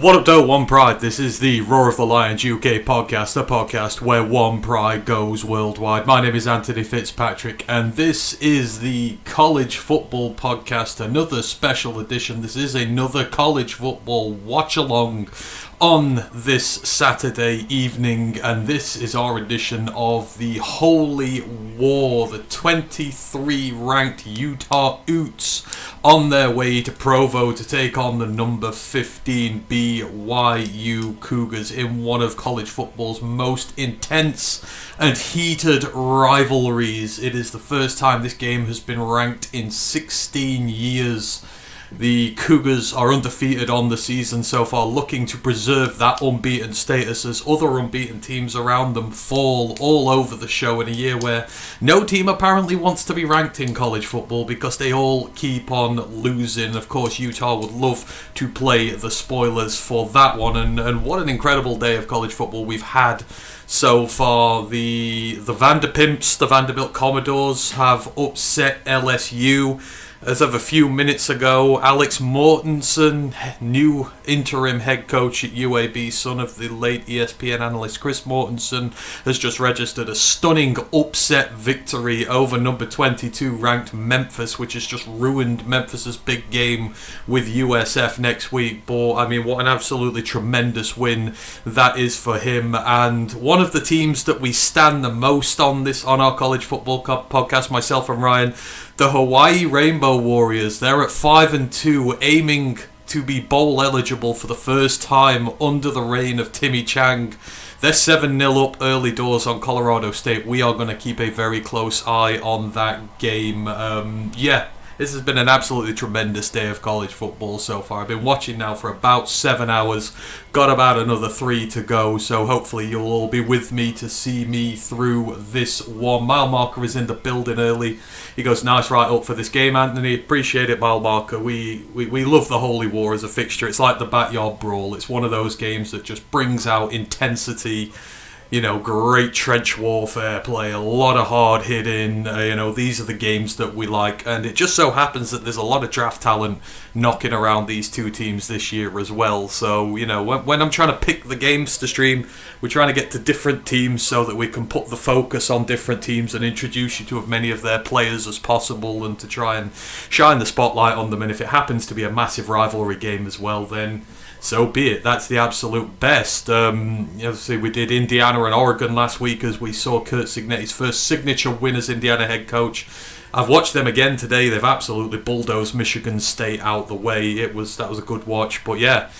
What up, though? One Pride. This is the Roar of the Lions UK podcast, the podcast where one pride goes worldwide. My name is Anthony Fitzpatrick, and this is the college football podcast, another special edition. This is another college football watch-along on this Saturday evening, and this is our edition of the Holy War. The 23 ranked Utah Utes on their way to Provo to take on the number 15 BYU Cougars in one of college football's most intense and heated rivalries. It is the first time this game has been ranked in 16 years. The Cougars are undefeated on the season so far, looking to preserve that unbeaten status as other unbeaten teams around them fall all over the show in a year where no team apparently wants to be ranked in college football because they all keep on losing. Of course, Utah would love to play the spoilers for that one, and what an incredible day of college football we've had so far. The Vanderpimps, the Vanderbilt Commodores, have upset LSU. As of a few minutes ago, Alex Mortensen, new interim head coach at UAB, son of the late ESPN analyst Chris Mortensen, has just registered a stunning upset victory over number 22 ranked Memphis, which has just ruined Memphis's big game with USF next week. But I mean, what an absolutely tremendous win that is for him. And one of the teams that we stand the most on our college football podcast, myself and Ryan, the Hawaii Rainbow Warriors. They're at 5-2, aiming to be bowl eligible for the first time under the reign of Timmy Chang. They're 7-0 up early doors on Colorado State. We are going to keep a very close eye on that game. This has been an absolutely tremendous day of college football so far. I've been watching now for about 7 hours. Got about another 3 to go, so hopefully you'll all be with me to see me through this one. Mile Marker is in the building early. He goes, nice write up for this game, Anthony. Appreciate it, Mile Marker. We love the Holy War as a fixture. It's like the Backyard Brawl. It's one of those games that just brings out intensity. You know, great trench warfare play, a lot of hard hitting. These are the games that we like, and it just so happens that there's a lot of draft talent knocking around these two teams this year as well. So, when I'm trying to pick the games to stream, we're trying to get to different teams so that we can put the focus on different teams and introduce you to as many of their players as possible and to try and shine the spotlight on them. And if it happens to be a massive rivalry game as well, then so be it. That's the absolute best. Obviously, we did Indiana and Oregon last week as we saw Curt Cignetti's first signature win as Indiana head coach. I've watched them again today. They've absolutely bulldozed Michigan State out the way. That was a good watch. But yeah,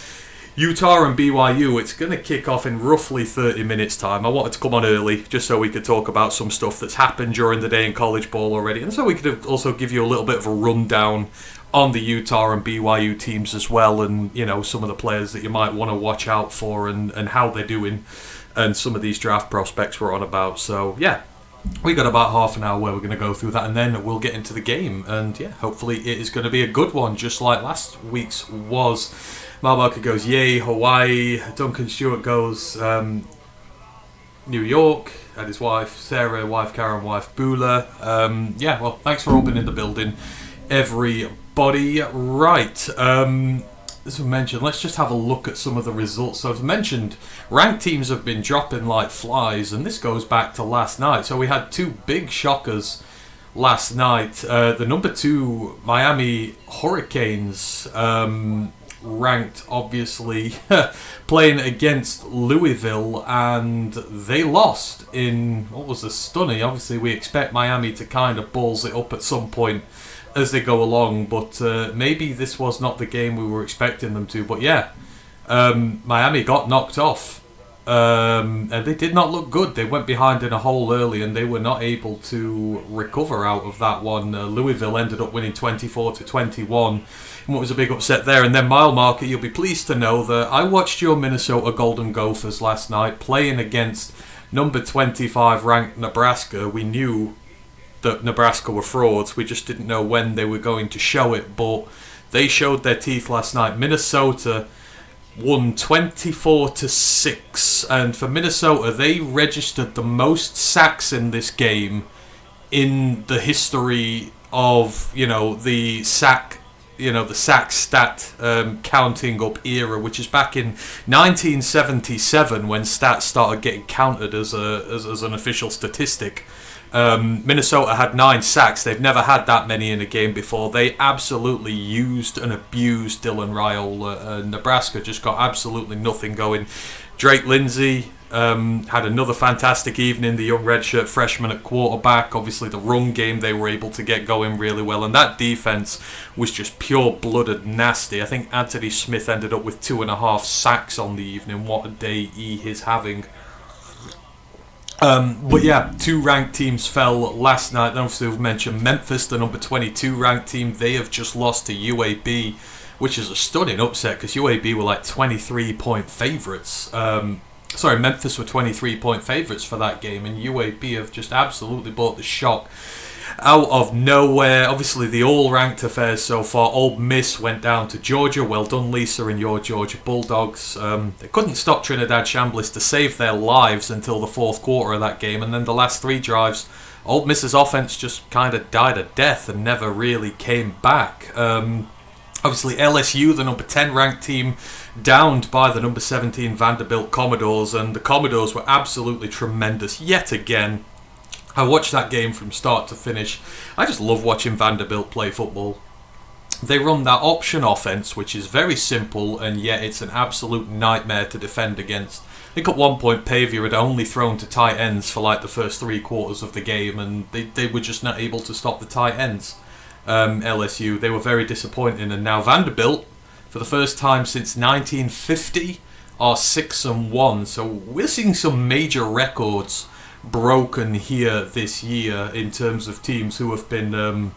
Utah and BYU, it's going to kick off in roughly 30 minutes time. I wanted to come on early just so we could talk about some stuff that's happened during the day in college ball already, and so we could also give you a little bit of a rundown on the Utah and BYU teams as well, and some of the players that you might want to watch out for and how they're doing, and some of these draft prospects we're on about. So yeah, we got about half an hour where we're going to go through that, and then we'll get into the game, and yeah, hopefully it is going to be a good one just like last week's was. Malbarker goes yay Hawaii. Duncan Stewart goes New York, and his wife Sarah, wife Karen, wife Bula. Well, thanks for all being in the building, everybody. Right, as we mentioned, let's just have a look at some of the results. So as mentioned, ranked teams have been dropping like flies, and this goes back to last night. So we had two big shockers last night. The number 2 Miami Hurricanes, ranked obviously, playing against Louisville, and they lost in what was a stunning. Obviously, we expect Miami to kind of balls it up at some point as they go along, but maybe this was not the game we were expecting them to. But yeah, Miami got knocked off, and they did not look good. They went behind in a hole early, and they were not able to recover out of that one. Louisville ended up winning 24-21, and what was a big upset there. And then Mile Marker, you'll be pleased to know that I watched your Minnesota Golden Gophers last night playing against number 25 ranked Nebraska. We knew that Nebraska were frauds. We just didn't know when they were going to show it, but they showed their teeth last night. Minnesota won 24-6, and for Minnesota, they registered the most sacks in this game in the history of the sack the sack stat counting up era, which is back in 1977 when stats started getting counted as an official statistic. Minnesota had 9 sacks. They've never had that many in a game before. They absolutely used and abused Dylan Ryle. Nebraska just got absolutely nothing going. Drake Lindsey had another fantastic evening, the young redshirt freshman at quarterback. Obviously the run game they were able to get going really well, and that defense was just pure-blooded nasty. I think Anthony Smith ended up with 2.5 sacks on the evening. What a day he is having. But yeah, 2 ranked teams fell last night. Obviously we've mentioned Memphis, the number 22 ranked team. They have just lost to UAB, which is a stunning upset because UAB were like 23-point favourites. Memphis were 23-point favourites for that game, and UAB have just absolutely brought the shock out of nowhere. Obviously, the all-ranked affairs so far. Ole Miss went down to Georgia. Well done, Lisa, and your Georgia Bulldogs. They couldn't stop Trinidad Chambliss to save their lives until the fourth quarter of that game, and then the last 3 drives, Ole Miss's offense just kind of died a death and never really came back. Obviously, LSU, the number 10 ranked team, downed by the number 17 Vanderbilt Commodores, and the Commodores were absolutely tremendous yet again. I watched that game from start to finish. I just love watching Vanderbilt play football. They run that option offense, which is very simple, and yet it's an absolute nightmare to defend against. I think at one point Pavia had only thrown to tight ends for like the first 3 quarters of the game, and they were just not able to stop the tight ends. LSU, they were very disappointing, and now Vanderbilt, for the first time since 1950, are 6-1. So we're seeing some major records broken here this year in terms of teams who have been,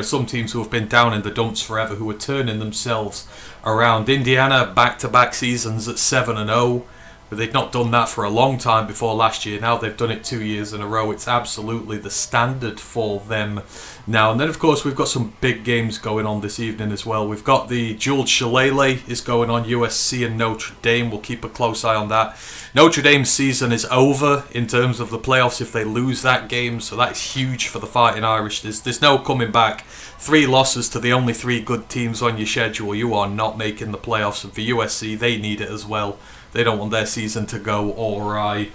some teams who have been down in the dumps forever, who are turning themselves around. Indiana, back-to-back seasons at 7-0. But they'd not done that for a long time before last year. Now they've done it 2 years in a row. It's absolutely the standard for them now. And then, of course, we've got some big games going on this evening as well. We've got the Jules Shillelagh is going on, USC and Notre Dame. We'll keep a close eye on that. Notre Dame's season is over in terms of the playoffs if they lose that game. So that's huge for the Fighting Irish. There's no coming back. 3 losses to the only 3 good teams on your schedule. You are not making the playoffs. And for USC, they need it as well. They don't want their season to go awry.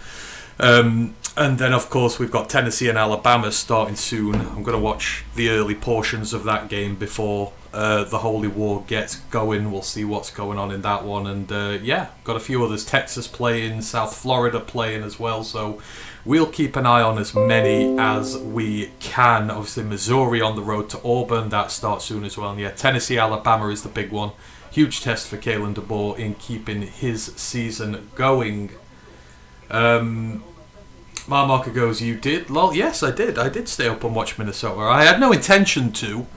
And then, of course, we've got Tennessee and Alabama starting soon. I'm going to watch the early portions of that game before the Holy War gets going. We'll see what's going on in that one. And, got a few others. Texas playing, South Florida playing as well. So we'll keep an eye on as many as we can. Obviously, Missouri on the road to Auburn. That starts soon as well. And, Tennessee, Alabama is the big one. Huge test for Kalen DeBoer in keeping his season going. Marmarker goes, you did? Lol, yes, I did. I did stay up and watch Minnesota. I had no intention to,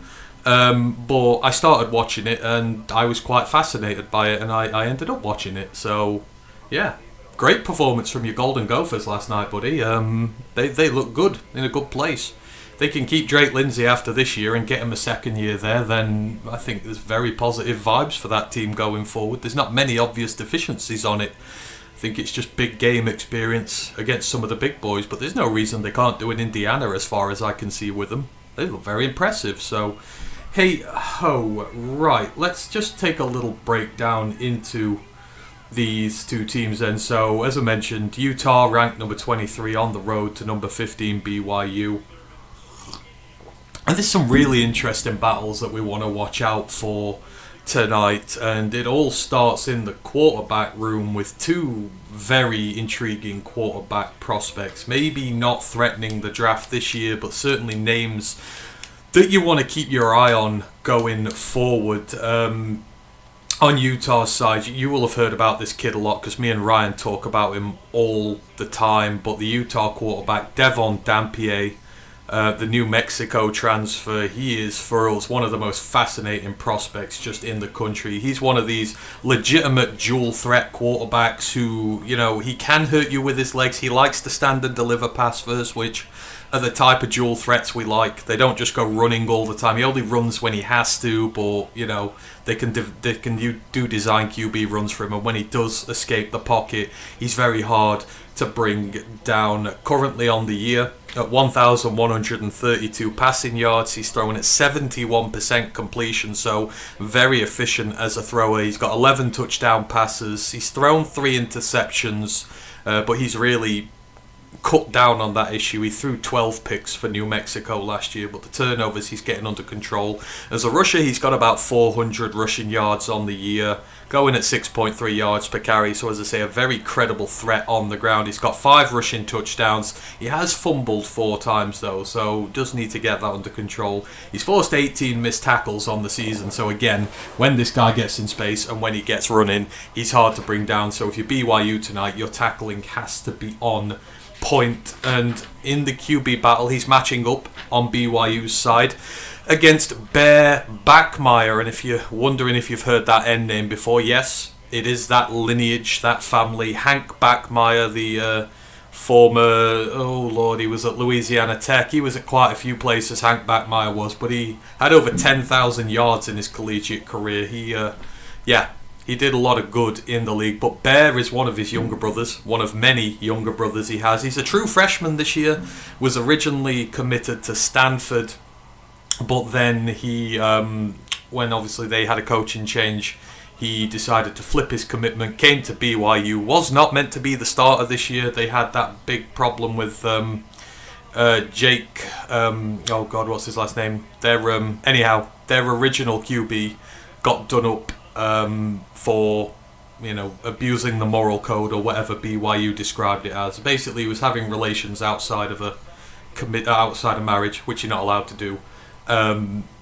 but I started watching it and I was quite fascinated by it, and I ended up watching it. So, yeah, great performance from your Golden Gophers last night, buddy. They look good, in a good place. They can keep Drake Lindsey after this year and get him a second year there, then I think there's very positive vibes for that team going forward. There's not many obvious deficiencies on it. I think it's just big game experience against some of the big boys, but there's no reason they can't do in Indiana as far as I can see with them. They look very impressive. So, hey ho, right, let's just take a little breakdown into these 2 teams then. So, as I mentioned, Utah ranked number 23 on the road to number 15 BYU. And there's some really interesting battles that we want to watch out for tonight, and it all starts in the quarterback room with 2 very intriguing quarterback prospects. Maybe not threatening the draft this year, but certainly names that you want to keep your eye on going forward. On Utah's side, you will have heard about this kid a lot because me and Ryan talk about him all the time, but the Utah quarterback, Devon Dampier, the New Mexico transfer, he is for us one of the most fascinating prospects just in the country. He's one of these legitimate dual threat quarterbacks who, he can hurt you with his legs. He likes to stand and deliver pass first, which are the type of dual threats we like. They don't just go running all the time. He only runs when he has to, but they can do design QB runs for him, and when he does escape the pocket, he's very hard to bring down. Currently on the year at 1,132 passing yards, he's throwing at 71% completion, so very efficient as a thrower. He's got 11 touchdown passes. He's thrown 3 interceptions, but he's really cut down on that issue. He threw 12 picks for New Mexico last year, but the turnovers he's getting under control. As a rusher, he's got about 400 rushing yards on the year, going at 6.3 yards per carry. So as I say, a very credible threat on the ground. He's got 5 rushing touchdowns. He has fumbled 4 times though, so does need to get that under control. He's forced 18 missed tackles on the season, so again, when this guy gets in space and when he gets running, he's hard to bring down. So if you're BYU tonight, your tackling has to be on point. And in the QB battle, he's matching up on BYU's side against Bear Bachmeier. And if you're wondering if you've heard that end name before, yes, it is that lineage, that family. Hank Bachmeier, the former, he was at Louisiana Tech. He was at quite a few places, Hank Bachmeier was, but he had over 10,000 yards in his collegiate career. He did a lot of good in the league, but Bear is one of his younger brothers, one of many younger brothers he has. He's a true freshman this year, was originally committed to Stanford, but then he, when obviously they had a coaching change, he decided to flip his commitment, came to BYU, was not meant to be the starter this year. They had that big problem with Jake, what's his last name? Their original QB got done up for abusing the moral code, or whatever BYU described it as. Basically, he was having relations outside of marriage, which you're not allowed to do.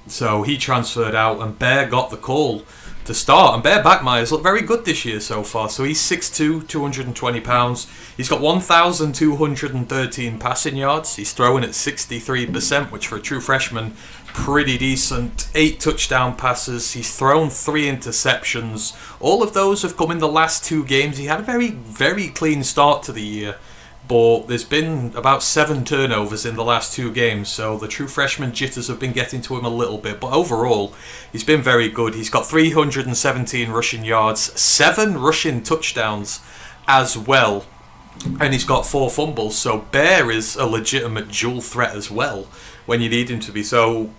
So he transferred out, and Bear got the call to start. And Bear Bachmeier's looked very good this year so far. So he's 6'2", 220 pounds. He's got 1,213 passing yards. He's throwing at 63%, which for a true freshman, pretty decent. 8 touchdown passes. He's thrown 3 interceptions. All of those have come in the last 2 games. He had a very, very clean start to the year, but there's been about 7 turnovers in the last 2 games, so the true freshman jitters have been getting to him a little bit. But overall, he's been very good. He's got 317 rushing yards, 7 rushing touchdowns as well, and he's got 4 fumbles. So Bear is a legitimate dual threat as well when you need him to be. So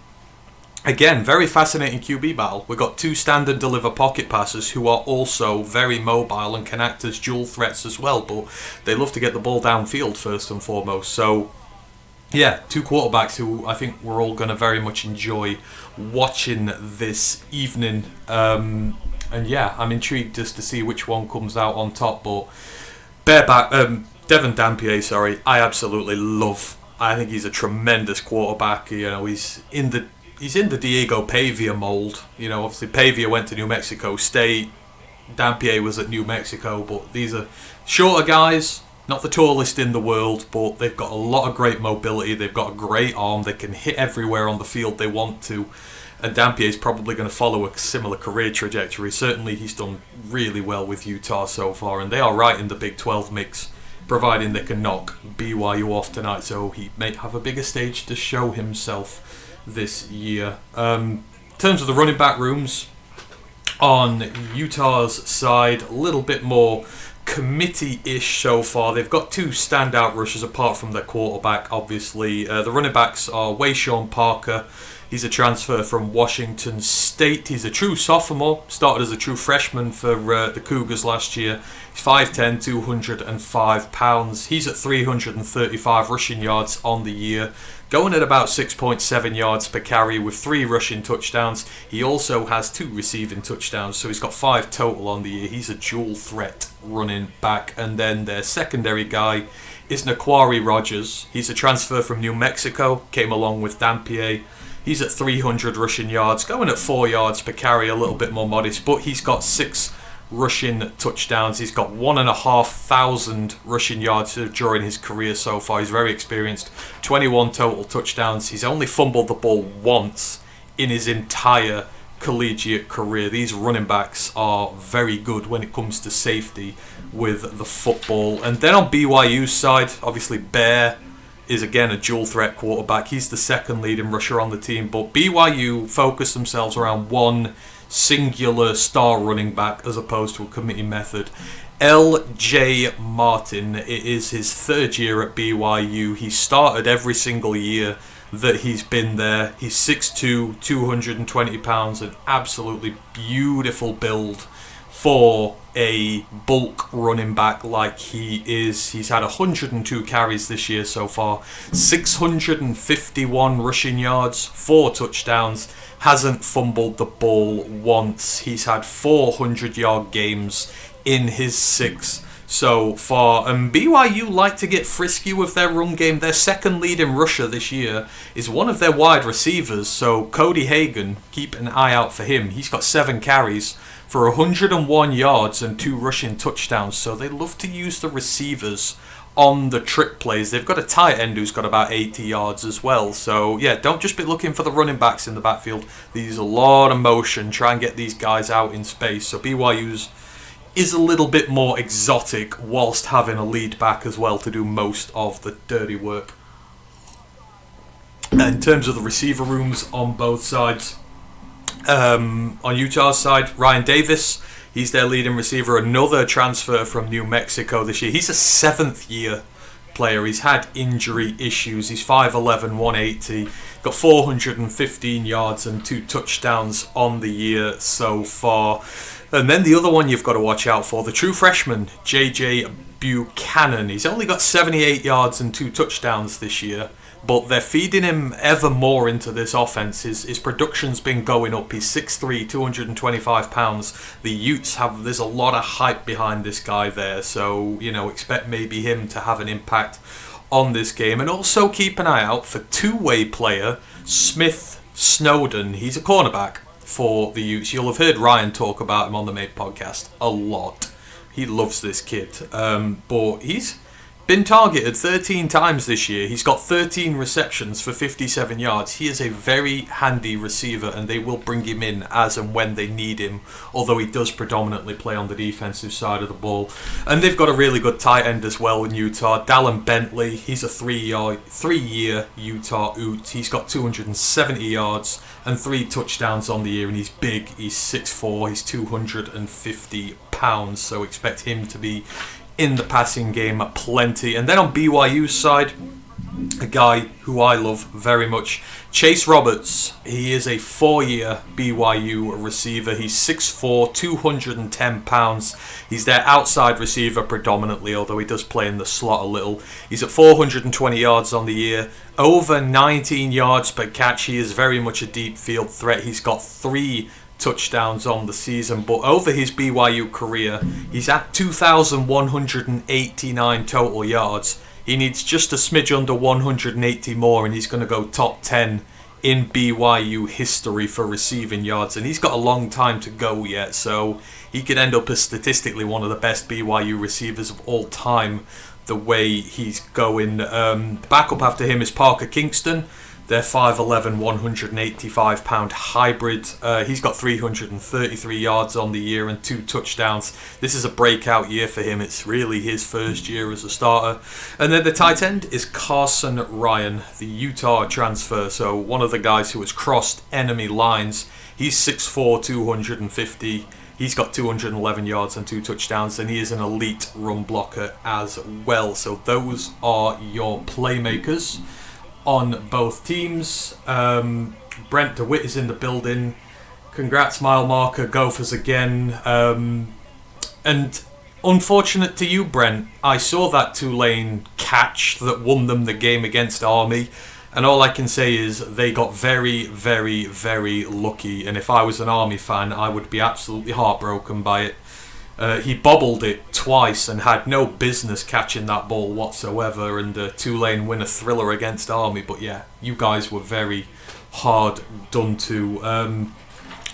again, very fascinating QB battle. We've got 2 stand and deliver pocket passers who are also very mobile and can act as dual threats as well, but they love to get the ball downfield first and foremost. So yeah, 2 quarterbacks who I think we're all going to very much enjoy watching this evening. And yeah, I'm intrigued just to see which one comes out on top. But Devon Dampier, I absolutely love. I think he's a tremendous quarterback. He's in the Diego Pavia mold. Obviously Pavia went to New Mexico State. Dampier was at New Mexico, but these are shorter guys, not the tallest in the world, but they've got a lot of great mobility. They've got a great arm. They can hit everywhere on the field they want to. And Dampier's probably going to follow a similar career trajectory. Certainly he's done really well with Utah so far, and they are right in the Big 12 mix, providing they can knock BYU off tonight, so he may have a bigger stage to show himself this year. In terms of the running back rooms, on Utah's side, a little bit more committee-ish so far. They've got 2 standout rushers apart from their quarterback, obviously. The running backs are Wayshawn Parker. He's a transfer from Washington State. He's a true sophomore. Started as a true freshman for the Cougars last year. He's 5'10", 205 pounds. He's at 335 rushing yards on the year, going at about 6.7 yards per carry with 3 rushing touchdowns. He also has 2 receiving touchdowns, so he's got 5 total on the year. He's a dual threat running back. And then their secondary guy is Naquari Rogers. He's a transfer from New Mexico, came along with Dampier. He's at 300 rushing yards, going at 4 yards per carry, a little bit more modest, but he's got 6 rushing touchdowns. He's got 1,500 rushing yards during his career so far. He's very experienced. 21 total touchdowns. He's only fumbled the ball once in his entire collegiate career. These running backs are very good when it comes to safety with the football. And then on BYU's side, obviously Bear is again a dual threat quarterback. He's the second leading rusher on the team, but BYU focus themselves around one singular star running back as opposed to a committee method. L.J. Martin, it is his third year at BYU. He started every single year that he's been there. He's 6'2", 220 pounds, an absolutely beautiful build for a bulk running back like he is. He's had 102 carries this year so far, 651 rushing yards, 4 touchdowns, hasn't fumbled the ball once. He's had 400-yard games in his 6 so far, and BYU like to get frisky with their run game. Their second leading rusher this year is one of their wide receivers, so Cody Hagan, keep an eye out for him. He's got 7 carries for 101 yards and 2 rushing touchdowns, so they love to use the receivers on the trick plays. They've got a tight end who's got about 80 yards as well, so yeah, don't just be looking for the running backs in the backfield. They use a lot of motion, try and get these guys out in space, so BYU's is a little bit more exotic whilst having a lead back as well to do most of the dirty work. In terms of the receiver rooms on both sides, on Utah's side, Ryan Davis, he's their leading receiver, another transfer from New Mexico this year. He's a 7th year player. He's had injury issues. He's 5'11", 180, got 415 yards and 2 touchdowns on the year so far. And then the other one you've got to watch out for, the true freshman, J.J. Buchanan. He's only got 78 yards and 2 touchdowns this year, but they're feeding him ever more into this offense. His production's been going up. He's 6'3", 225 pounds. The Utes there's a lot of hype behind this guy there, so, expect maybe him to have an impact on this game. And also keep an eye out for two-way player, Smith Snowden. He's a cornerback for the Utes. You'll have heard Ryan talk about him on the Made podcast a lot. He loves this kid, but he's been targeted 13 times this year. He's got 13 receptions for 57 yards. He is a very handy receiver, and they will bring him in as and when they need him, although he does predominantly play on the defensive side of the ball. And they've got a really good tight end as well in Utah, Dallin Bentley. He's a 3-year Utah Ute. He's got 270 yards and 3 touchdowns on the year, and he's big. He's 6'4", he's 250 pounds, so expect him to be in the passing game plenty. And then on BYU's side, a guy who I love very much, Chase Roberts. He is a 4-year BYU receiver. He's 6'4", 210 pounds. He's their outside receiver predominantly, although he does play in the slot a little. He's at 420 yards on the year, over 19 yards per catch. He is very much a deep field threat. He's got 3 touchdowns on the season, but over his BYU career, he's at 2,189 total yards. He needs just a smidge under 180 more, and he's going to go top 10 in BYU history for receiving yards, and he's got a long time to go yet, so he could end up as statistically one of the best BYU receivers of all time the way he's going. Backup after him is Parker Kingston. They're 5'11", 185 pound hybrid. He's got 333 yards on the year and 2 touchdowns. This is a breakout year for him. It's really his first year as a starter. And then the tight end is Carson Ryan, the Utah transfer. So one of the guys who has crossed enemy lines. He's 6'4", 250. He's got 211 yards and 2 touchdowns, and he is an elite run blocker as well. So those are your playmakers on both teams. Brent DeWitt is in the building. Congrats, mile marker, Gophers again. And unfortunate to you, Brent, I saw that Tulane catch that won them the game against Army, and all I can say is they got very, very, very lucky. And if I was an Army fan, I would be absolutely heartbroken by it. He bobbled it twice and had no business catching that ball whatsoever, and Tulane win a thriller against Army. But yeah, you guys were very hard done to.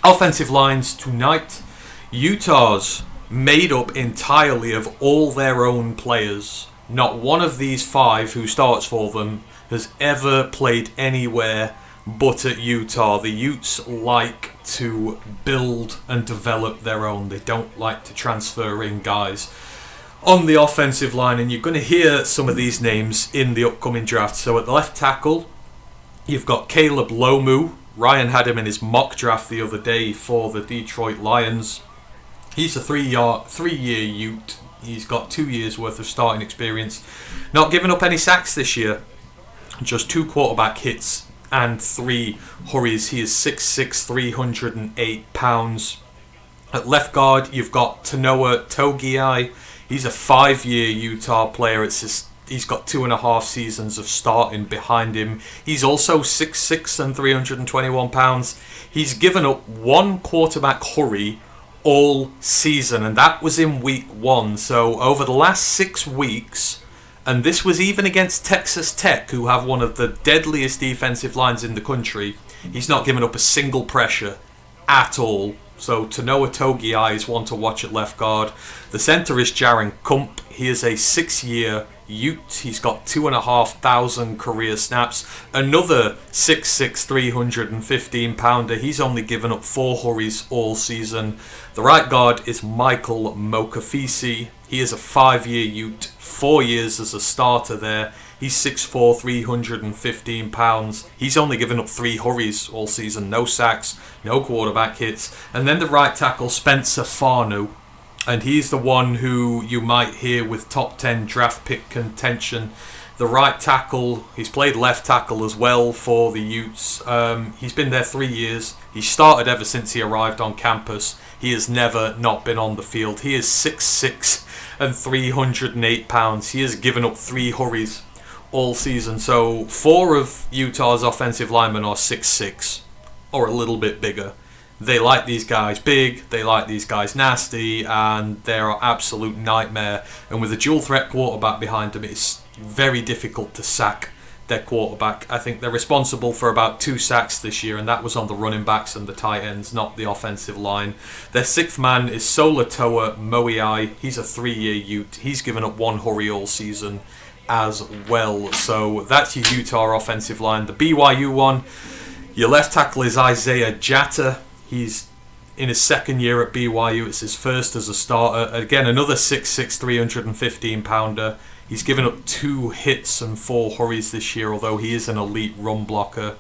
Offensive lines tonight, Utah's made up entirely of all their own players. Not one of these 5 who starts for them has ever played anywhere but at Utah. The Utes like to build and develop their own. They don't like to transfer in guys on the offensive line, and you're going to hear some of these names in the upcoming draft. So at the left tackle, you've got Caleb Lomu. Ryan had him in his mock draft the other day for the Detroit Lions. He's a three-year Ute. He's got 2 years worth of starting experience. Not giving up any sacks this year. Just 2 quarterback hits and 3 hurries. He is 6'6", 308 pounds. At left guard, you've got Tanoa Togiai. He's a 5-year Utah player. He's got 2.5 seasons of starting behind him. He's also 6'6" and 321 pounds. He's given up 1 quarterback hurry all season, and that was in week 1. So over the last 6 weeks, and this was even against Texas Tech, who have one of the deadliest defensive lines in the country, he's not given up a single pressure at all. So Tanoa Togiai is one to watch at left guard. The centre is Jaron Kump. He is a 6-year Ute. He's got 2,500 career snaps. Another 6'6", 315 pounder. He's only given up 4 hurries all season. The right guard is Michael Mokafisi. He is a 5-year Ute, 4 years as a starter there. He's 6'4", 315 pounds. He's only given up 3 hurries all season. No sacks, no quarterback hits. And then the right tackle, Spencer Farnu. And he's the one who you might hear with top 10 draft pick contention. The right tackle, he's played left tackle as well for the Utes. He's been there 3 years. He started ever since he arrived on campus. He has never not been on the field. He is 6'6" and 308 pounds. He has given up 3 hurries all season. So 4 of Utah's offensive linemen are 6'6", or a little bit bigger. They like these guys big, they like these guys nasty, and they're an absolute nightmare. And with a dual threat quarterback behind them, it's very difficult to sack their quarterback. I think they're responsible for about 2 sacks this year, and that was on the running backs and the tight ends, not the offensive line. Their 6th man is Solatoa Moiai. He's a 3-year Ute. He's given up 1 hurry all season as well. So that's your Utah offensive line. The BYU one, your left tackle is Isaiah Jatta. He's in his 2nd year at BYU. It's his first as a starter. Again, another 6'6", 315 pounder. He's given up 2 hits and 4 hurries this year, although he is an elite run blocker.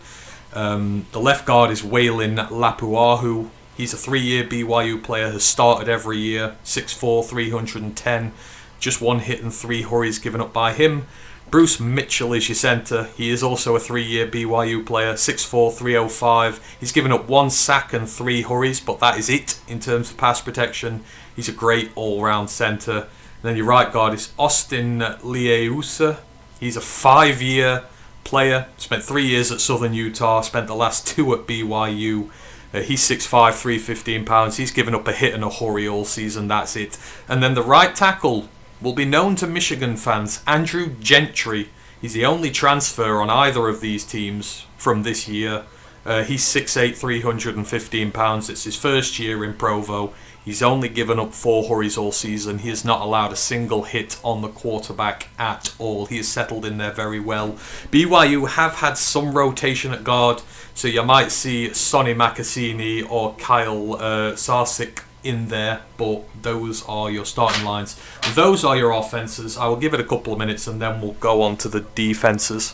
The left guard is Waylon Lapuahu. He's a 3-year BYU player, has started every year. 6'4", 310. Just 1 hit and 3 hurries given up by him. Bruce Mitchell is your centre. He is also a 3-year BYU player, 6'4", 305. He's given up 1 sack and 3 hurries, but that is it in terms of pass protection. He's a great all-round centre. And then your right guard is Austin Lieusa. He's a 5-year player, spent 3 years at Southern Utah, spent the last 2 at BYU. He's 6'5", 315 pounds. He's given up a hit and a hurry all season, that's it. And then the right tackle will be known to Michigan fans, Andrew Gentry. He's the only transfer on either of these teams from this year. He's 6'8", 315 pounds. It's his first year in Provo. He's only given up 4 hurries all season. He has not allowed a single hit on the quarterback at all. He has settled in there very well. BYU have had some rotation at guard, so you might see Sonny Macassini or Kyle Sarsic in there, but those are your starting lines. Those are your offenses. I will give it a couple of minutes and then we'll go on to the defenses.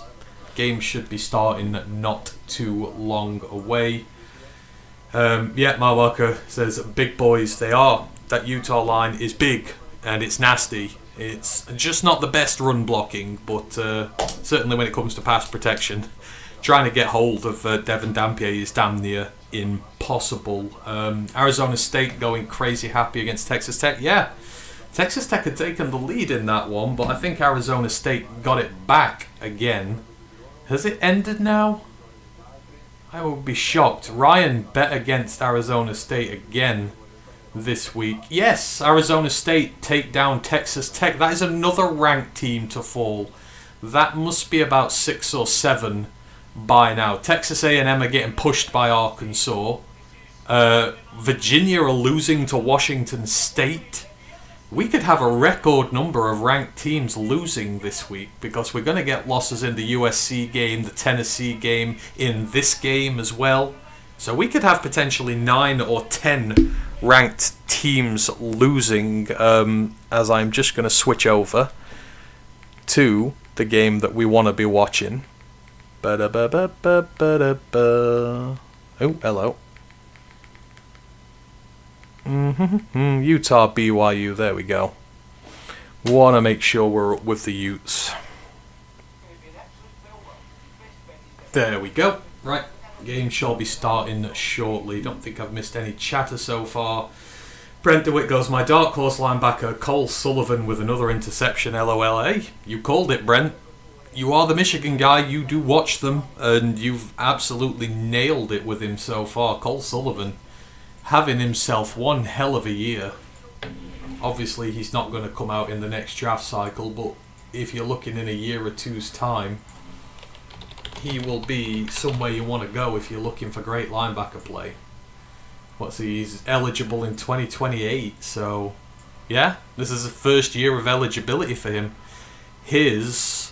Game should be starting not too long away. Matt Walker says, big boys they are. That Utah line is big and it's nasty. It's just not the best run blocking, but certainly when it comes to pass protection, trying to get hold of Devon Dampier is damn near impossible. Arizona State going crazy happy against Texas Tech. Yeah, Texas Tech had taken the lead in that one, but I think Arizona State got it back again. Has it ended now? I would be shocked. Ryan bet against Arizona State again this week. Yes, Arizona State take down Texas Tech. That is another ranked team to fall. That must be about 6 or 7 by now. Texas A&M are getting pushed by Arkansas. Virginia are losing to Washington State. We could have a record number of ranked teams losing this week because we're going to get losses in the USC game, the Tennessee game, in this game as well. So we could have potentially 9 or 10 ranked teams losing, as I'm just going to switch over to the game that we want to be watching. Oh, hello. Utah BYU, there we go. Want to make sure we're up with the Utes. There we go. Right, game shall be starting shortly. Don't think I've missed any chatter so far. Brent DeWitt goes, my dark horse linebacker Cole Sullivan with another interception, LOLA. You called it, Brent. You are the Michigan guy, you do watch them, and you've absolutely nailed it with him so far. Cole Sullivan having himself one hell of a year. Obviously, he's not going to come out in the next draft cycle, but if you're looking in a year or two's time, he will be somewhere you want to go if you're looking for great linebacker play. He's eligible in 2028, so yeah, this is the first year of eligibility for him. His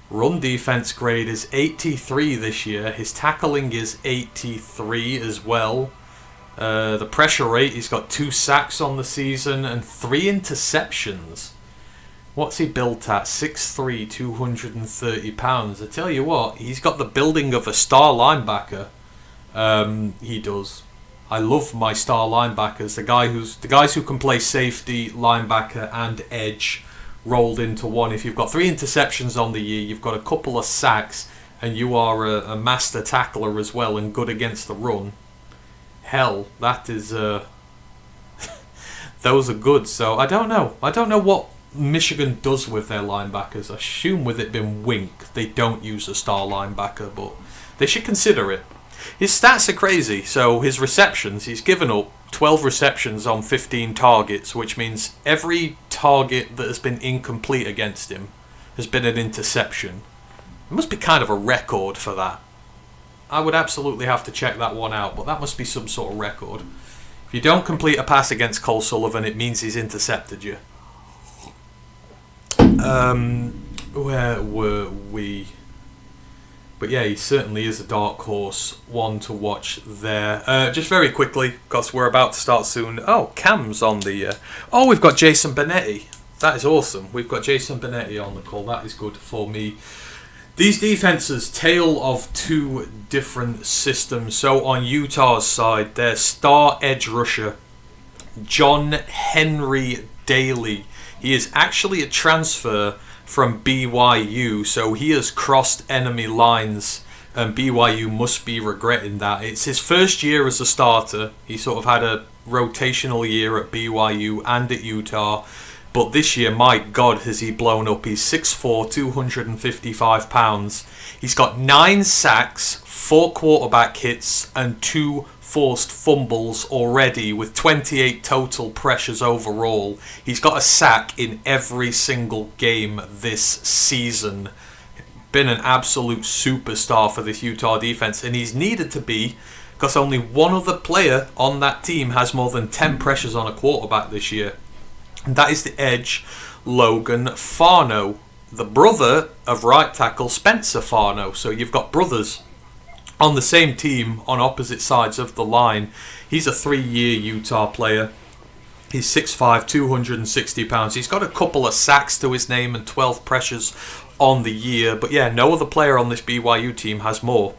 run defense grade is 83 this year. His tackling is 83 as well. The pressure rate, he's got 2 sacks on the season and 3 interceptions. What's he built at? 6'3", 230 pounds. I tell you what, he's got the building of a star linebacker. He does. I love my star linebackers. The guys who can play safety, linebacker, and edge rolled into one. If you've got 3 interceptions on the year, you've got a couple of sacks, and you are a master tackler as well and good against the run. Hell, that is those are good. So I don't know what Michigan does with their linebackers. I assume with it being Wink, they don't use a star linebacker, but they should consider it. His stats are crazy. So his receptions, he's given up 12 receptions on 15 targets, which means every target that has been incomplete against him has been an interception. It must be kind of a record for that. I would absolutely have to check that one out, but that must be some sort of record. If you don't complete a pass against Cole Sullivan, it means he's intercepted you. Where were we? But yeah, he certainly is a dark horse, one to watch there. Just very quickly, because we're about to start soon. Oh, Cam's on the... we've got Jason Benetti. That is awesome. We've got Jason Benetti on the call. That is good for me. These defenses, tale of 2 different systems. So on Utah's side, their star edge rusher, John Henry Daly. He is actually a transfer from BYU, so he has crossed enemy lines, and BYU must be regretting that. It's his first year as a starter. He sort of had a rotational year at BYU and at Utah, but this year, my God, has he blown up. He's 6'4", 255 pounds. He's got 9 sacks, 4 quarterback hits, and 2 forced fumbles already, with 28 total pressures overall. He's got a sack in every single game this season. Been an absolute superstar for this Utah defense, and he's needed to be, because only one other player on that team has more than 10 pressures on a quarterback this year. And that is the edge, Logan Farno, the brother of right tackle Spencer Farno. So you've got brothers on the same team on opposite sides of the line. He's a 3-year Utah player. He's 6'5", 260 pounds. He's got a couple of sacks to his name and 12 pressures on the year. But yeah, no other player on this BYU team has more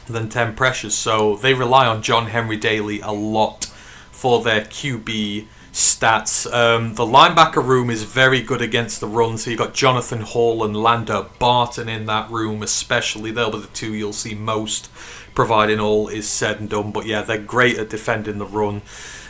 than 10 pressures. So they rely on John Henry Daly a lot for their QB stats. The linebacker room is very good against the run, so you've got Jonathan Hall and Lander Barton in that room especially. They'll be the 2 you'll see most, providing all is said and done. But yeah, they're great at defending the run.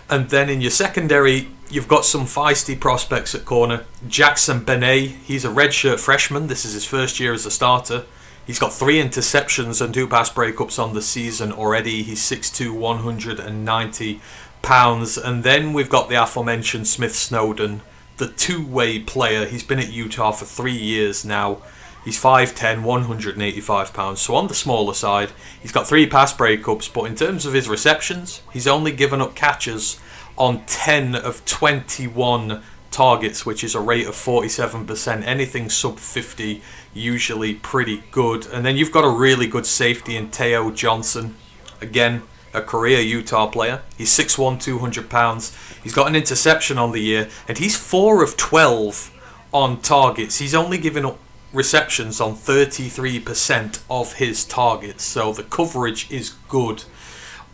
And then in your secondary, you've got some feisty prospects at corner. Jackson Benet, he's a redshirt freshman. This is his first year as a starter. He's got 3 interceptions and 2 pass breakups on the season already. He's 6'2", 190 pounds. And then we've got the aforementioned Smith Snowden, the 2-way player. He's been at Utah for 3 years now. He's 5'10", 185 pounds. So on the smaller side, he's got 3 pass breakups, but in terms of his receptions, he's only given up catches on 10 of 21 targets, which is a rate of 47%. Anything sub 50, usually pretty good. And then you've got a really good safety in Teo Johnson. Again, a career Utah player. He's 6'1", 200 pounds. He's got an interception on the year, and he's 4 of 12 on targets. He's only given up receptions on 33% of his targets, so the coverage is good.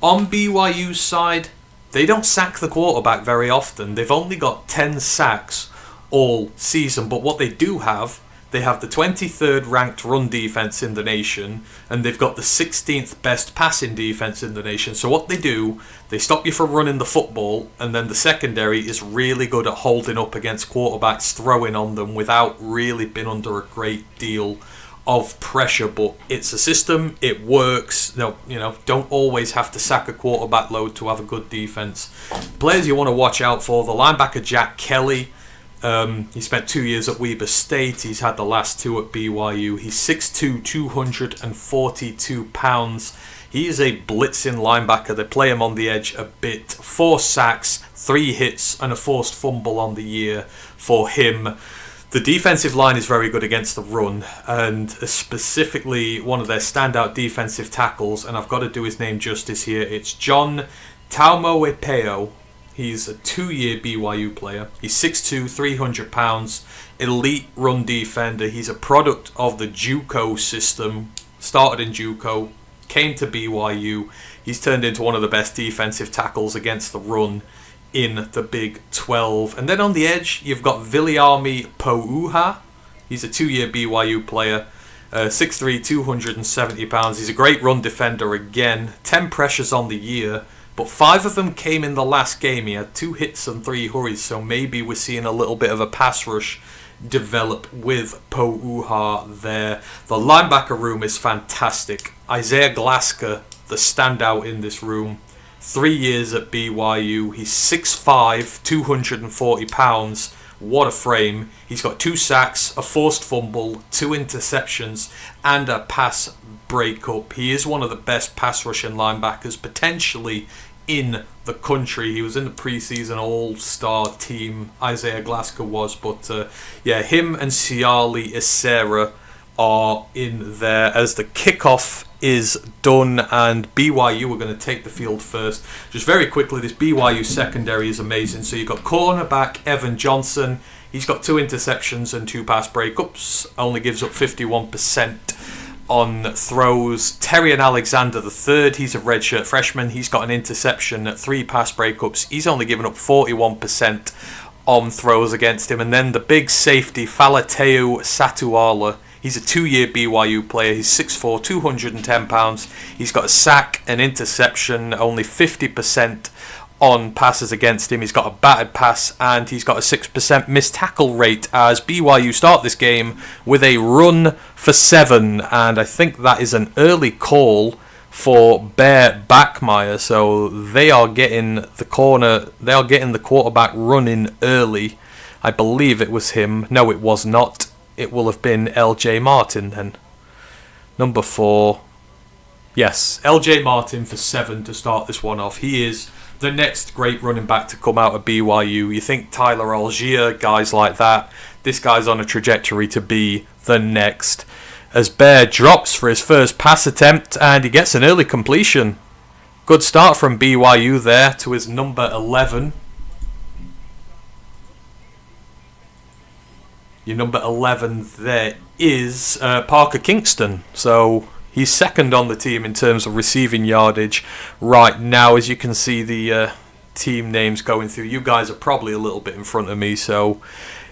On BYU's side, they don't sack the quarterback very often. They've only got 10 sacks all season, but what they do have, they have the 23rd ranked run defense in the nation, and they've got the 16th best passing defense in the nation. So what they do, they stop you from running the football, and then the secondary is really good at holding up against quarterbacks throwing on them without really being under a great deal of pressure. But it's a system, it works. No, don't always have to sack a quarterback load to have a good defense. Players you want to watch out for: the linebacker Jack Kelly. He spent 2 years at Weber State. He's had the last 2 at BYU. He's 6'2", 242 pounds. He is a blitzing linebacker. They play him on the edge a bit. 4 sacks, 3 hits, and a forced fumble on the year for him. The defensive line is very good against the run, and specifically one of their standout defensive tackles, and I've got to do his name justice here, it's John Taumoepeo. He's a 2-year BYU player. He's 6'2", 300 pounds, elite run defender. He's a product of the JUCO system, started in JUCO, came to BYU. He's turned into one of the best defensive tackles against the run in the Big 12. And then on the edge, you've got Viliami Pouha. He's a 2-year BYU player, 6'3", 270 pounds. He's a great run defender again, 10 pressures on the year. But 5 of them came in the last game. He had 2 hits and 3 hurries, so maybe we're seeing a little bit of a pass rush develop with Pouha there. The linebacker room is fantastic. Isaiah Glasker, the standout in this room. 3 years at BYU. He's 6'5", 240 pounds. What a frame. He's got 2 sacks, a forced fumble, 2 interceptions, and a pass breakup. He is one of the best pass rushing linebackers potentially in the country. He was in the preseason all-star team, Isaiah Glasker was, but him and Siali Isera are in there as the kickoff is done, and BYU are going to take the field first. Just very quickly, this BYU secondary is amazing. So you've got cornerback Evan Johnson. He's got 2 interceptions and 2 pass breakups, only gives up 51% on throws. Terrion Alexander III, he's a redshirt freshman. He's got an interception, 3 pass breakups. He's only given up 41% on throws against him. And then the big safety, Falateu Satuala. He's a 2-year BYU player. He's 6'4", 210 pounds. He's got a sack, an interception, only 50% on passes against him. He's got a batted pass, and he's got a 6% missed tackle rate as BYU start this game with a run for 7, and I think that is an early call for Bear Bachmeier. So they are getting the quarterback running early. I believe it was him. No, it was not. It will have been LJ Martin then. Number 4. Yes, LJ Martin for 7 to start this one off. He is the next great running back to come out of BYU. You think Tyler Algier, guys like that. This guy's on a trajectory to be the next. As Bear drops for his first pass attempt, and he gets an early completion. Good start from BYU there to his number 11. Your number 11 there is Parker Kingston. So he's second on the team in terms of receiving yardage right now. As you can see the team names going through. You guys are probably a little bit in front of me, so,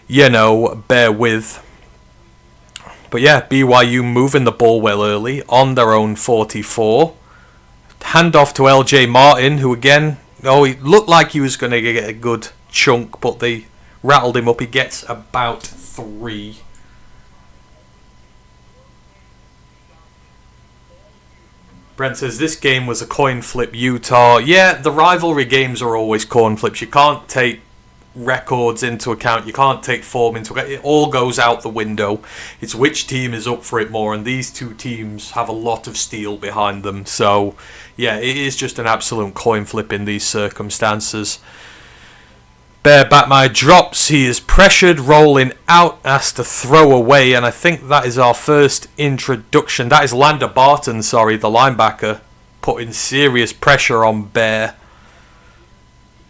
bear with. But yeah, BYU moving the ball well early on their own 44. Handoff to LJ Martin, who again, he looked like he was going to get a good chunk, but they rattled him up. He gets about 3. Brent says this game was a coin flip, Utah. Yeah, the rivalry games are always coin flips. You can't take records into account. You can't take form into account. It all goes out the window. It's which team is up for it more, and these two teams have a lot of steel behind them. So, yeah, it is just an absolute coin flip in these circumstances. Bear Bachmeier drops. He is pressured, rolling out, has to throw away, and I think that is our first introduction. That is Lander Barton, the linebacker, putting serious pressure on Bear.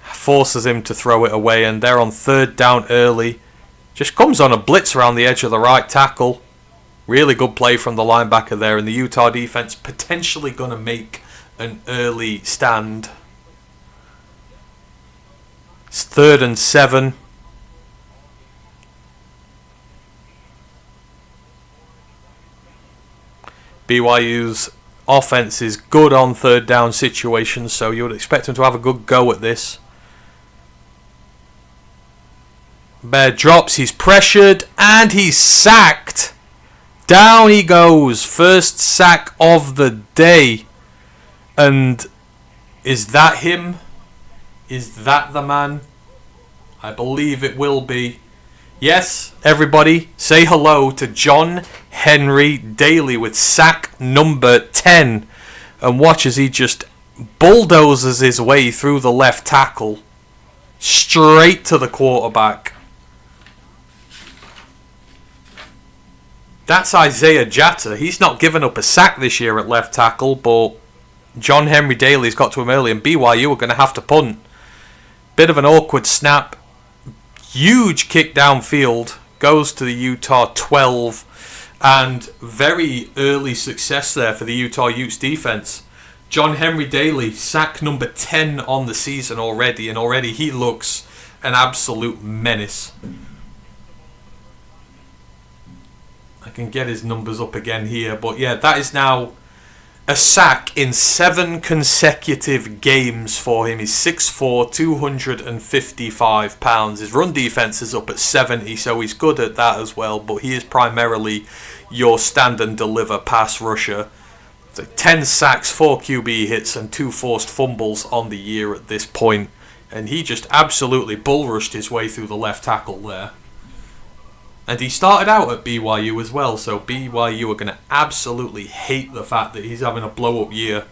Forces him to throw it away, and they're on third down early. Just comes on a blitz around the edge of the right tackle. Really good play from the linebacker there, and the Utah defense potentially going to make an early stand. It's 3rd and 7. BYU's offense is good on third down situations, so you would expect them to have a good go at this. Bear drops, he's pressured, and he's sacked. Down he goes. First sack of the day. And is that him? Is that the man? I believe it will be. Yes, everybody, say hello to John Henry Daly with sack number 10. And watch as he just bulldozes his way through the left tackle. Straight to the quarterback. That's Isaiah Jatta. He's not given up a sack this year at left tackle, but John Henry Daly's got to him early, and BYU are going to have to punt. Bit of an awkward snap. Huge kick downfield. Goes to the Utah 12. And very early success there for the Utah Utes defense. John Henry Daly, sack number 10 on the season already, and already he looks an absolute menace. I can get his numbers up again here, but yeah, that is now a sack in 7 consecutive games for him. He's 6'4", 255 pounds. His run defense is up at 70, so he's good at that as well, but he is primarily your stand and deliver pass rusher. So 10 sacks, 4 QB hits, and 2 forced fumbles on the year at this point, and he just absolutely bull rushed his way through the left tackle there. And he started out at BYU as well, so BYU are going to absolutely hate the fact that he's having a blow-up year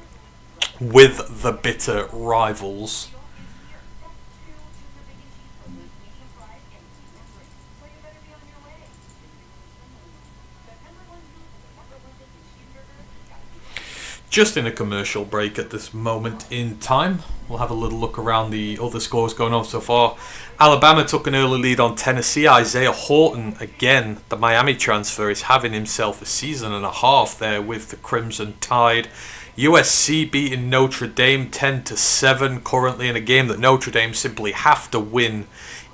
with the bitter rivals. Just in a commercial break at this moment in time. We'll have a little look around the other scores going on so far. Alabama took an early lead on Tennessee. Isaiah Horton, again, the Miami transfer, is having himself a season and a half there with the Crimson Tide. USC beating Notre Dame 10-7 currently in a game that Notre Dame simply have to win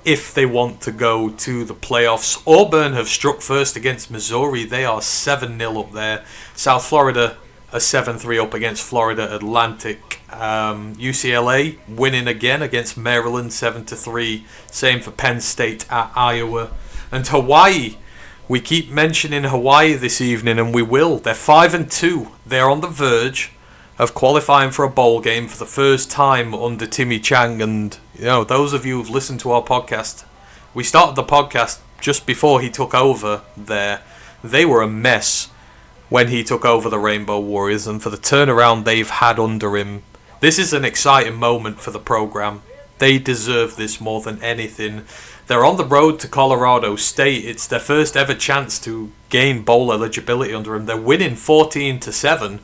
if they want to go to the playoffs. Auburn have struck first against Missouri. They are 7-0 up there. South Florida a 7-3 up against Florida Atlantic. UCLA winning again against Maryland 7-3. Same for Penn State at Iowa. And Hawaii. We keep mentioning Hawaii this evening, and we will. They're 5-2. They're on the verge of qualifying for a bowl game for the first time under Timmy Chang. And you know, those of you who've listened to our podcast, we started the podcast just before he took over there. They were a mess when he took over the Rainbow Warriors, and for the turnaround they've had under him, this is an exciting moment for the program. They deserve this more than anything. They're on the road to Colorado State. It's their first ever chance to gain bowl eligibility under him. They're winning 14-7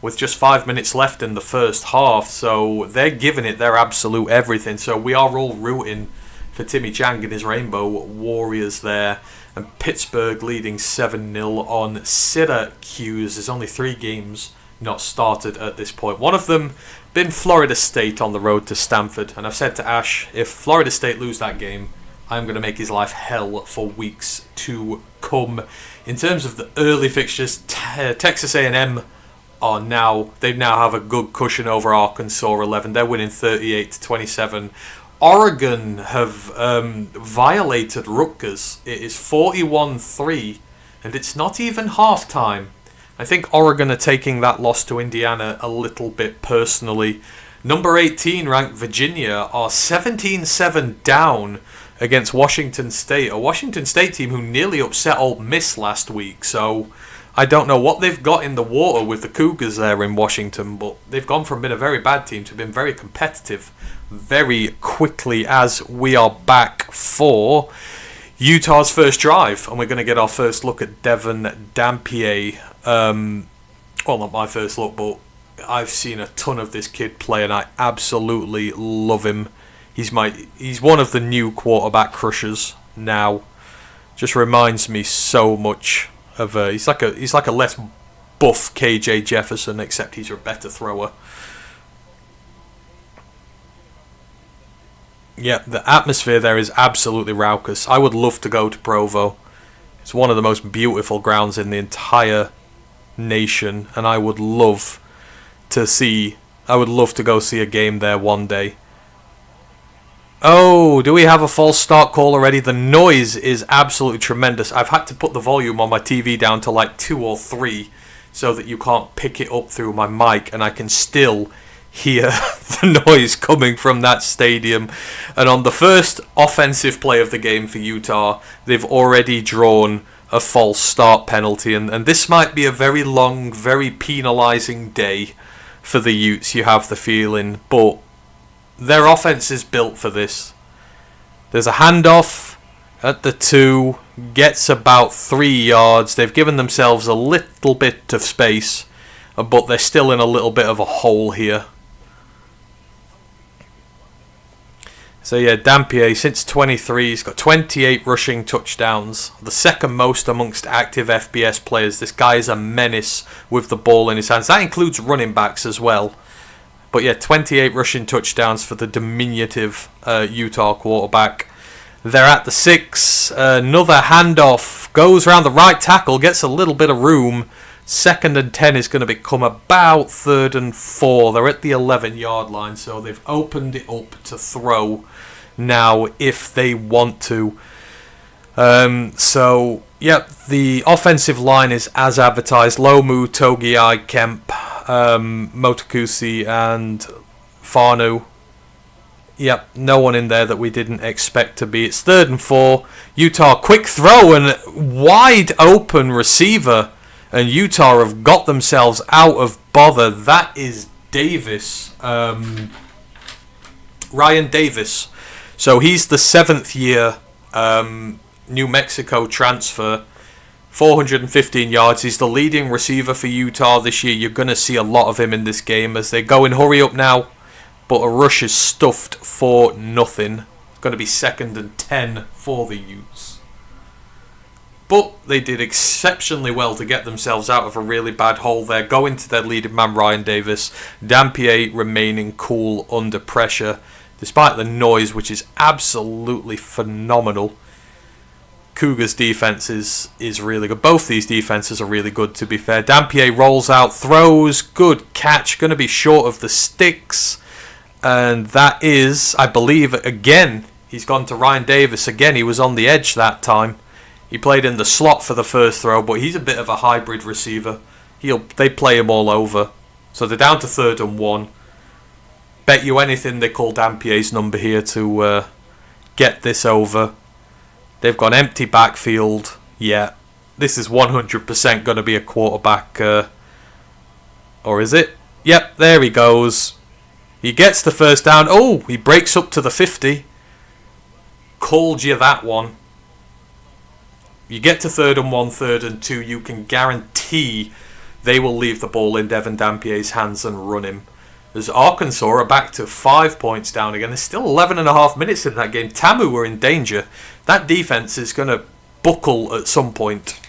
with just 5 minutes left in the first half, so they're giving it their absolute everything. So we are all rooting for Timmy Chang and his Rainbow Warriors there. And Pittsburgh leading 7-0 on Syracuse. There's only 3 games not started at this point. One of them been Florida State on the road to Stanford. And I've said to Ash, if Florida State lose that game, I'm going to make his life hell for weeks to come. In terms of the early fixtures, Texas A&M they now have a good cushion over Arkansas 11. They're winning 38-27. Oregon have violated Rutgers. It is 41-3, and it's not even halftime. I think Oregon are taking that loss to Indiana a little bit personally. Number 18 ranked Virginia are 17-7 down against Washington State, a Washington State team who nearly upset Ole Miss last week. So I don't know what they've got in the water with the Cougars there in Washington, but they've gone from being a very bad team to being very competitive very quickly as we are back for Utah's first drive, and we're going to get our first look at Devon Dampier. Well, not my first look, but I've seen a ton of this kid play, and I absolutely love him. He's one of the new quarterback crushers now. Just reminds me so much of he's like a less buff KJ Jefferson, except he's a better thrower. Yeah, the atmosphere there is absolutely raucous. I would love to go to Provo. It's one of the most beautiful grounds in the entire nation, and I would love to go see a game there one day. Oh, do we have a false start call already? The noise is absolutely tremendous. I've had to put the volume on my TV down to like 2 or 3 so that you can't pick it up through my mic, and I can still hear the noise coming from that stadium. And on the first offensive play of the game for Utah, they've already drawn a false start penalty, and this might be a very long, very penalising day for the Utes, you have the feeling, but their offense is built for this. There's a handoff at the 2, gets about 3 yards. They've given themselves a little bit of space, but they're still in a little bit of a hole here. So yeah, Dampier, since 23, he's got 28 rushing touchdowns, the second most amongst active FBS players. This guy is a menace with the ball in his hands. That includes running backs as well. But yeah, 28 rushing touchdowns for the diminutive Utah quarterback. They're at the 6. Another handoff. Goes around the right tackle. Gets a little bit of room. 2nd and 10 is going to become about 3rd and 4. They're at the 11-yard line. So they've opened it up to throw now if they want to. So, yep, the offensive line is as advertised. Lomu, Togiai, Kemp, Motokusi and Farnu. Yep, no one in there that we didn't expect to be. It's 3rd and 4. Utah, quick throw and wide open receiver. And Utah have got themselves out of bother. That is Davis. Ryan Davis. So he's the 7th year New Mexico transfer. 415 yards. He's the leading receiver for Utah this year. You're going to see a lot of him in this game as they go in hurry up now. But a rush is stuffed for nothing. It's going to be 2nd and 10 for the Utes. But they did exceptionally well to get themselves out of a really bad hole there. Going to their leading man, Ryan Davis. Dampier remaining cool under pressure, despite the noise, which is absolutely phenomenal. Cougars' defense is really good. Both these defenses are really good, to be fair. Dampier rolls out, throws, good catch. Going to be short of the sticks. And that is, I believe, again, he's gone to Ryan Davis. Again, he was on the edge that time. He played in the slot for the first throw, but he's a bit of a hybrid receiver. They play him all over. So they're down to 3rd and 1. Bet you anything they call Dampier's number here to get this over. They've got empty backfield. Yeah, this is 100% going to be a quarterback. Or is it? Yep, there he goes. He gets the first down. Oh, he breaks up to the 50. Called you that one. You get to 3rd and 1, 3rd and 2, you can guarantee they will leave the ball in Devon Dampier's hands and run him. As Arkansas are back to 5 points down again. There's still 11 and a half minutes in that game. Tamu are in danger. That defense is going to buckle at some point.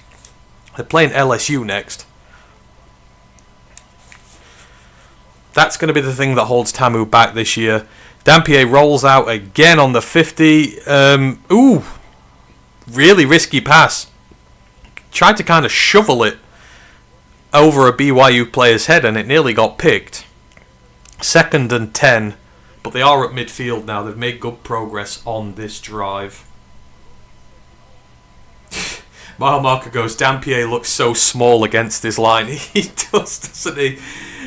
They're playing LSU next. That's going to be the thing that holds Tamu back this year. Dampier rolls out again on the 50. Really risky pass. Tried to kind of shovel it over a BYU player's head and it nearly got picked. 2nd and 10. But they are at midfield now. They've made good progress on this drive. Mile marker goes, Dampier looks so small against his line. He does, doesn't he?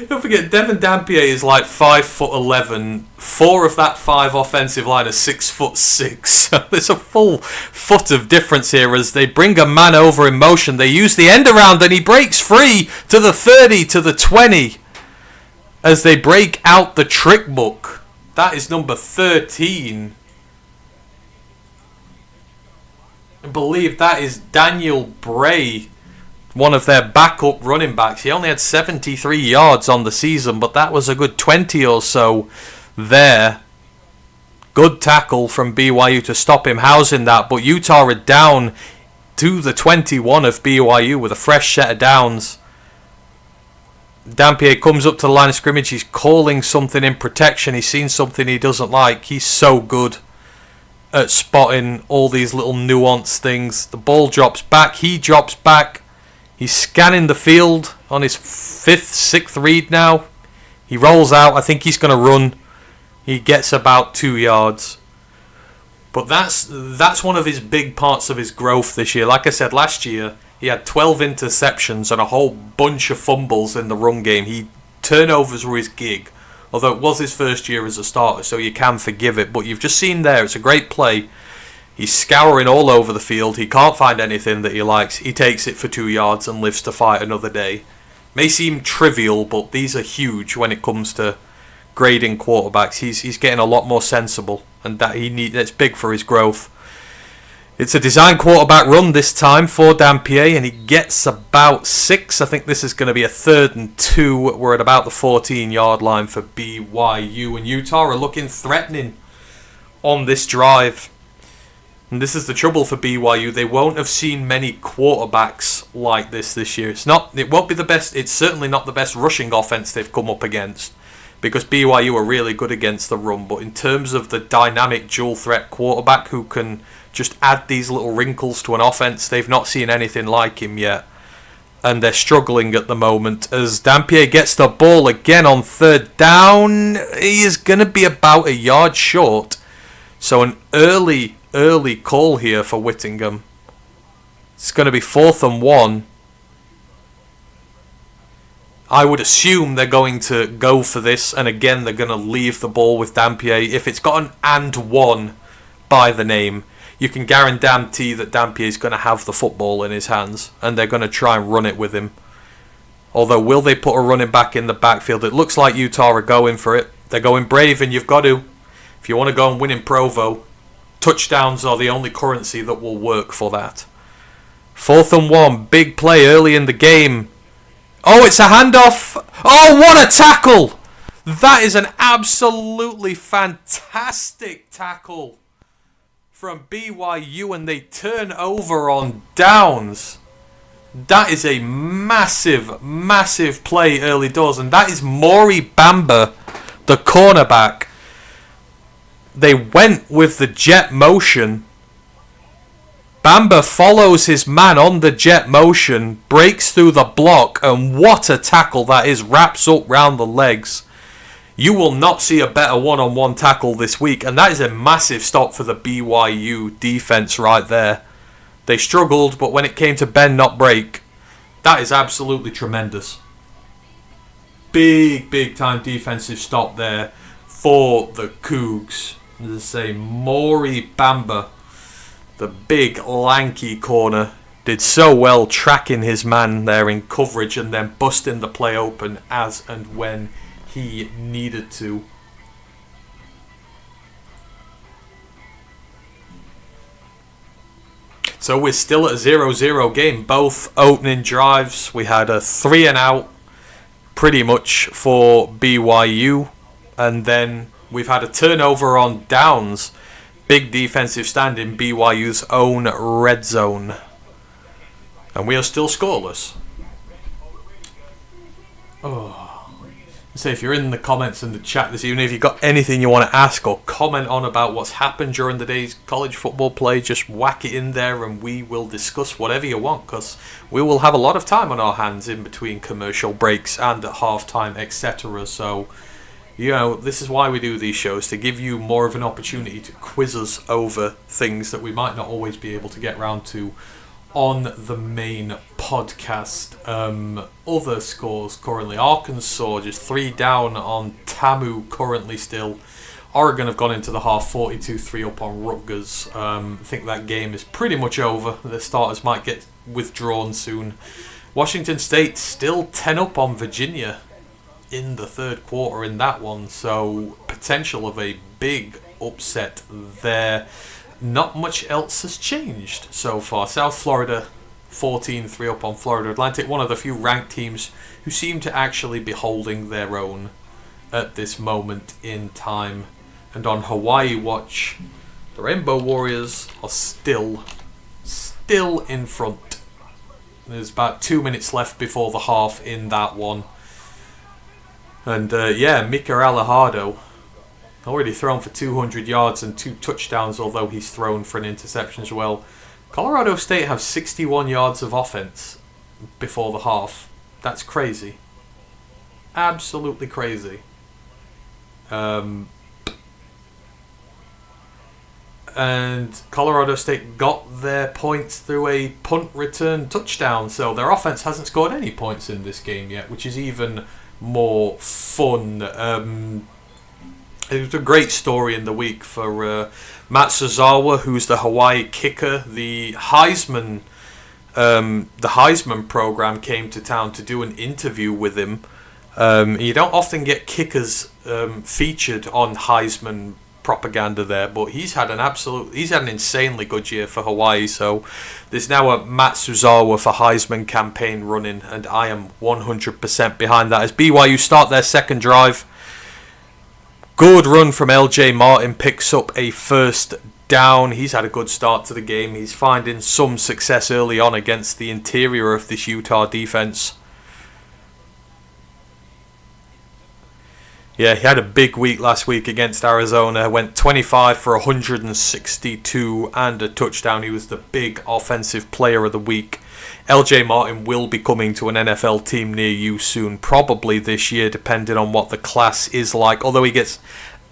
Don't forget, Devon Dampier is like 5'11". 4 of that 5 offensive line are 6'6". So there's a full foot of difference here as they bring a man over in motion. They use the end around and he breaks free to the 30, to the 20. As they break out the trick book. That is number 13. I believe that is Daniel Bray. one of their backup running backs. He only had 73 yards on the season, but that was a good 20 or so there. Good tackle from BYU to stop him housing that, but Utah are down to the 21 of BYU with a fresh set of downs. Dampier comes up to the line of scrimmage. He's calling something in protection. He's seen something he doesn't like. He's so good at spotting all these little nuanced things. The ball drops back. He drops back. He's scanning the field on his 5th, 6th read now. He rolls out. I think he's going to run. He gets about 2 yards. But that's one of his big parts of his growth this year. Like I said, last year, he had 12 interceptions and a whole bunch of fumbles in the run game. Turnovers were his gig. Although it was his first year as a starter, so you can forgive it. But you've just seen there, it's a great play. He's scouring all over the field. He can't find anything that he likes. He takes it for 2 yards and lives to fight another day. May seem trivial, but these are huge when it comes to grading quarterbacks. He's getting a lot more sensible, and that's big for his growth. It's a design quarterback run this time for Dampier, and he gets about 6. I think this is going to be a 3rd and 2. We're at about the 14-yard line for BYU, and Utah are looking threatening on this drive. And this is the trouble for BYU. They won't have seen many quarterbacks like this year. It won't be the best. It's certainly not the best rushing offense they've come up against, because BYU are really good against the run. But in terms of the dynamic dual threat quarterback who can just add these little wrinkles to an offense, they've not seen anything like him yet. And they're struggling at the moment as Dampier gets the ball again on 3rd down. He is going to be about a yard short. So an early call here for Whittingham. It's going to be 4th and 1. I would assume they're going to go for this, and again they're going to leave the ball with Dampier. If it's got an and 1 by the name, you can guarantee that Dampier is going to have the football in his hands, and they're going to try and run it with him. Although, will they put a running back in the backfield? It looks like Utah are going for it. They're going brave, and you've got to. If you want to go and win in Provo, touchdowns are the only currency that will work for that. 4th and 1, big play early in the game. Oh, it's a handoff. Oh, what a tackle! That is an absolutely fantastic tackle from BYU, and they turn over on downs. That is a massive, massive play early doors, and that is Maury Bamba, the cornerback. They went with the jet motion. Bamba follows his man on the jet motion, breaks through the block, and what a tackle that is, wraps up round the legs. You will not see a better one-on-one tackle this week, and that is a massive stop for the BYU defense right there. They struggled, but when it came to bend, not break, that is absolutely tremendous. Big time defensive stop there for the Cougs. As I say, Maury Bamba, the big lanky corner, did so well tracking his man there in coverage and then busting the play open as and when he needed to. So we're still at a 0-0 game. Both opening drives, we had a 3 and out pretty much for BYU, and then we've had a turnover on downs. Big defensive stand in BYU's own red zone. And we are still scoreless. So if you're in the comments and the chat this evening, if you've got anything you want to ask or comment on about what's happened during the day's college football play, just whack it in there and we will discuss whatever you want, because we will have a lot of time on our hands in between commercial breaks and at halftime, etc. So, you know, this is why we do these shows, to give you more of an opportunity to quiz us over things that we might not always be able to get round to on the main podcast. Other scores currently: Arkansas just 3 down on Tamu currently still. Oregon have gone into the half 42-3 up on Rutgers. I think that game is pretty much over. The starters might get withdrawn soon. Washington State still 10 up on Virginia in the third quarter in that one, so potential of a big upset there. Not much else has changed so far. South Florida 14-3 up on Florida Atlantic, one of the few ranked teams who seem to actually be holding their own at this moment in time. And on Hawaii watch, the Rainbow Warriors are still in front. There's about 2 minutes left before the half in that one. And Mika Alejado already thrown for 200 yards and 2 touchdowns, although he's thrown for an interception as well. Colorado State have 61 yards of offense before the half. That's crazy. Absolutely crazy. And Colorado State got their points through a punt return touchdown, so their offense hasn't scored any points in this game yet, which is even more fun. It was a great story in the week for Matt Suzawa, who's the Hawaii kicker. The Heisman program came to town to do an interview with him. You don't often get kickers featured on Heisman propaganda there, but he's had an insanely good year for Hawaii. So there's now a Matt Suzawa for Heisman campaign running, and I am 100% behind that as BYU start their second drive. Good run from LJ Martin, picks up a first down. He's had a good start to the game. He's finding some success early on against the interior of this Utah defense. Yeah, he had a big week last week against Arizona. Went 25 for 162 and a touchdown. He was the big offensive player of the week. LJ Martin will be coming to an NFL team near you soon, probably this year, depending on what the class is like. Although he gets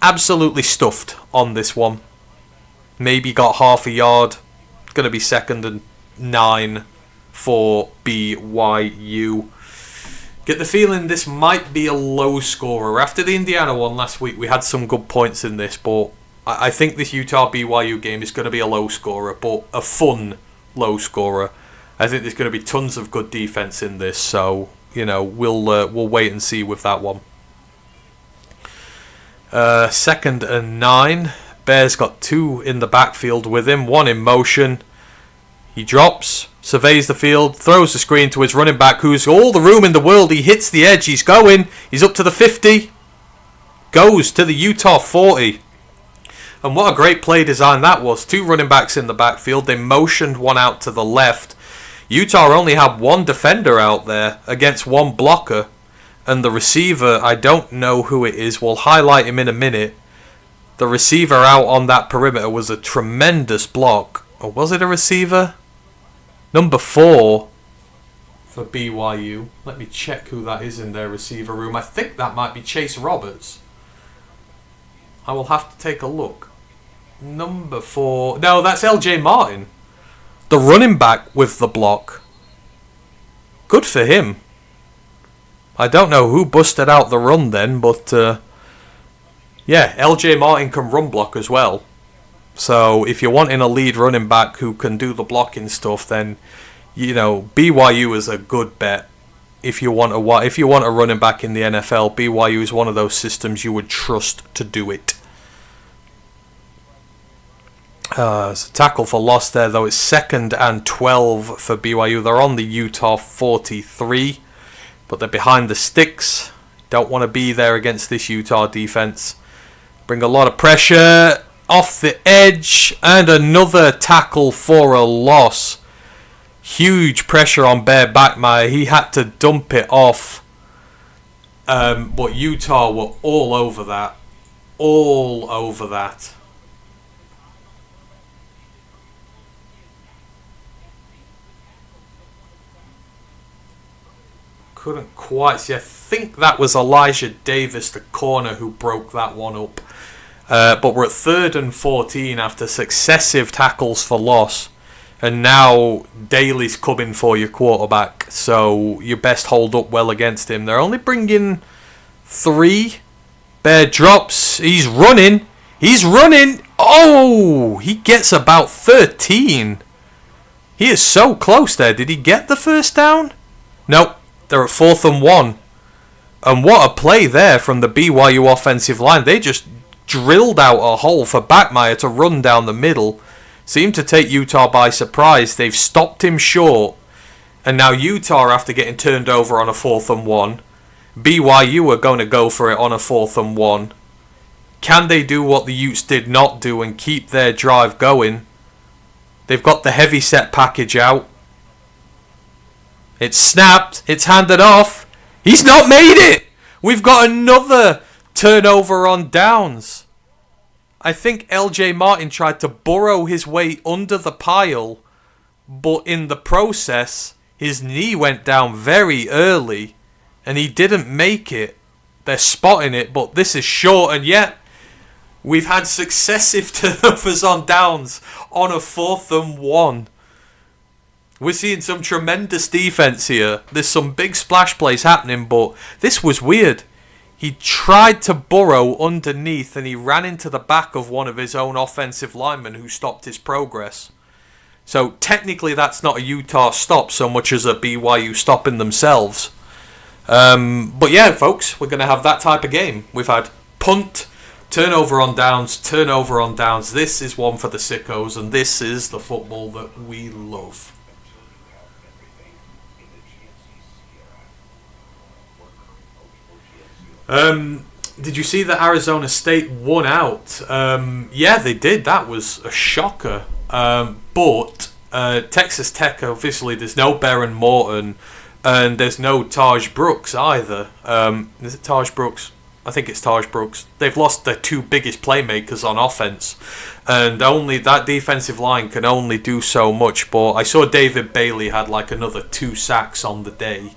absolutely stuffed on this one. Maybe got half a yard. Going to be 2nd and 9 for BYU. Get the feeling this might be a low scorer. After the Indiana one last week, we had some good points in this, but I think this Utah-BYU game is going to be a low scorer, but a fun low scorer. I think there's going to be tons of good defense in this, so we'll wait and see with that one. 2nd and 9. Bears got 2 in the backfield with him, 1 in motion. He drops, surveys the field, throws the screen to his running back, who's all the room in the world. He hits the edge. He's going. He's up to the 50. Goes to the Utah 40. And what a great play design that was. 2 running backs in the backfield. They motioned one out to the left. Utah only had 1 defender out there against 1 blocker. And the receiver, I don't know who it is. We'll highlight him in a minute. The receiver out on that perimeter was a tremendous block. Or was it a receiver? Number 4 for BYU. Let me check who that is in their receiver room. I think that might be Chase Roberts. I will have to take a look. Number 4. No, that's LJ Martin. The running back with the block. Good for him. I don't know who busted out the run then, but LJ Martin can run block as well. So if you're wanting a lead running back who can do the blocking stuff, then BYU is a good bet. If you want a running back in the NFL, BYU is one of those systems you would trust to do it. It's a tackle for loss there, though. It's 2nd and 12 for BYU. They're on the Utah 43, but they're behind the sticks. Don't want to be there against this Utah defense. Bring a lot of pressure off the edge, and another tackle for a loss. Huge pressure on Bear Bachmeier. He had to dump it off. But Utah were all over that. All over that. Couldn't quite see. I think that was Elijah Davis, the corner, who broke that one up. But we're at 3rd and 14 after successive tackles for loss. And now Daly's coming for your quarterback. So you best hold up well against him. They're only bringing 3. Bear drops. He's running. Oh! He gets about 13. He is so close there. Did he get the first down? Nope. They're at 4th and 1. And what a play there from the BYU offensive line. They just drilled out a hole for Bachmeier to run down the middle. Seemed to take Utah by surprise. They've stopped him short. And now Utah, after getting turned over on a 4th and 1, BYU are going to go for it on a 4th and 1. Can they do what the Utes did not do and keep their drive going? They've got the heavy set package out. It's snapped. It's handed off. He's not made it. We've got another turnover on downs. I think LJ Martin tried to burrow his way under the pile, but in the process, his knee went down very early, and he didn't make it. They're spotting it, but this is short, and yet we've had successive turnovers on downs on a 4th and 1. We're seeing some tremendous defense here. There's some big splash plays happening, but this was weird. He tried to burrow underneath and he ran into the back of one of his own offensive linemen who stopped his progress. So technically that's not a Utah stop so much as a BYU stopping themselves. But yeah, folks, we're going to have that type of game. We've had punt, turnover on downs, turnover on downs. This is one for the sickos, and this is the football that we love. Did you see that Arizona State won out? Yeah, they did. That was a shocker. But Texas Tech, obviously, there's no Baron Morton, and there's no Taj Brooks either. Is it Taj Brooks? I think it's Taj Brooks. They've lost their two biggest playmakers on offense, and only that defensive line can only do so much. But I saw David Bailey had like another 2 sacks on the day.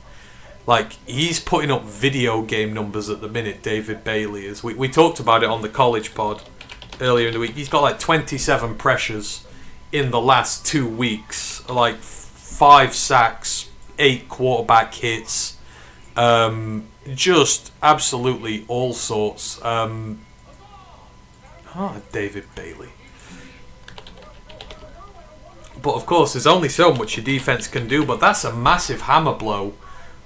Like, he's putting up video game numbers at the minute, David Bailey is. We talked about it on the college pod earlier in the week. He's got like 27 pressures in the last 2 weeks. Like 5 sacks, 8 quarterback hits. Just absolutely all sorts. David Bailey. But of course, there's only so much your defense can do. But that's a massive hammer blow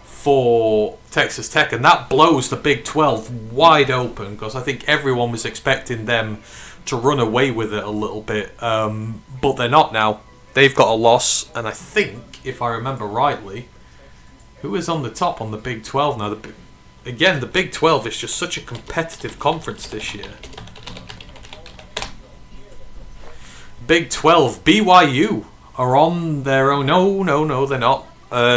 for Texas Tech, and that blows the Big 12 wide open, because I think everyone was expecting them to run away with it a little bit, but they're not now. They've got a loss, and I think, if I remember rightly, who is on the top on the Big 12 now? The Big 12 is just such a competitive conference this year. Big 12, BYU are on their own. No, they're not.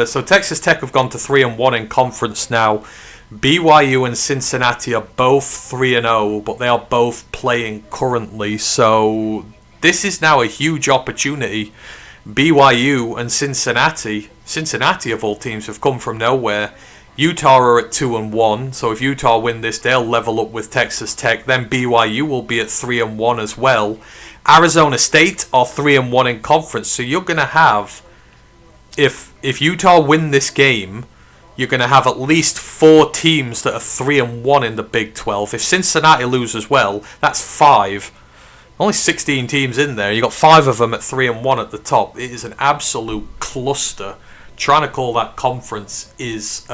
So Texas Tech have gone to 3-1 in conference now. BYU and Cincinnati are both 3-0, but they are both playing currently. So this is now a huge opportunity. BYU and Cincinnati of all teams have come from nowhere. Utah are at 2-1, so if Utah win this, they'll level up with Texas Tech. Then BYU will be at 3-1 as well. Arizona State are 3-1 in conference, so you're going to have, if Utah win this game, you're going to have at least 4 teams that are 3-1 in the Big 12. If Cincinnati lose as well, that's 5. Only 16 teams in there. You got 5 of them at 3-1 at the top. It is an absolute cluster. Trying to call that conference is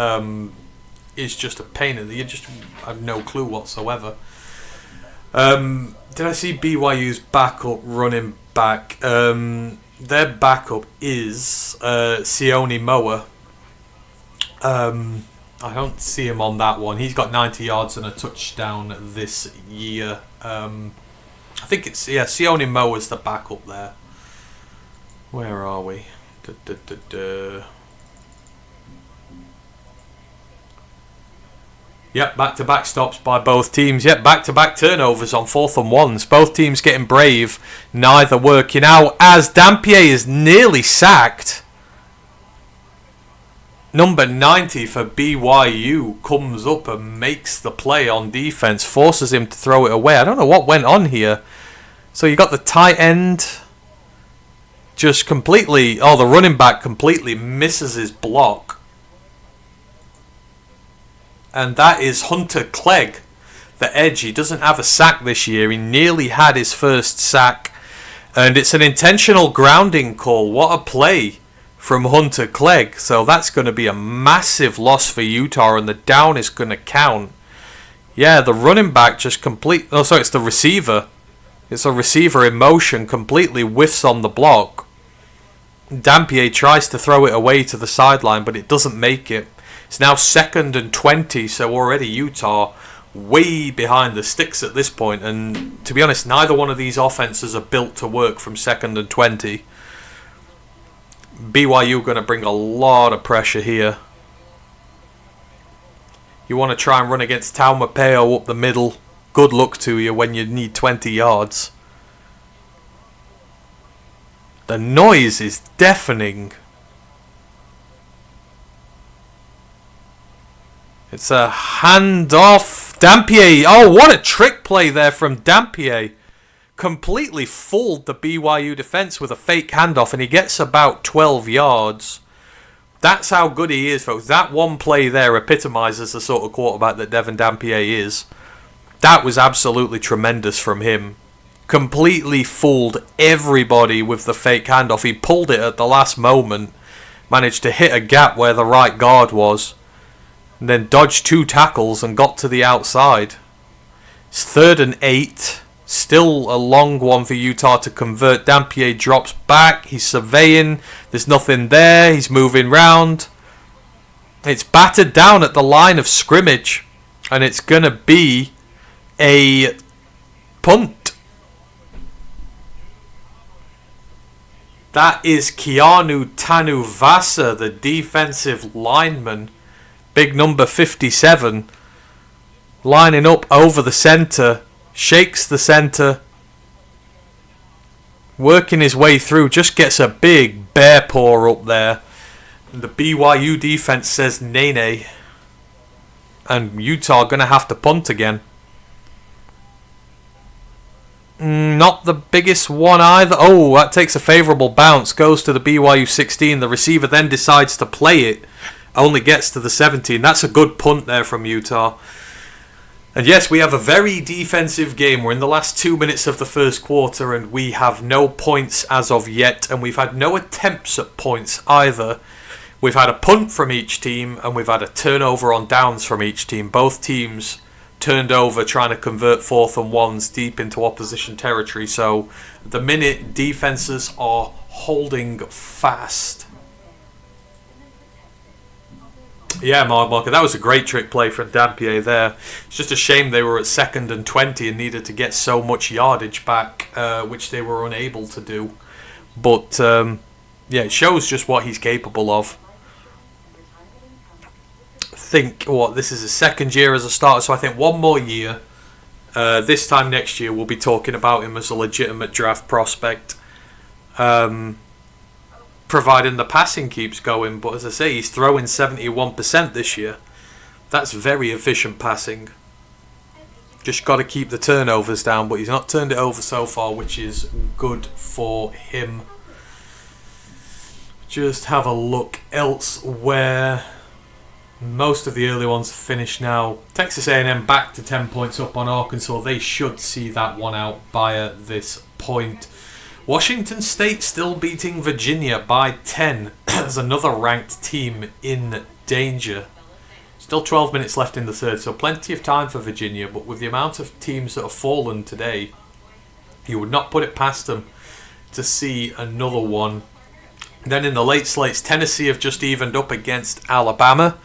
just a pain in the. You just have no clue whatsoever. Did I see BYU's backup running back? Their backup is Sione Moa. I don't see him on that one. He's got 90 yards and a touchdown this year. I think it's Sione Moa is the backup there. Where are we? Yep, back-to-back stops by both teams. Yep, back-to-back turnovers on 4th and 1s. Both teams getting brave, neither working out, as Dampier is nearly sacked. Number 90 for BYU comes up and makes the play on defense, forces him to throw it away. I don't know what went on here. So you got the tight end just completely, the running back completely misses his block. And that is Hunter Clegg, the edge. He doesn't have a sack this year. He nearly had his first sack. And it's an intentional grounding call. What a play from Hunter Clegg. So that's going to be a massive loss for Utah, and the down is going to count. Yeah, the running back just it's the receiver. It's a receiver in motion, completely whiffs on the block. Dampier tries to throw it away to the sideline, but it doesn't make it. It's now 2nd and 20, so already Utah way behind the sticks at this point. And to be honest, neither one of these offenses are built to work from 2nd and 20. BYU going to bring a lot of pressure here. You want to try and run against Taumapeo up the middle. Good luck to you when you need 20 yards. The noise is deafening. It's a handoff. Dampier. Oh, what a trick play there from Dampier. Completely fooled the BYU defense with a fake handoff, and he gets about 12 yards. That's how good he is, folks. That one play there epitomizes the sort of quarterback that Devon Dampier is. That was absolutely tremendous from him. Completely fooled everybody with the fake handoff. He pulled it at the last moment. Managed to hit a gap where the right guard was. And then dodged 2 tackles and got to the outside. It's 3rd and 8. Still a long one for Utah to convert. Dampier drops back. He's surveying. There's nothing there. He's moving round. It's battered down at the line of scrimmage. And it's going to be a punt. That is Keanu Tanuvasa, the defensive lineman. Big number 57. Lining up over the centre. Shakes the centre. Working his way through. Just gets a big bear paw up there. And the BYU defense says nay. And Utah going to have to punt again. Not the biggest one either. Oh, that takes a favourable bounce. Goes to the BYU 16. The receiver then decides to play it. Only gets to the 17. That's a good punt there from Utah. And yes, we have a very defensive game. We're in the last 2 minutes of the first quarter, and we have no points as of yet. And we've had no attempts at points either. We've had a punt from each team, and we've had a turnover on downs from each team. Both teams turned over trying to convert 4th and 1s deep into opposition territory. So at the minute, defenses are holding fast. Yeah, Mark, that was a great trick play from Dampier there. It's just a shame they were at 2nd and 20 and needed to get so much yardage back, which they were unable to do. But yeah, it shows just what he's capable of. Think this is his 2nd year as a starter, so I think one more year. This time next year we'll be talking about him as a legitimate draft prospect, providing the passing keeps going. But as I say, he's throwing 71% this year. That's very efficient passing. Just got to keep the turnovers down, but he's not turned it over so far, which is good for him. Just have a look elsewhere. Most of the early ones are finished now. Texas A&M back to 10 points up on Arkansas. They should see that one out by this point. Washington State still beating Virginia by 10. There's another ranked team in danger. Still 12 minutes left in the third, so plenty of time for Virginia. But with the amount of teams that have fallen today, you would not put it past them to see another one. Then in the late slates, Tennessee have just evened up against Alabama,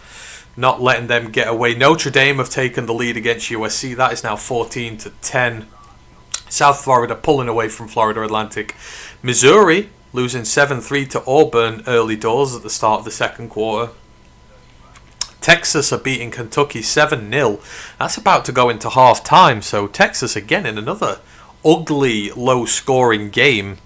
not letting them get away. Notre Dame have taken the lead against USC. That is now 14-10. South Florida pulling away from Florida Atlantic. Missouri losing 7-3 to Auburn early doors at the start of the second quarter. Texas are beating Kentucky 7-0. That's about to go into half time. So Texas again in another ugly low scoring game.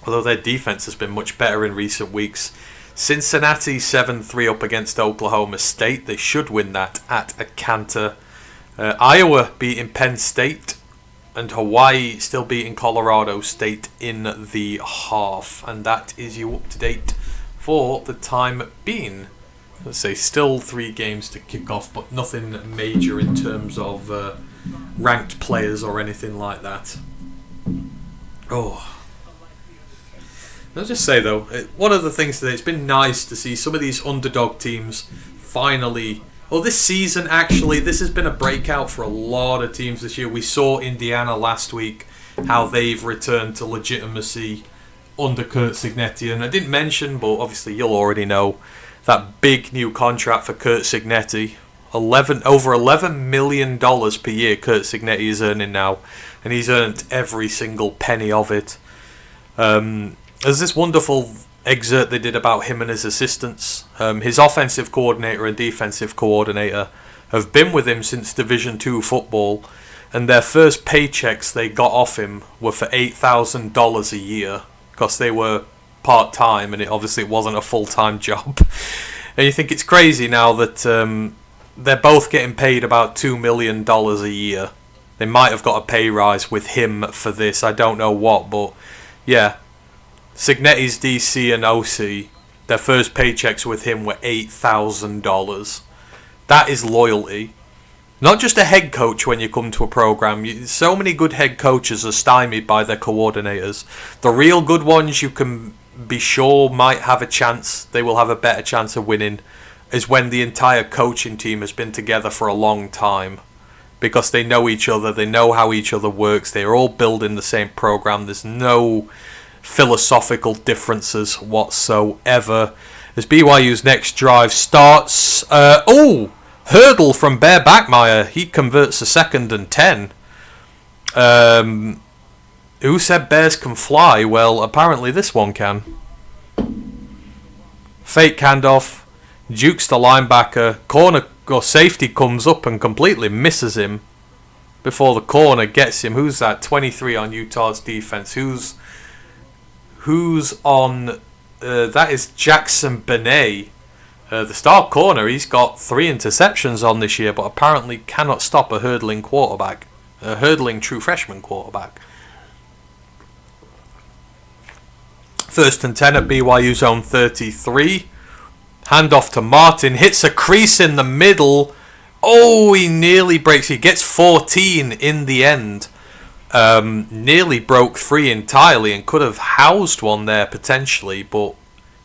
Although their defense has been much better in recent weeks. Cincinnati 7-3 up against Oklahoma State. They should win that at a canter. Iowa beating Penn State. And Hawaii still beating Colorado State in the half. And that is you up to date for the time being. Let's say still 3 games to kick off, but nothing major in terms of ranked players or anything like that. Oh. I'll just say though, one of the things today, it's been nice to see some of these underdog teams finally, this season actually, this has been a breakout for a lot of teams this year. We saw Indiana last week, how they've returned to legitimacy under Kurt Signetti. And I didn't mention, but obviously you'll already know, that big new contract for Kurt Signetti. Over $11 million per year Kurt Signetti is earning now, and he's earned every single penny of it. There's this wonderful excerpt they did about him and his assistants. His offensive coordinator and defensive coordinator have been with him since Division II football, and their first paychecks they got off him were for $8,000 a year, because they were part-time and it obviously wasn't a full-time job. And you think it's crazy now that they're both getting paid about $2 million a year. They might have got a pay rise with him for this, I don't know what, but yeah. Signetti's DC and OC, their first paychecks with him were $8,000. That is loyalty. Not just a head coach when you come to a program. So many good head coaches are stymied by their coordinators. The real good ones you can be sure might have a chance, they will have a better chance of winning, is when the entire coaching team has been together for a long time. Because they know each other, they know how each other works, they're all building the same program, there's no philosophical differences whatsoever. As BYU's next drive starts, hurdle from Bear Bachmeier, he converts a 2nd and 10. Who said bears can fly? Well, apparently this one can. Fake handoff, jukes the linebacker, corner or safety comes up and completely misses him before the corner gets him. Who's that? 23 on Utah's defense. Who's on? That is Jackson Benet, the star corner. He's got 3 interceptions on this year, but apparently cannot stop a hurdling quarterback, a hurdling true freshman quarterback. 1st and 10 at BYU zone 33. Handoff to Martin, hits a crease in the middle. Oh, he nearly breaks. He gets 14 in the end. Nearly broke 3 entirely and could have housed one there potentially, but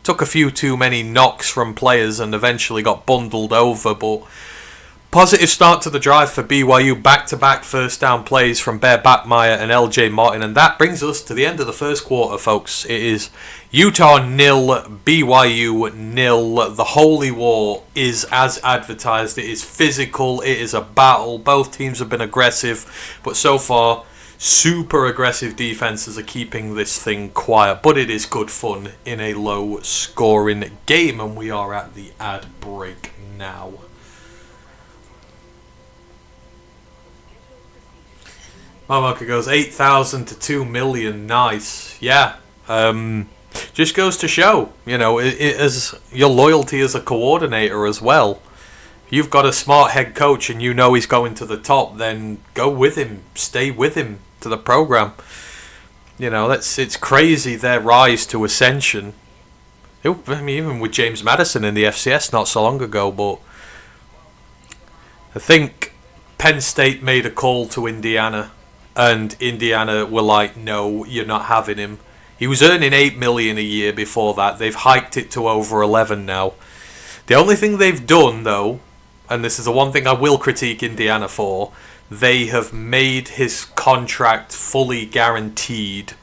took a few too many knocks from players and eventually got bundled over. But positive start to the drive for BYU, back-to-back first down plays from Bear Bachmeier and LJ Martin, and that brings us to the end of the first quarter, folks. It is Utah 0, BYU 0. The Holy War is as advertised. It is physical, it is a battle. Both teams have been aggressive, but so far super aggressive defenses are keeping this thing quiet, but it is good fun in a low scoring game, and we are at the ad break now. My marker goes 8,000 to 2 million. Nice. Yeah. Just goes to show, it is your loyalty as a coordinator as well. If you've got a smart head coach and you know he's going to the top, then go with him. Stay with him to the program. It's crazy their rise to ascension. Even with James Madison in the FCS not so long ago, but I think Penn State made a call to Indiana. And Indiana were like, no, you're not having him. He was earning $8 million a year before that. They've hiked it to over 11 now. The only thing they've done, though, and this is the one thing I will critique Indiana for, they have made his contract fully guaranteed.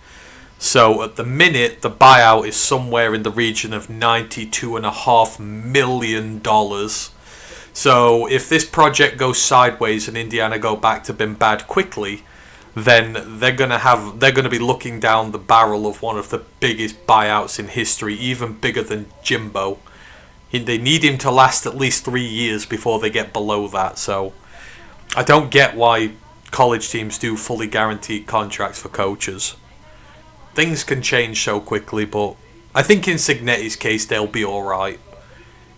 So at the minute, the buyout is somewhere in the region of $92.5 million. So if this project goes sideways and Indiana go back to being bad quickly, then they're gonna be looking down the barrel of one of the biggest buyouts in history, even bigger than Jimbo. They need him to last at least 3 years before they get below that. So I don't get why college teams do fully guaranteed contracts for coaches. Things can change so quickly, but I think in Signetti's case they'll be alright.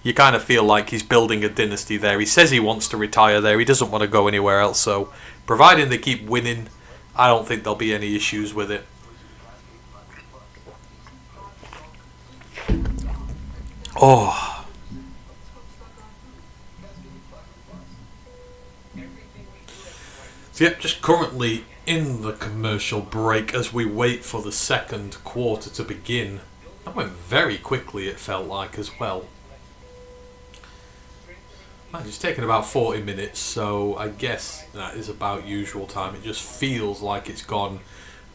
You kind of feel like he's building a dynasty there. He says he wants to retire there. He doesn't want to go anywhere else. So providing they keep winning, I don't think there'll be any issues with it. Oh. So yep, just currently in the commercial break as we wait for the second quarter to begin. That went very quickly, it felt like, as well. It's taken about 40 minutes, so I guess that is about usual time. It just feels like it's gone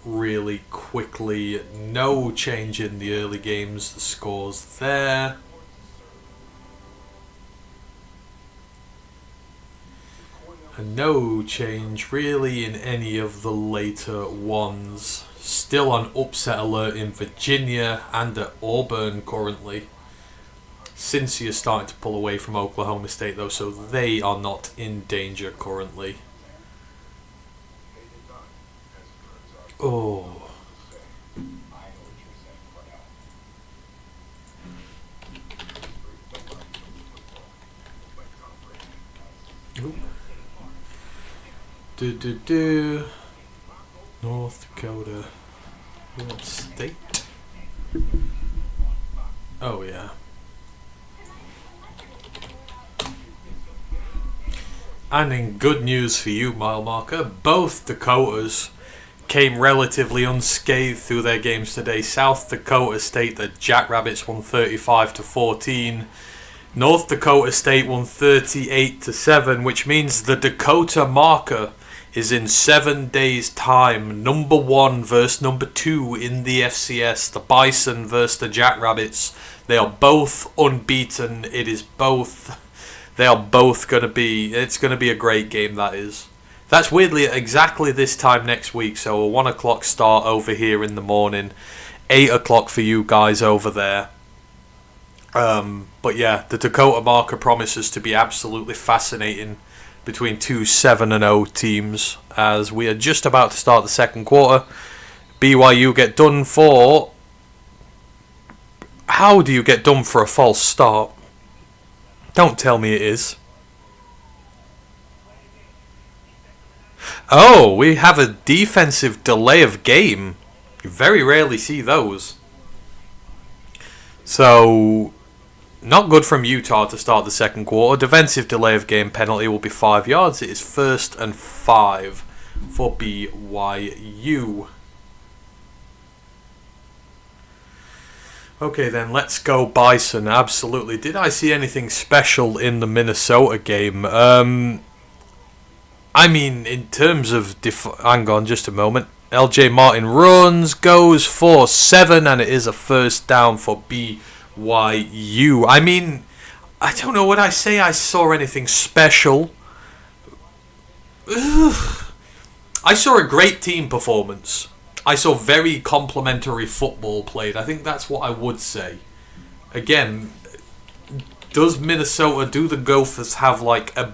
really quickly. No change in the early games scores there. And no change really in any of the later ones. Still on upset alert in Virginia and at Auburn currently. Cincy is starting to pull away from Oklahoma State though, so they are not in danger currently. Oh. Oop. North Dakota. What state? Oh yeah. And in good news for you, mile marker, both Dakotas came relatively unscathed through their games today. South Dakota State, the Jackrabbits, won 35-14. North Dakota State won 38-7, which means the Dakota marker is in 7 days' time. Number 1 versus number 2 in the FCS. The Bison versus the Jackrabbits. They are both unbeaten. They are both going to be... It's going to be a great game, that is. That's weirdly at exactly this time next week. So a 1 o'clock start over here in the morning. 8 o'clock for you guys over there. But yeah, the Dakota marker promises to be absolutely fascinating between two 7-0 teams as we are just about to start the second quarter. BYU get done for... How do you get done for a false start? Don't tell me it is. Oh, we have a defensive delay of game. You very rarely see those. So, not good from Utah to start the second quarter. Defensive delay of game penalty will be 5 yards. It is 1st and 5 for BYU. Okay then, let's go Bison. Absolutely. Did I see anything special in the Minnesota game? I mean, in terms of... hang on just a moment. LJ Martin runs, goes for 7, and it is a first down for BYU. I mean, I don't know, would I say I saw anything special? Ugh. I saw a great team performance. I saw very complimentary football played. I think that's what I would say. Again, does Minnesota, do the Gophers have like a...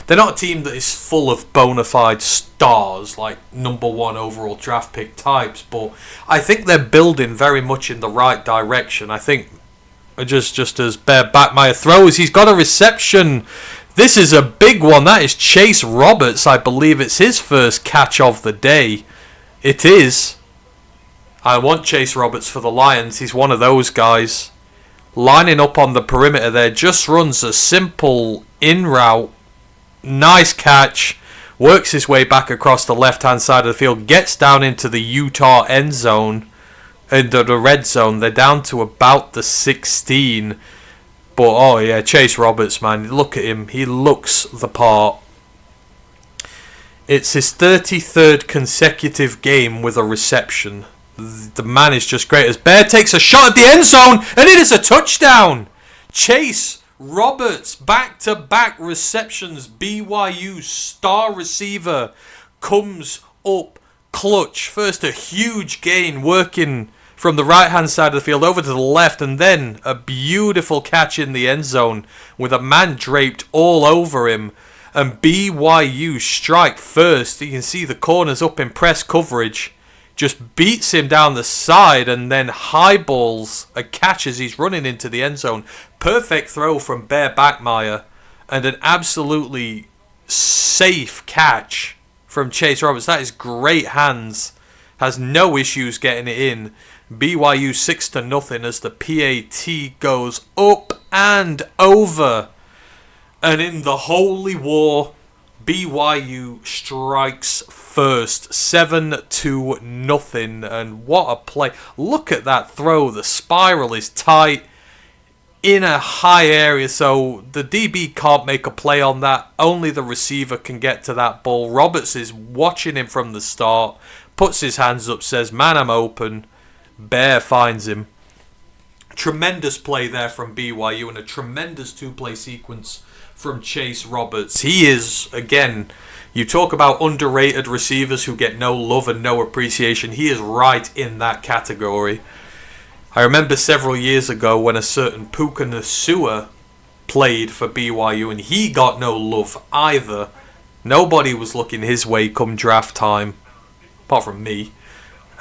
They're not a team that is full of bona fide stars, like number 1 overall draft pick types, but I think they're building very much in the right direction. I think just as Bear Bachmeier throws, he's got a reception. This is a big one. That is Chase Roberts. I believe it's his first catch of the day. It is. I want Chase Roberts for the Lions. He's one of those guys. Lining up on the perimeter there, just runs a simple in route. Nice catch. Works his way back across the left-hand side of the field. Gets down into the Utah end zone. Into the red zone. They're down to about the 16. But, oh yeah, Chase Roberts, man. Look at him. He looks the part. It's his 33rd consecutive game with a reception. The man is just great. As Bear takes a shot at the end zone, and it is a touchdown. Chase Roberts, back-to-back receptions. BYU star receiver comes up clutch. First a huge gain working from the right-hand side of the field over to the left, and then a beautiful catch in the end zone with a man draped all over him. And BYU strike first. You can see the corners up in press coverage. Just beats him down the side and then highballs a catch as he's running into the end zone. Perfect throw from Bear Bachmeier. And an absolutely safe catch from Chase Roberts. That is great hands. Has no issues getting it in. BYU 6-0 as the PAT goes up and over. And in the Holy War, BYU strikes first, 7-0. And what a play. Look at that throw. The spiral is tight. in a high area, so the DB can't make a play on that. Only the receiver can get to that ball. Roberts is watching him from the start, puts his hands up, says, "Man, I'm open." Bear finds him. Tremendous play there from BYU and a tremendous two-play sequence from Chase Roberts. He is, again, you talk about underrated receivers who get no love and no appreciation. He is right in that category. I remember several years ago when a certain Puka Nacua played for BYU and he got no love either. Nobody was looking his way come draft time, apart from me.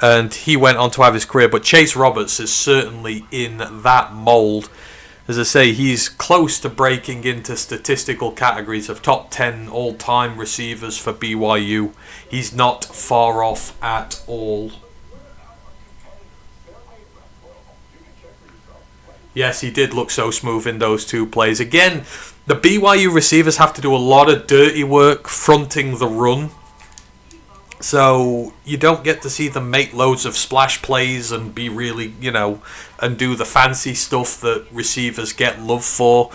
And he went on to have his career. But Chase Roberts is certainly in that mould. As I say, he's close to breaking into statistical categories of top 10 all-time receivers for BYU. He's not far off at all. Yes, he did look so smooth in those two plays. Again, the BYU receivers have to do a lot of dirty work fronting the run. So you don't get to see them make loads of splash plays and be really, and do the fancy stuff that receivers get love for.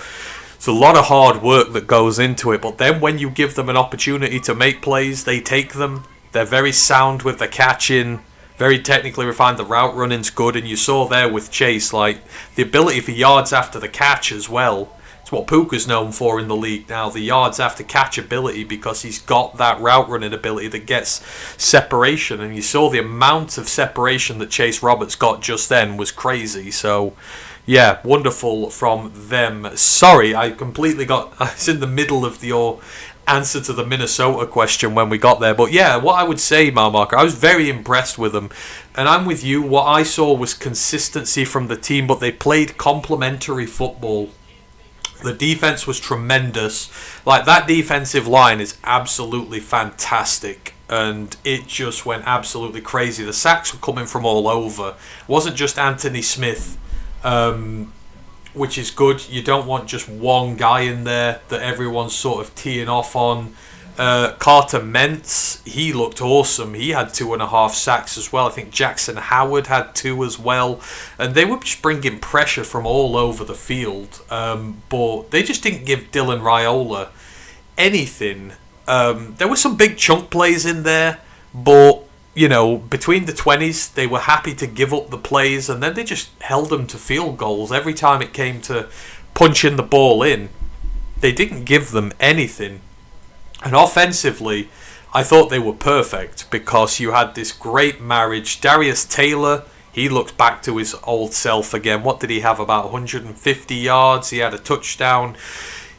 It's a lot of hard work that goes into it. But then when you give them an opportunity to make plays, they take them. They're very sound with the catching. Very technically refined. The route running's good, and you saw there with Chase, like the ability for yards after the catch as well. It's what Puka's known for in the league now, the yards after catch ability, because he's got that route running ability that gets separation, and you saw the amount of separation that Chase Roberts got just then was crazy. So, yeah, wonderful from them. Sorry, I was in the middle of your answer to the Minnesota question when we got there. But yeah, what I would say, Malmarker, I was very impressed with them. And I'm with you. What I saw was consistency from the team, but they played complementary football. The defense was tremendous. Like, that defensive line is absolutely fantastic. And it just went absolutely crazy. The sacks were coming from all over. It wasn't just Anthony Smith, which is good. You don't want just one guy in there that everyone's sort of teeing off on. Carter Mentz, he looked awesome. He had 2.5 sacks as well. I think Jackson Howard had 2 as well. And they were just bringing pressure from all over the field. But they just didn't give Dylan Raiola anything. There were some big chunk plays in there, but between the 20s, they were happy to give up the plays, and then they just held them to field goals. Every time it came to punching the ball in, they didn't give them anything. And offensively, I thought they were perfect, because you had this great marriage. Darius Taylor, he looked back to his old self again. What did he have? About 150 yards. He had a touchdown.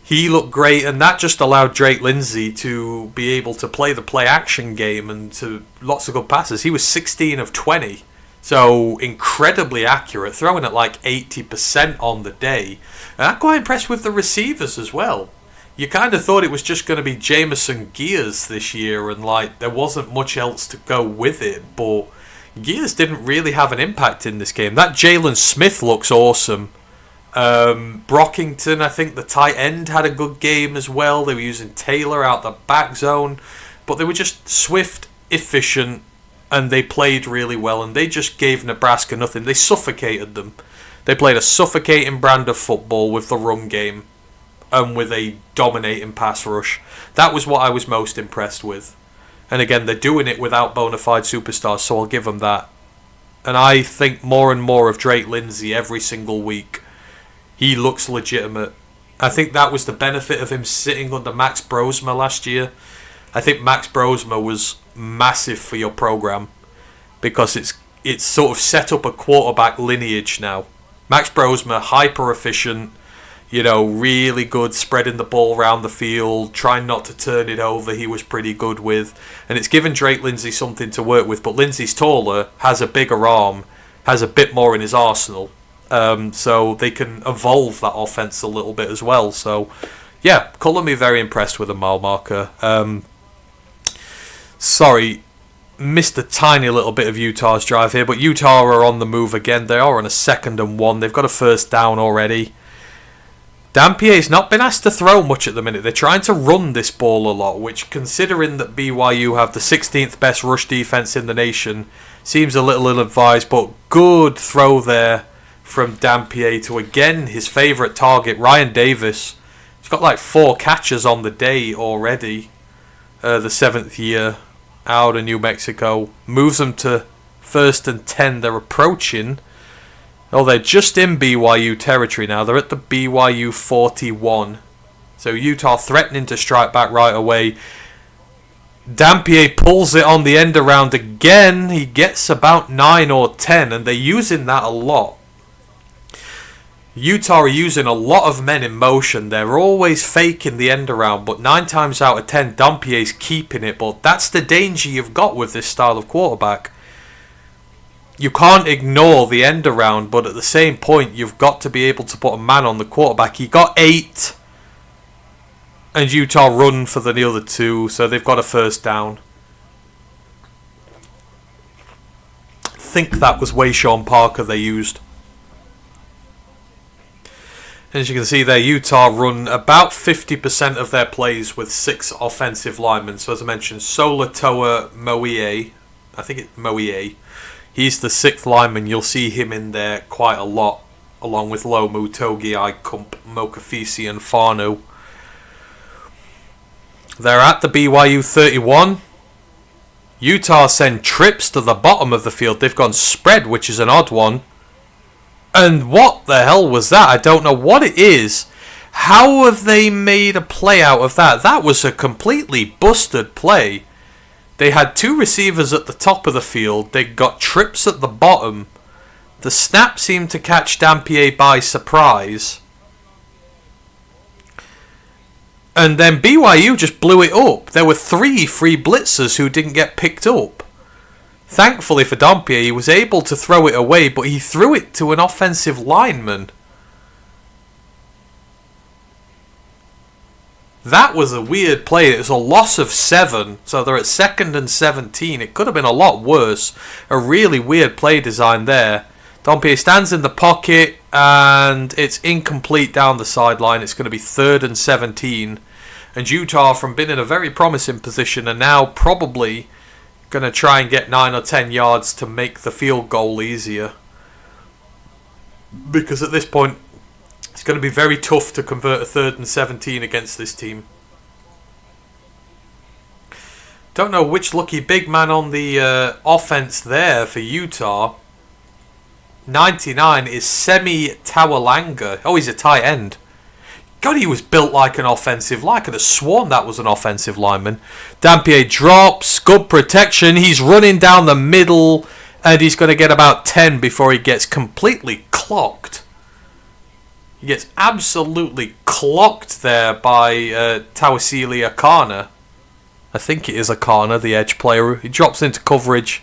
He looked great, and that just allowed Drake Lindsay to be able to play the play-action game and to lots of good passes. He was 16 of 20, so incredibly accurate, throwing at like 80% on the day. And I'm quite impressed with the receivers as well. You kind of thought it was just going to be Jamison Gears this year, and like there wasn't much else to go with it, but Gears didn't really have an impact in this game. That Jalen Smith looks awesome. Brockington, I think the tight end, had a good game as well. They were using Taylor out the back zone, but they were just swift, efficient, and they played really well, and they just gave Nebraska nothing. They suffocated them. They played a suffocating brand of football with the run game and with a dominating pass rush. That was what I was most impressed with. And again, they're doing it without bona fide superstars, so I'll give them that. And I think more and more of Drake Lindsay every single week. He looks legitimate. I think that was the benefit of him sitting under Max Brosma last year. I think Max Brosma was massive for your program, because it's sort of set up a quarterback lineage now. Max Brosma, hyper efficient, really good spreading the ball around the field, trying not to turn it over, he was pretty good with. And it's given Drake Lindsay something to work with, but Lindsay's taller, has a bigger arm, has a bit more in his arsenal. So they can evolve that offense a little bit as well. So, yeah, colour me very impressed with a mile marker. Sorry, missed a tiny little bit of Utah's drive here, but Utah are on the move again. They are on a 2nd and 1. They've got a first down already. Dampier's not been asked to throw much at the minute. They're trying to run this ball a lot, which, considering that BYU have the 16th best rush defense in the nation, seems a little ill-advised, but good throw there from Dampier to, again, his favourite target, Ryan Davis. He's got like 4 catches on the day already. The 7th year out of New Mexico. Moves them to 1st and 10. They're approaching. Oh, they're just in BYU territory now. They're at the BYU 41. So Utah threatening to strike back right away. Dampier pulls it on the end around again. He gets about 9 or 10, and they're using that a lot. Utah are using a lot of men in motion. They're always faking the end around, but 9 times out of 10, Dampier's keeping it. But that's the danger you've got with this style of quarterback. You can't ignore the end around, but at the same point, you've got to be able to put a man on the quarterback. He got 8, and Utah run for the other 2, so they've got a first down. I think that was Wayshawn Parker they used. As you can see there, Utah run about 50% of their plays with 6 offensive linemen. So as I mentioned, Solatoa Moie, I think it's Moie. He's the 6th lineman. You'll see him in there quite a lot, along with Lomu, Togiai, Kump, Mokafisi and Fanu. They're at the BYU 31. Utah send trips to the bottom of the field. They've gone spread, which is an odd one. And what the hell was that? I don't know what it is. How have they made a play out of that? That was a completely busted play. They had 2 receivers at the top of the field. They got trips at the bottom. The snap seemed to catch Dampier by surprise. And then BYU just blew it up. There were 3 free blitzers who didn't get picked up. Thankfully for Dampier, he was able to throw it away, but he threw it to an offensive lineman. That was a weird play. It was a loss of 7, so they're at 2nd and 17. It could have been a lot worse. A really weird play design there. Dampier stands in the pocket, and it's incomplete down the sideline. It's going to be 3rd and 17. And Utah, from being in a very promising position, are now probably going to try and get 9 or 10 yards to make the field goal easier. Because at this point, it's going to be very tough to convert a 3rd and 17 against this team. Don't know which lucky big man on the offense there for Utah. 99 is Semi Tawalanga. Oh, he's a tight end. God, he was built like an offensive line. I could have sworn that was an offensive lineman. Dampier drops. Good protection. He's running down the middle. And he's going to get about 10 before he gets completely clocked. He gets absolutely clocked there by Tawasili Akana. I think it is Akana, the edge player. He drops into coverage.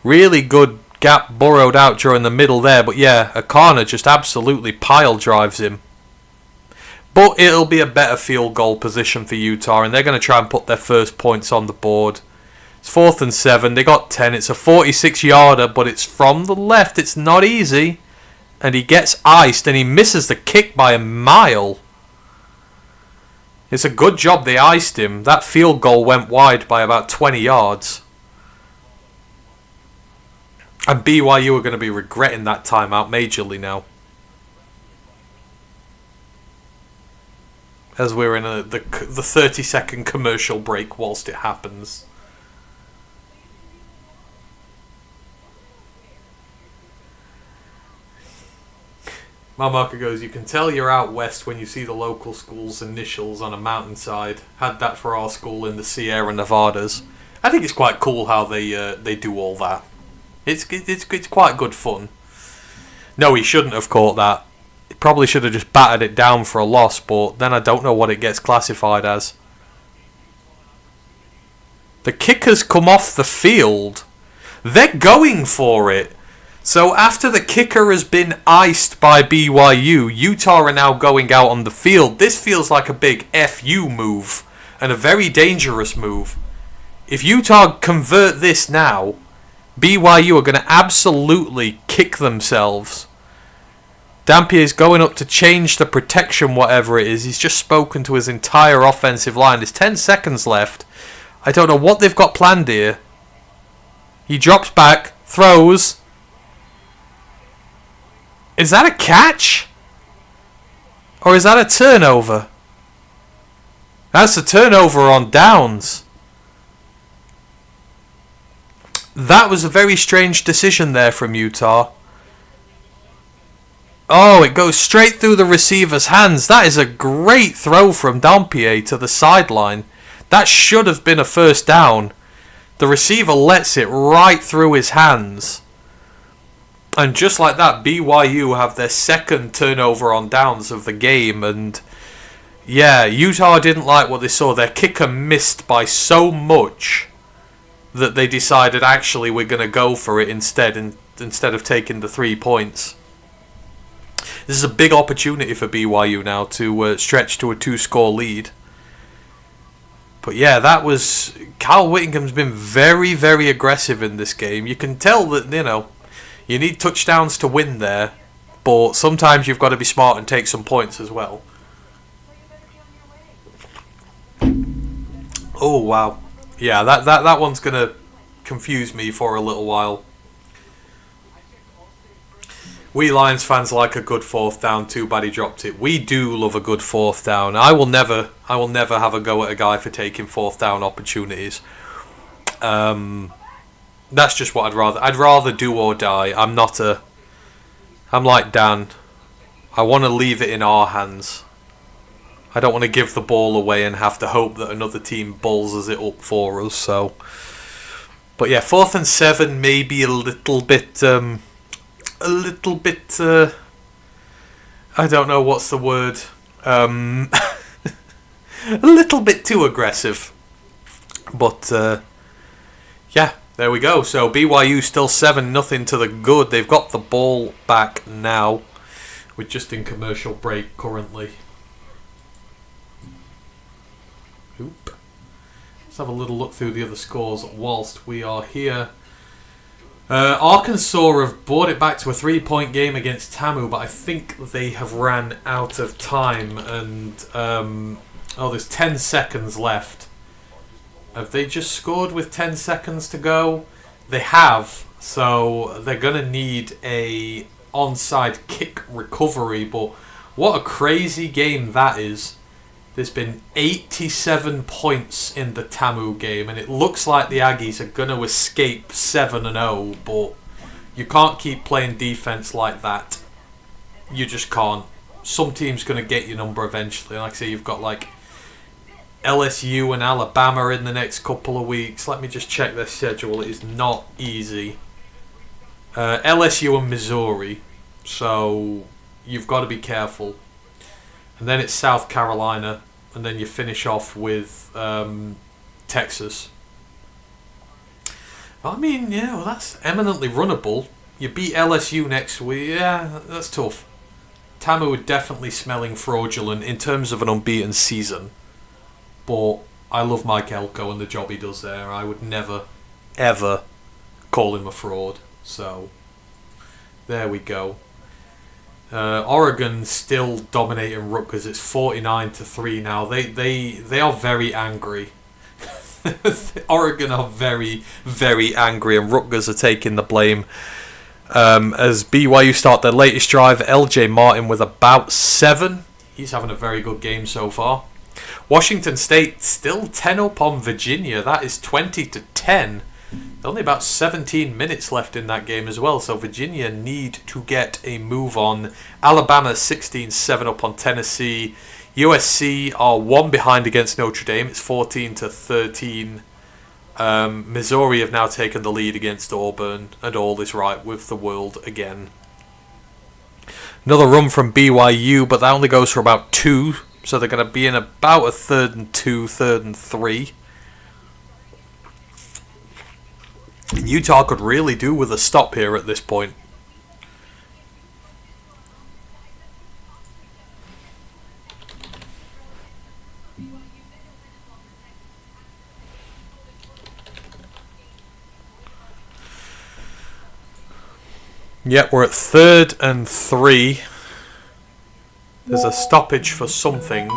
Really good gap burrowed out during the middle there. But yeah, Akana just absolutely pile drives him. But it'll be a better field goal position for Utah, and they're going to try and put their first points on the board. It's 4th and 7. They got 10. It's a 46-yarder, but it's from the left. It's not easy. And he gets iced, and he misses the kick by a mile. It's a good job they iced him. That field goal went wide by about 20 yards. And BYU are going to be regretting that timeout majorly now. As we're in the 30-second commercial break whilst it happens. My marker goes, you can tell you're out west when you see the local school's initials on a mountainside. Had that for our school in the Sierra Nevadas. I think it's quite cool how they do all that. It's quite good fun. No, he shouldn't have caught that. He probably should have just battered it down for a loss, but then I don't know what it gets classified as. The kickers come off the field. They're going for it. So after the kicker has been iced by BYU, Utah are now going out on the field. This feels like a big FU move and a very dangerous move. If Utah convert this now, BYU are going to absolutely kick themselves. Dampier's going up to change the protection, whatever it is. He's just spoken to his entire offensive line. There's 10 seconds left. I don't know what they've got planned here. He drops back, throws. Is that a catch? Or is that a turnover? That's a turnover on downs. That was a very strange decision there from Utah. Oh, it goes straight through the receiver's hands. That is a great throw from Dampier to the sideline. That should have been a first down. The receiver lets it right through his hands. And just like that, BYU have their second turnover on downs of the game. And yeah, Utah didn't like what they saw. Their kicker missed by so much that they decided, actually, we're going to go for it instead of taking the 3 points. This is a big opportunity for BYU now to stretch to a 2-score lead. But yeah, that was... Kyle Whittingham's been very, very aggressive in this game. You can tell that, you need touchdowns to win there, but sometimes you've got to be smart and take some points as well. Oh, wow. Yeah, that one's going to confuse me for a little while. We Lions fans like a good fourth down. Too bad he dropped it. We do love a good fourth down. I will never have a go at a guy for taking fourth down opportunities. That's just what I'd rather. I'd rather do or die. I'm like Dan. I want to leave it in our hands. I don't want to give the ball away and have to hope that another team bowls it up for us. So, but yeah, 4th and 7, maybe a little bit. I don't know what's the word. A little bit too aggressive. But yeah, there we go. So BYU still 7-0 to the good. They've got the ball back now. We're just in commercial break currently. Oop. Let's have a little look through the other scores whilst we are here. Arkansas have brought it back to a 3-point game against Tamu, but I think they have ran out of time. And there's 10 seconds left. Have they just scored with 10 seconds to go? They have, so they're going to need a onside kick recovery. But what a crazy game that is. There's been 87 points in the Tamu game, and it looks like the Aggies are going to escape 7-0, but you can't keep playing defense like that. You just can't. Some team's going to get your number eventually. Like I say, you've got like LSU and Alabama in the next couple of weeks. Let me just check their schedule. It is not easy. LSU and Missouri, so you've got to be careful. And then it's South Carolina. And then you finish off with Texas. I mean, yeah, well, that's eminently runnable. You beat LSU next week. Yeah, that's tough. Tamu are definitely smelling fraudulent in terms of an unbeaten season. But I love Mike Elko and the job he does there. I would never, ever call him a fraud. So, there we go. Oregon still dominating Rutgers. It's 49-3 now. They are very angry. Oregon are very, very angry, and Rutgers are taking the blame. As BYU start their latest drive, LJ Martin with about 7. He's having a very good game so far. Washington State still 10 up on Virginia. That is 20-10. Only about 17 minutes left in that game as well, so Virginia need to get a move on. Alabama 16-7 up on Tennessee. USC are 1 behind against Notre Dame. It's 14-13. Missouri have now taken the lead against Auburn, and all is right with the world again. Another run from BYU, but that only goes for about 2, so they're going to be in about a 3rd and 2, 3rd and 3. Utah could really do with a stop here at this point. Yep, we're at 3rd and 3. There's a stoppage for something.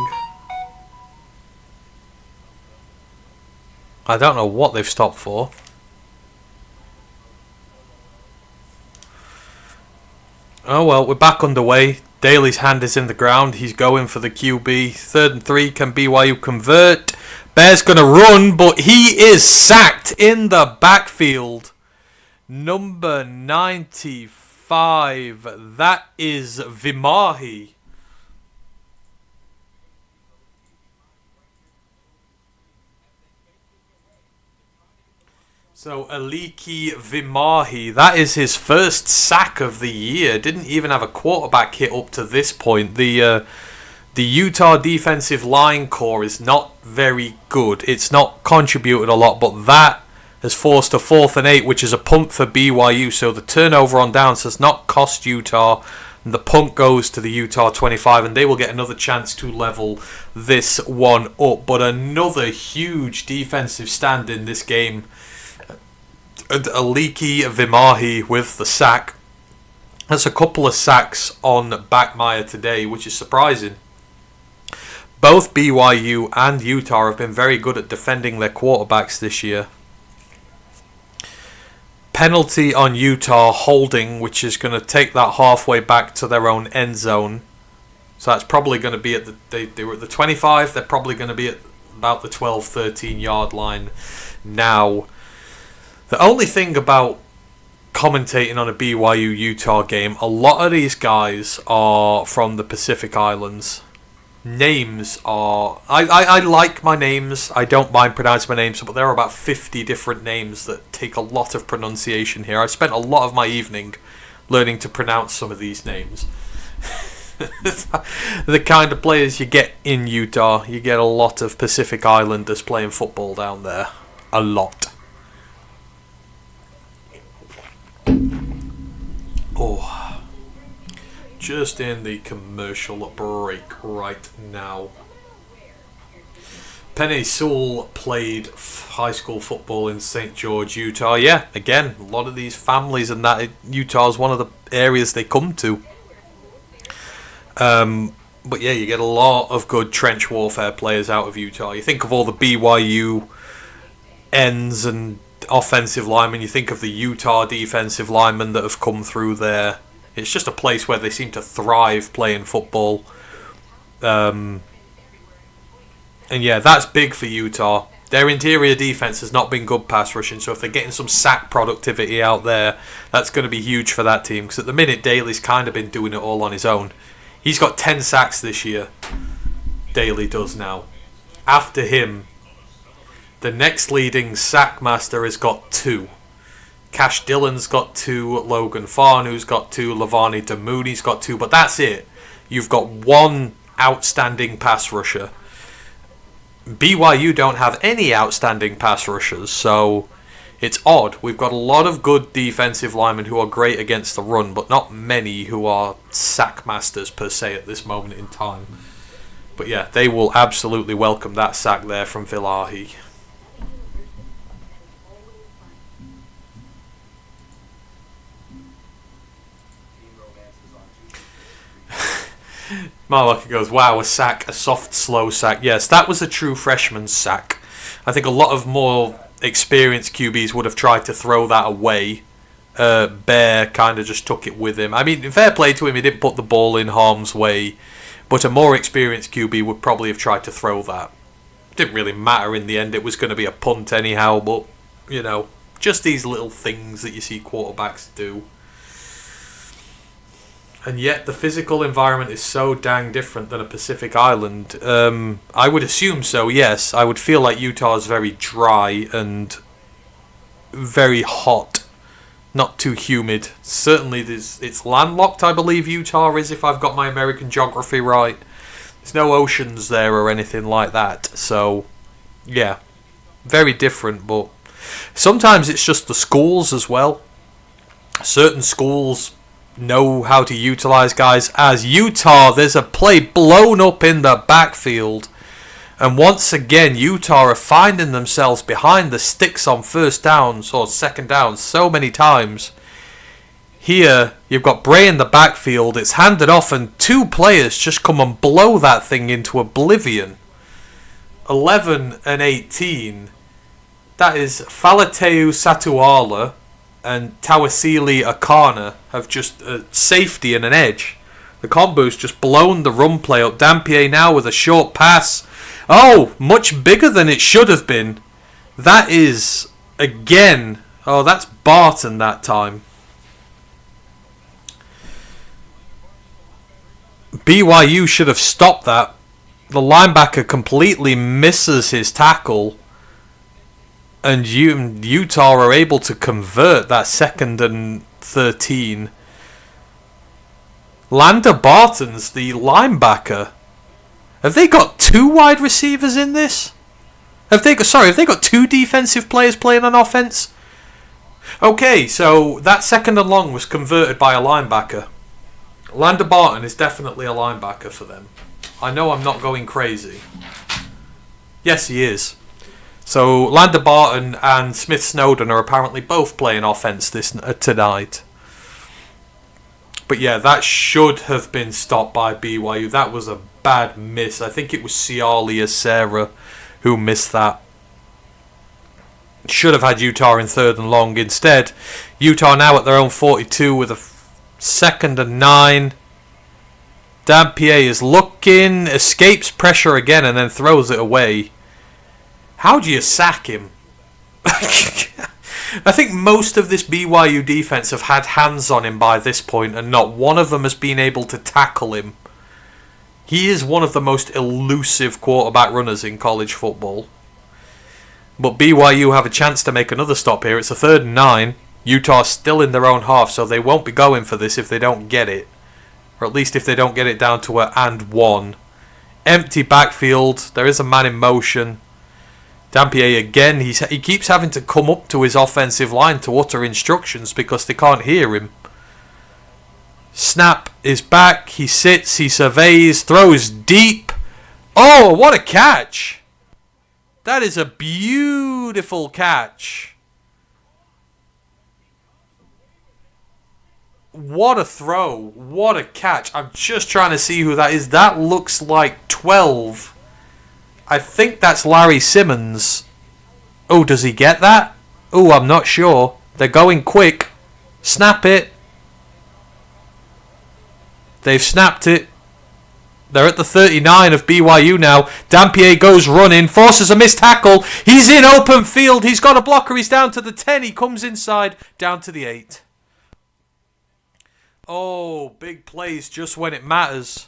I don't know what they've stopped for. Oh well, we're back underway. Daly's hand is in the ground. He's going for the QB. 3rd and 3. Can BYU convert? Bear's going to run, but he is sacked in the backfield. Number 95. That is Vimahi. So Aliki Vimahi, that is his first sack of the year. Didn't even have a quarterback hit up to this point. The Utah defensive line core is not very good. It's not contributed a lot, but that has forced a 4th and 8, which is a punt for BYU. So the turnover on downs has not cost Utah. And the punt goes to the Utah 25, and they will get another chance to level this one up. But another huge defensive stand in this game. And Aliki Vimahi with the sack. That's a couple of sacks on Bachmeier today, which is surprising. Both BYU and Utah have been very good at defending their quarterbacks this year. Penalty on Utah, holding, which is going to take that halfway back to their own end zone. So that's probably going to be at they were at the 25. They're probably going to be at about the 12, 13 yard line now. The only thing about commentating on a BYU-Utah game, a lot of these guys are from the Pacific Islands. Names are... I like my names. I don't mind pronouncing my names, but there are about 50 different names that take a lot of pronunciation here. I spent a lot of my evening learning to pronounce some of these names. The kind of players you get in Utah, you get a lot of Pacific Islanders playing football down there. A lot. Oh, just in the commercial break right now. Penny Sewell played high school football in St. George, Utah. Yeah, again, a lot of these families and that Utah is one of the areas they come to. But yeah, you get a lot of good trench warfare players out of Utah. You think of all the BYU ends and offensive linemen, you think of the Utah defensive linemen that have come through there. It's just a place where they seem to thrive playing football. And yeah, that's big for Utah. Their interior defense has not been good pass rushing, so if they're getting some sack productivity out there, that's going to be huge for that team. Because at the minute, Daly's kind of been doing it all on his own. He's got 10 sacks this year. Daly does now. After him, the next leading sack master has got 2. Cash Dillon's got 2. Logan Farnoo's got 2. Lavani Damooni's got 2. But that's it. You've got one outstanding pass rusher. BYU don't have any outstanding pass rushers, so it's odd. We've got a lot of good defensive linemen who are great against the run, but not many who are sack masters per se at this moment in time. But yeah, they will absolutely welcome that sack there from Villahi. Marlocker goes, wow, a sack, a soft, slow sack. Yes, that was a true freshman's sack. I think a lot of more experienced QBs would have tried to throw that away. Bear kind of just took it with him. I mean, fair play to him, he didn't put the ball in harm's way. But a more experienced QB would probably have tried to throw that. Didn't really matter in the end, it was going to be a punt anyhow. But, you know, just these little things that you see quarterbacks do. And yet the physical environment is so dang different than a Pacific Island. I would assume so, yes. I would feel like Utah is very dry and very hot. Not too humid. Certainly it's landlocked, I believe Utah is, if I've got my American geography right. There's no oceans there or anything like that. So, yeah. Very different, but sometimes it's just the schools as well. Certain schools know how to utilize guys. As Utah, there's a play blown up in the backfield, and once again Utah are finding themselves behind the sticks on first downs or second downs so many times. Here you've got Bray in the backfield, it's handed off and 2 players just come and blow that thing into oblivion. 11 and 18. That is Falateu Satuala and Tawasili Akana have just a safety and an edge. The combo's just blown the run play up. Dampier now with a short pass. Oh, much bigger than it should have been. That is, again, oh, that's Barton that time. BYU should have stopped that. The linebacker completely misses his tackle. And Utah are able to convert that 2nd and 13. Lander Barton's the linebacker. Have they got 2 wide receivers in this? Have they got 2 defensive players playing on offense? Okay, so that 2nd and long was converted by a linebacker. Lander Barton is definitely a linebacker for them. I know I'm not going crazy. Yes, he is. So Lander Barton and Smith Snowden are apparently both playing offense tonight. But yeah, that should have been stopped by BYU. That was a bad miss. I think it was Sialia Sarah who missed that. Should have had Utah in 3rd and long. Instead, Utah now at their own 42 with a 2nd and 9. Dampier is looking, escapes pressure again and then throws it away. How do you sack him? I think most of this BYU defense have had hands on him by this point and not one of them has been able to tackle him. He is one of the most elusive quarterback runners in college football. But BYU have a chance to make another stop here. It's a 3rd and 9. Utah still in their own half, so they won't be going for this if they don't get it. Or at least if they don't get it down to a and 1. Empty backfield. There is a man in motion. Dampier again. He keeps having to come up to his offensive line to utter instructions because they can't hear him. Snap is back. He sits. He surveys. Throws deep. Oh, what a catch! That is a beautiful catch. What a throw. What a catch. I'm just trying to see who that is. That looks like 12. I think that's Larry Simmons. Oh, does he get that? Oh, I'm not sure. They're going quick. Snap it. They've snapped it. They're at the 39 of BYU now. Dampier goes running, forces a missed tackle. He's in open field. He's got a blocker. He's down to the 10. He comes inside, down to the 8. Oh, big plays just when it matters.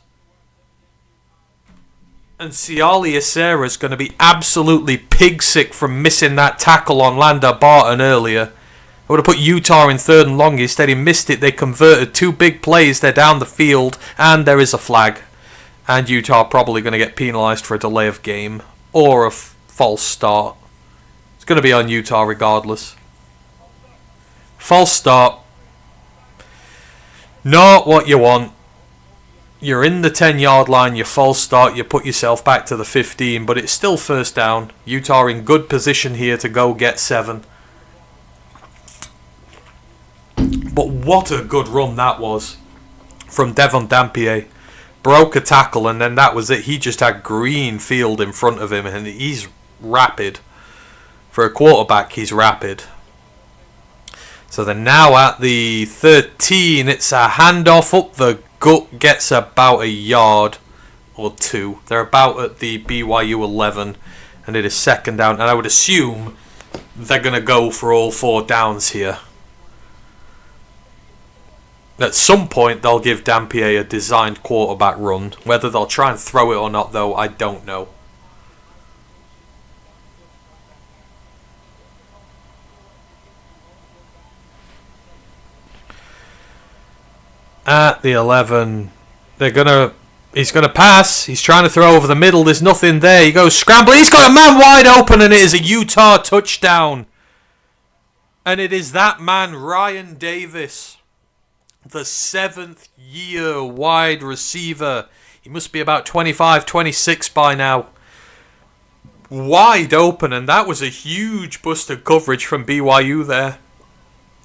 And Sialia Sarah's going to be absolutely pig sick from missing that tackle on Lander Barton earlier. I would have put Utah in 3rd and long. Instead, he missed it. They converted 2 big plays. They're down the field, and there is a flag. And Utah probably going to get penalised for a delay of game or a false start. It's going to be on Utah regardless. False start. Not what you want. You're in the 10-yard line, you false start, you put yourself back to the 15, but it's still 1st down. Utah in good position here to go get 7. But what a good run that was from Devon Dampier. Broke a tackle and then that was it. He just had green field in front of him and he's rapid. For a quarterback, he's rapid. So they're now at the 13. It's a handoff up the gut. Gets about a yard or 2. They're about at the BYU 11. And it is 2nd down. And I would assume they're going to go for all 4 downs here. At some point, they'll give Dampier a designed quarterback run. Whether they'll try and throw it or not, though, I don't know. At the 11, he's gonna pass. He's trying to throw over the middle. There's nothing there. He goes scrambling. He's got a man wide open, and it is a Utah touchdown. And it is that man, Ryan Davis, the 7th year wide receiver. He must be about 25, 26 by now. Wide open, and that was a huge bust of coverage from BYU there.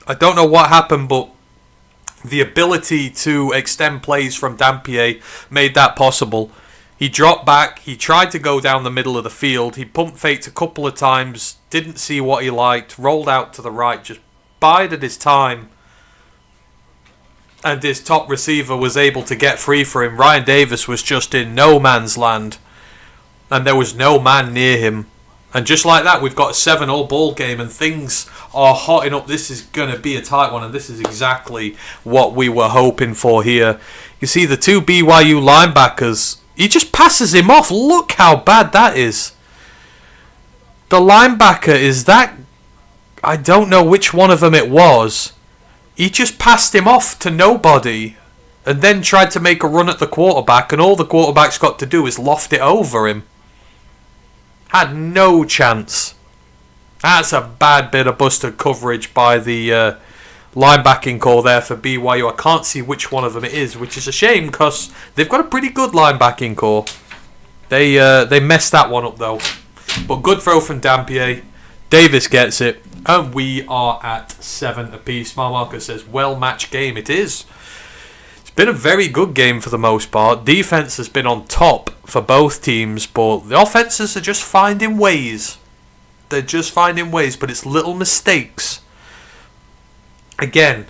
I don't know what happened, but the ability to extend plays from Dampier made that possible. He dropped back, he tried to go down the middle of the field, he pump faked a couple of times, didn't see what he liked, rolled out to the right, just bided his time and his top receiver was able to get free for him, Ryan Davis was just in no man's land. And there was no man near him. And just like that, we've got a 7-all ball game and things are hotting up. This is going to be a tight one, and this is exactly what we were hoping for here. You see the two BYU linebackers, he just passes him off. Look how bad that is. The linebacker is that... I don't know which one of them it was. He just passed him off to nobody and then tried to make a run at the quarterback, and all the quarterback's got to do is loft it over him. Had no chance. That's a bad bit of busted coverage by the linebacking core there for BYU. I can't see which one of them it is, which is a shame because they've got a pretty good linebacking core. They messed that one up though. But good throw from Dampier. Davis gets it. And we are at 7 apiece. My marker says well-matched game. It is. It's been a very good game for the most part. Defense has been on top for both teams, but the offenses are just finding ways. They're just finding ways, but it's little mistakes. Again,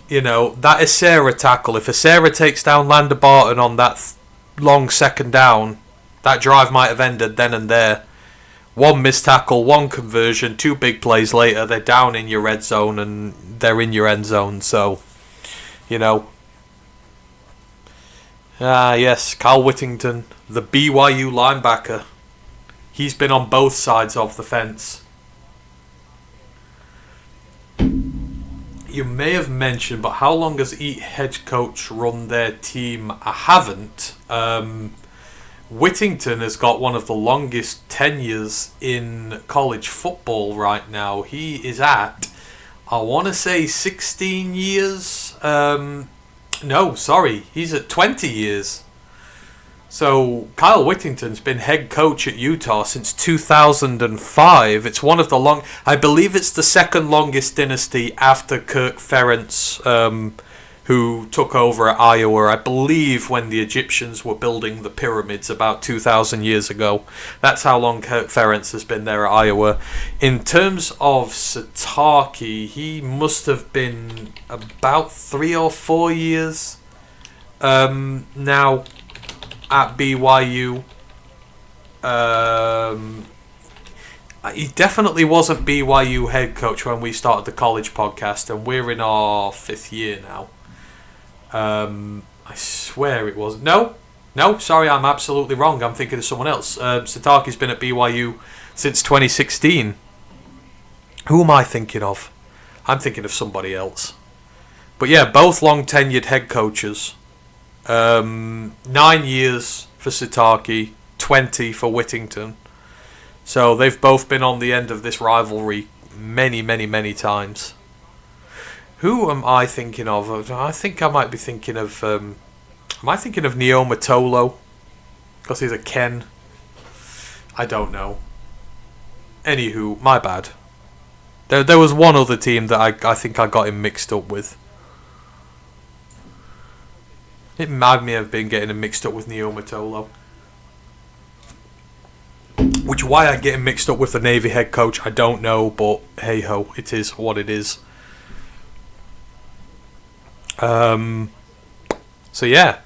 you know, that Isera tackle. If Isera takes down Lander Barton on that long second down, that drive might have ended then and there. One missed tackle, one conversion, 2 big plays later, they're down in your red zone and they're in your end zone. So, you know. Yes, Kyle Whittington, the BYU linebacker. He's been on both sides of the fence. You may have mentioned, but how long has each head coach run their team? I haven't. Whittington has got one of the longest tenures in college football right now. He is at, I want to say 16 years. No, sorry, he's at 20 years. So Kyle Whittington's been head coach at Utah since 2005. It's one of the I believe it's the second longest dynasty after Kirk Ferentz, who took over at Iowa, I believe, when the Egyptians were building the pyramids about 2,000 years ago. That's how long Kirk Ferentz has been there at Iowa. In terms of Sataki, he must have been about 3 or 4 years now at BYU. He definitely wasn't BYU head coach when we started the college podcast, and we're in our 5th year now. I swear it was. No, sorry, I'm absolutely wrong. I'm thinking of someone else. Sataki's been at BYU since 2016. Who am I thinking of? I'm thinking of somebody else. But yeah, both long tenured head coaches. 9 years for Sataki, 20 for Whittington. So they've both been on the end of this rivalry many times. Who am I thinking of? I think I might be thinking of... am I thinking of Neoma Tolo? Because he's a Ken. I don't know. Anywho, my bad. There was one other team that I think I got him mixed up with. It might have been getting him mixed up with Neoma Tolo. Which why I get him mixed up with the Navy head coach, I don't know, but hey ho, it is what it is. So yeah,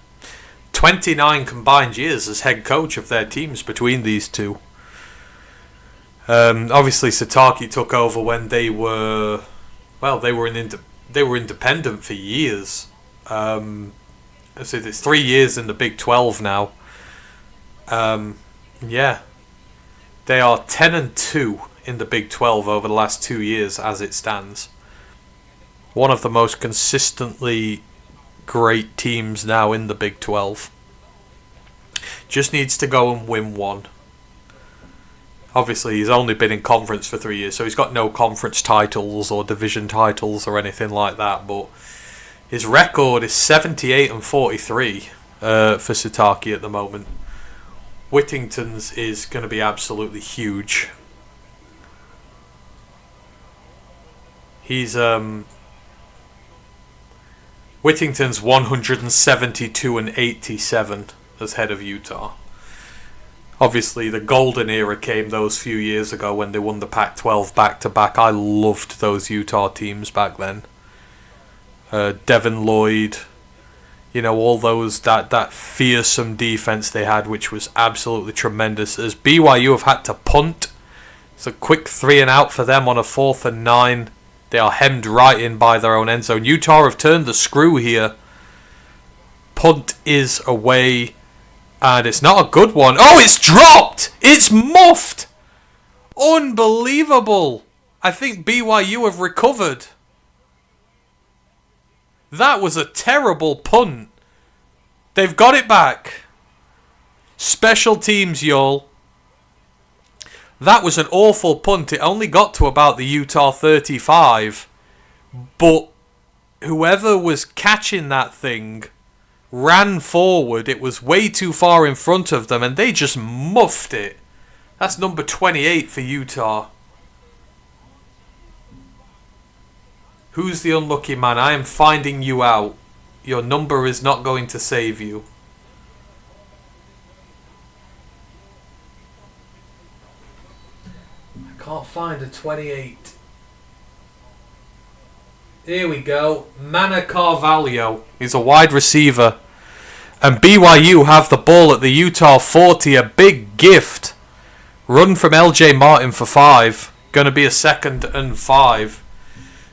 29 combined years as head coach of their teams between these two. Obviously Sataki took over when they were independent for years. So it's 3 years in the Big 12 now. Yeah, they are 10-2 in the Big 12 over the last 2 years as it stands. One of the most consistently great teams now in the Big 12. Just needs to go and win one. Obviously, he's only been in conference for 3 years, so he's got no conference titles or division titles or anything like that. But his record is 78-43 for Sataki at the moment. Whittington's is going to be absolutely huge. He's Whittington's 172-87 as head of Utah. Obviously, the golden era came those few years ago when they won the Pac-12 back-to-back. I loved those Utah teams back then. Devin Lloyd, all those, that fearsome defense they had, which was absolutely tremendous. As BYU have had to punt, it's a quick 3 and out for them on a 4th and 9. They are hemmed right in by their own end zone. Utah have turned the screw here. Punt is away. And it's not a good one. Oh, it's dropped! It's muffed! Unbelievable! I think BYU have recovered. That was a terrible punt. They've got it back. Special teams, y'all. That was an awful punt. It only got to about the Utah 35. But whoever was catching that thing ran forward. It was way too far in front of them, and they just muffed it. That's number 28 for Utah. Who's the unlucky man? I am finding you out. Your number is not going to save you. I can't find a 28. Here we go. Mana Carvalho. He's a wide receiver. And BYU have the ball at the Utah 40. A big gift. Run from LJ Martin for 5. Going to be a 2nd and 5.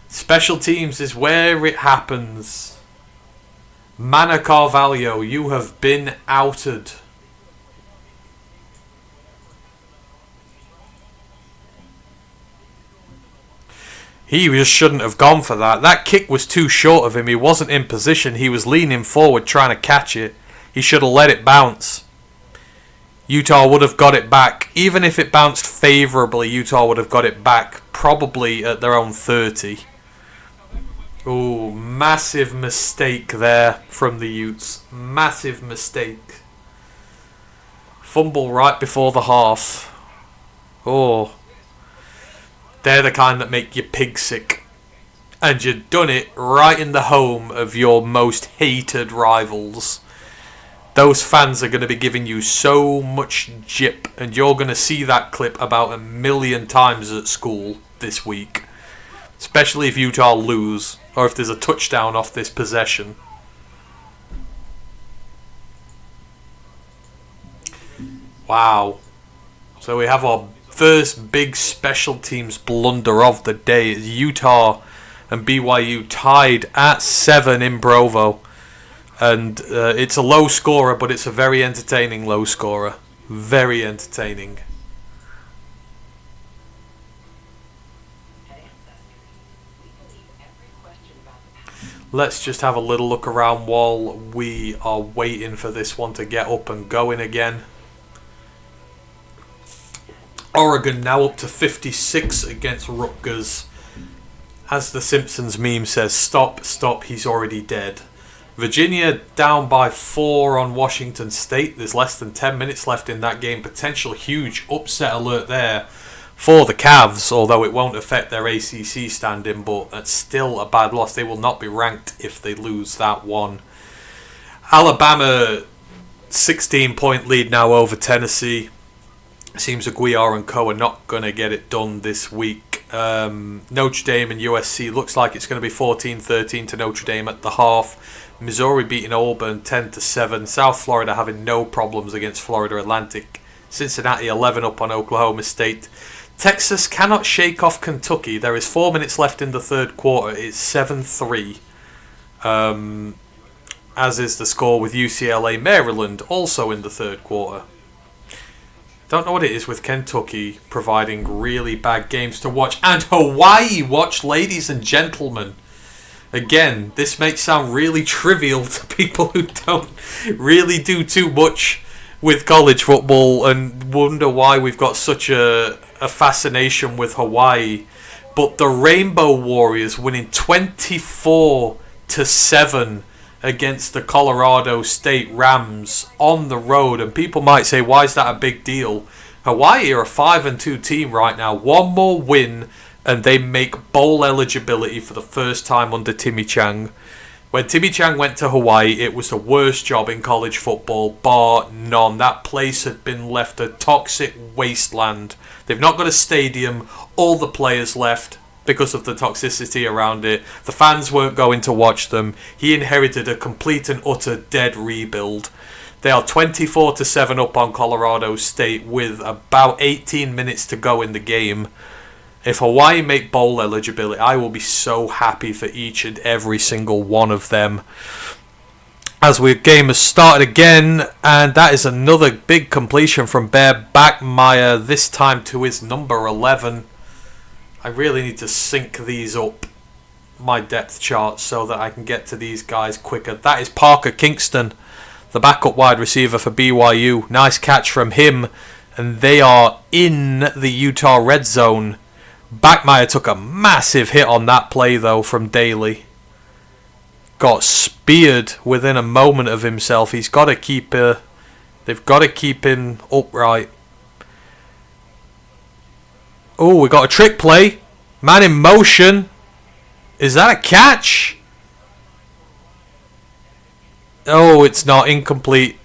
Special teams is where it happens. Mana Carvalho, you have been outed. He just shouldn't have gone for that. That kick was too short of him. He wasn't in position. He was leaning forward trying to catch it. He should have let it bounce. Utah would have got it back. Even if it bounced favourably, Utah would have got it back probably at their own 30. Ooh, massive mistake there from the Utes. Massive mistake. Fumble right before the half. Oh. They're the kind that make you pig sick. And you've done it right in the home of your most hated rivals. Those fans are going to be giving you so much jip. And you're going to see that clip about 1 million times at school this week. Especially if Utah lose. Or if there's a touchdown off this possession. Wow. So we have our first big special teams blunder of the day. It's Utah and BYU tied at 7 in Provo. And it's a low scorer, but it's a very entertaining low scorer. Very entertaining. Let's just have a little look around while we are waiting for this one to get up and going again. Oregon now up to 56 against Rutgers. As the Simpsons meme says, stop, stop, he's already dead. Virginia down by 4 on Washington State. There's less than 10 minutes left in that game. Potential huge upset alert there for the Cavs, although it won't affect their ACC standing, but that's still a bad loss. They will not be ranked if they lose that one. Alabama, 16-point lead now over Tennessee. Seems Aguiar and co are not going to get it done this week. Notre Dame and USC looks like it's going to be 14-13 to Notre Dame at the half. Missouri beating Auburn 10-7. South Florida having no problems against Florida Atlantic. Cincinnati 11 up on Oklahoma State. Texas cannot shake off Kentucky. There is 4 minutes left in the third quarter. It's 7-3. As is the score with UCLA Maryland also in the third quarter. Don't know what it is with Kentucky providing really bad games to watch. And Hawaii watch, ladies and gentlemen. Again, this may sound really trivial to people who don't really do too much with college football and wonder why we've got such a fascination with Hawaii. But the Rainbow Warriors winning 24-7 against the Colorado State Rams on the road. And people might say, why is that a big deal? Hawaii are a 5-2 team right now. One more win and they make bowl eligibility for the first time under Timmy Chang. When Timmy Chang went to Hawaii, it was the worst job in college football, bar none. That place had been left a toxic wasteland. They've not got a stadium. All the players left because of the toxicity around it. The fans weren't going to watch them. He inherited a complete and utter dead rebuild. They are 24-7 up on Colorado State with about 18 minutes to go in the game. If Hawaii make bowl eligibility, I will be so happy for each and every single one of them. As the game has started again, and that is another big completion from Bear Bachmeier, this time to his number 11. I really need to sync these up, my depth chart, so that I can get to these guys quicker. That is Parker Kingston, the backup wide receiver for BYU. Nice catch from him, and they are in the Utah red zone. Bachmeier took a massive hit on that play though from Daly. Got speared within a moment of himself. He's got to keep. They've got to keep him upright. Oh, we got a trick play. Man in motion. Is that a catch? Oh, it's not. Incomplete.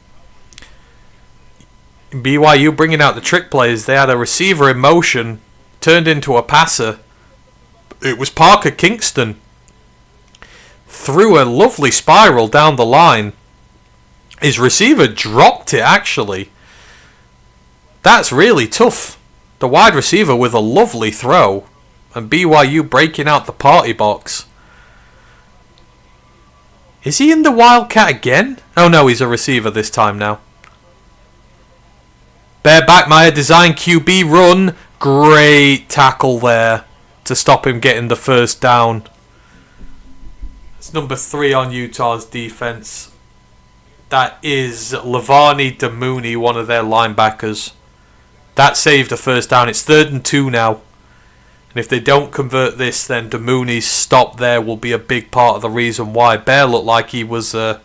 BYU bringing out the trick plays. They had a receiver in motion. Turned into a passer. It was Parker Kingston. Threw a lovely spiral down the line. His receiver dropped it, actually. That's really tough. The wide receiver with a lovely throw. And BYU breaking out the party box. Is he in the Wildcat again? Oh no, he's a receiver this time now. Bear Bachmeier design QB run. Great tackle there to stop him getting the first down. It's number 3 on Utah's defense. That is Lavani Damouni, one of their linebackers. That saved a first down. It's 3rd and 2 now. And if they don't convert this, then Damouni's stop there will be a big part of the reason why. Bear looked like he was. Bear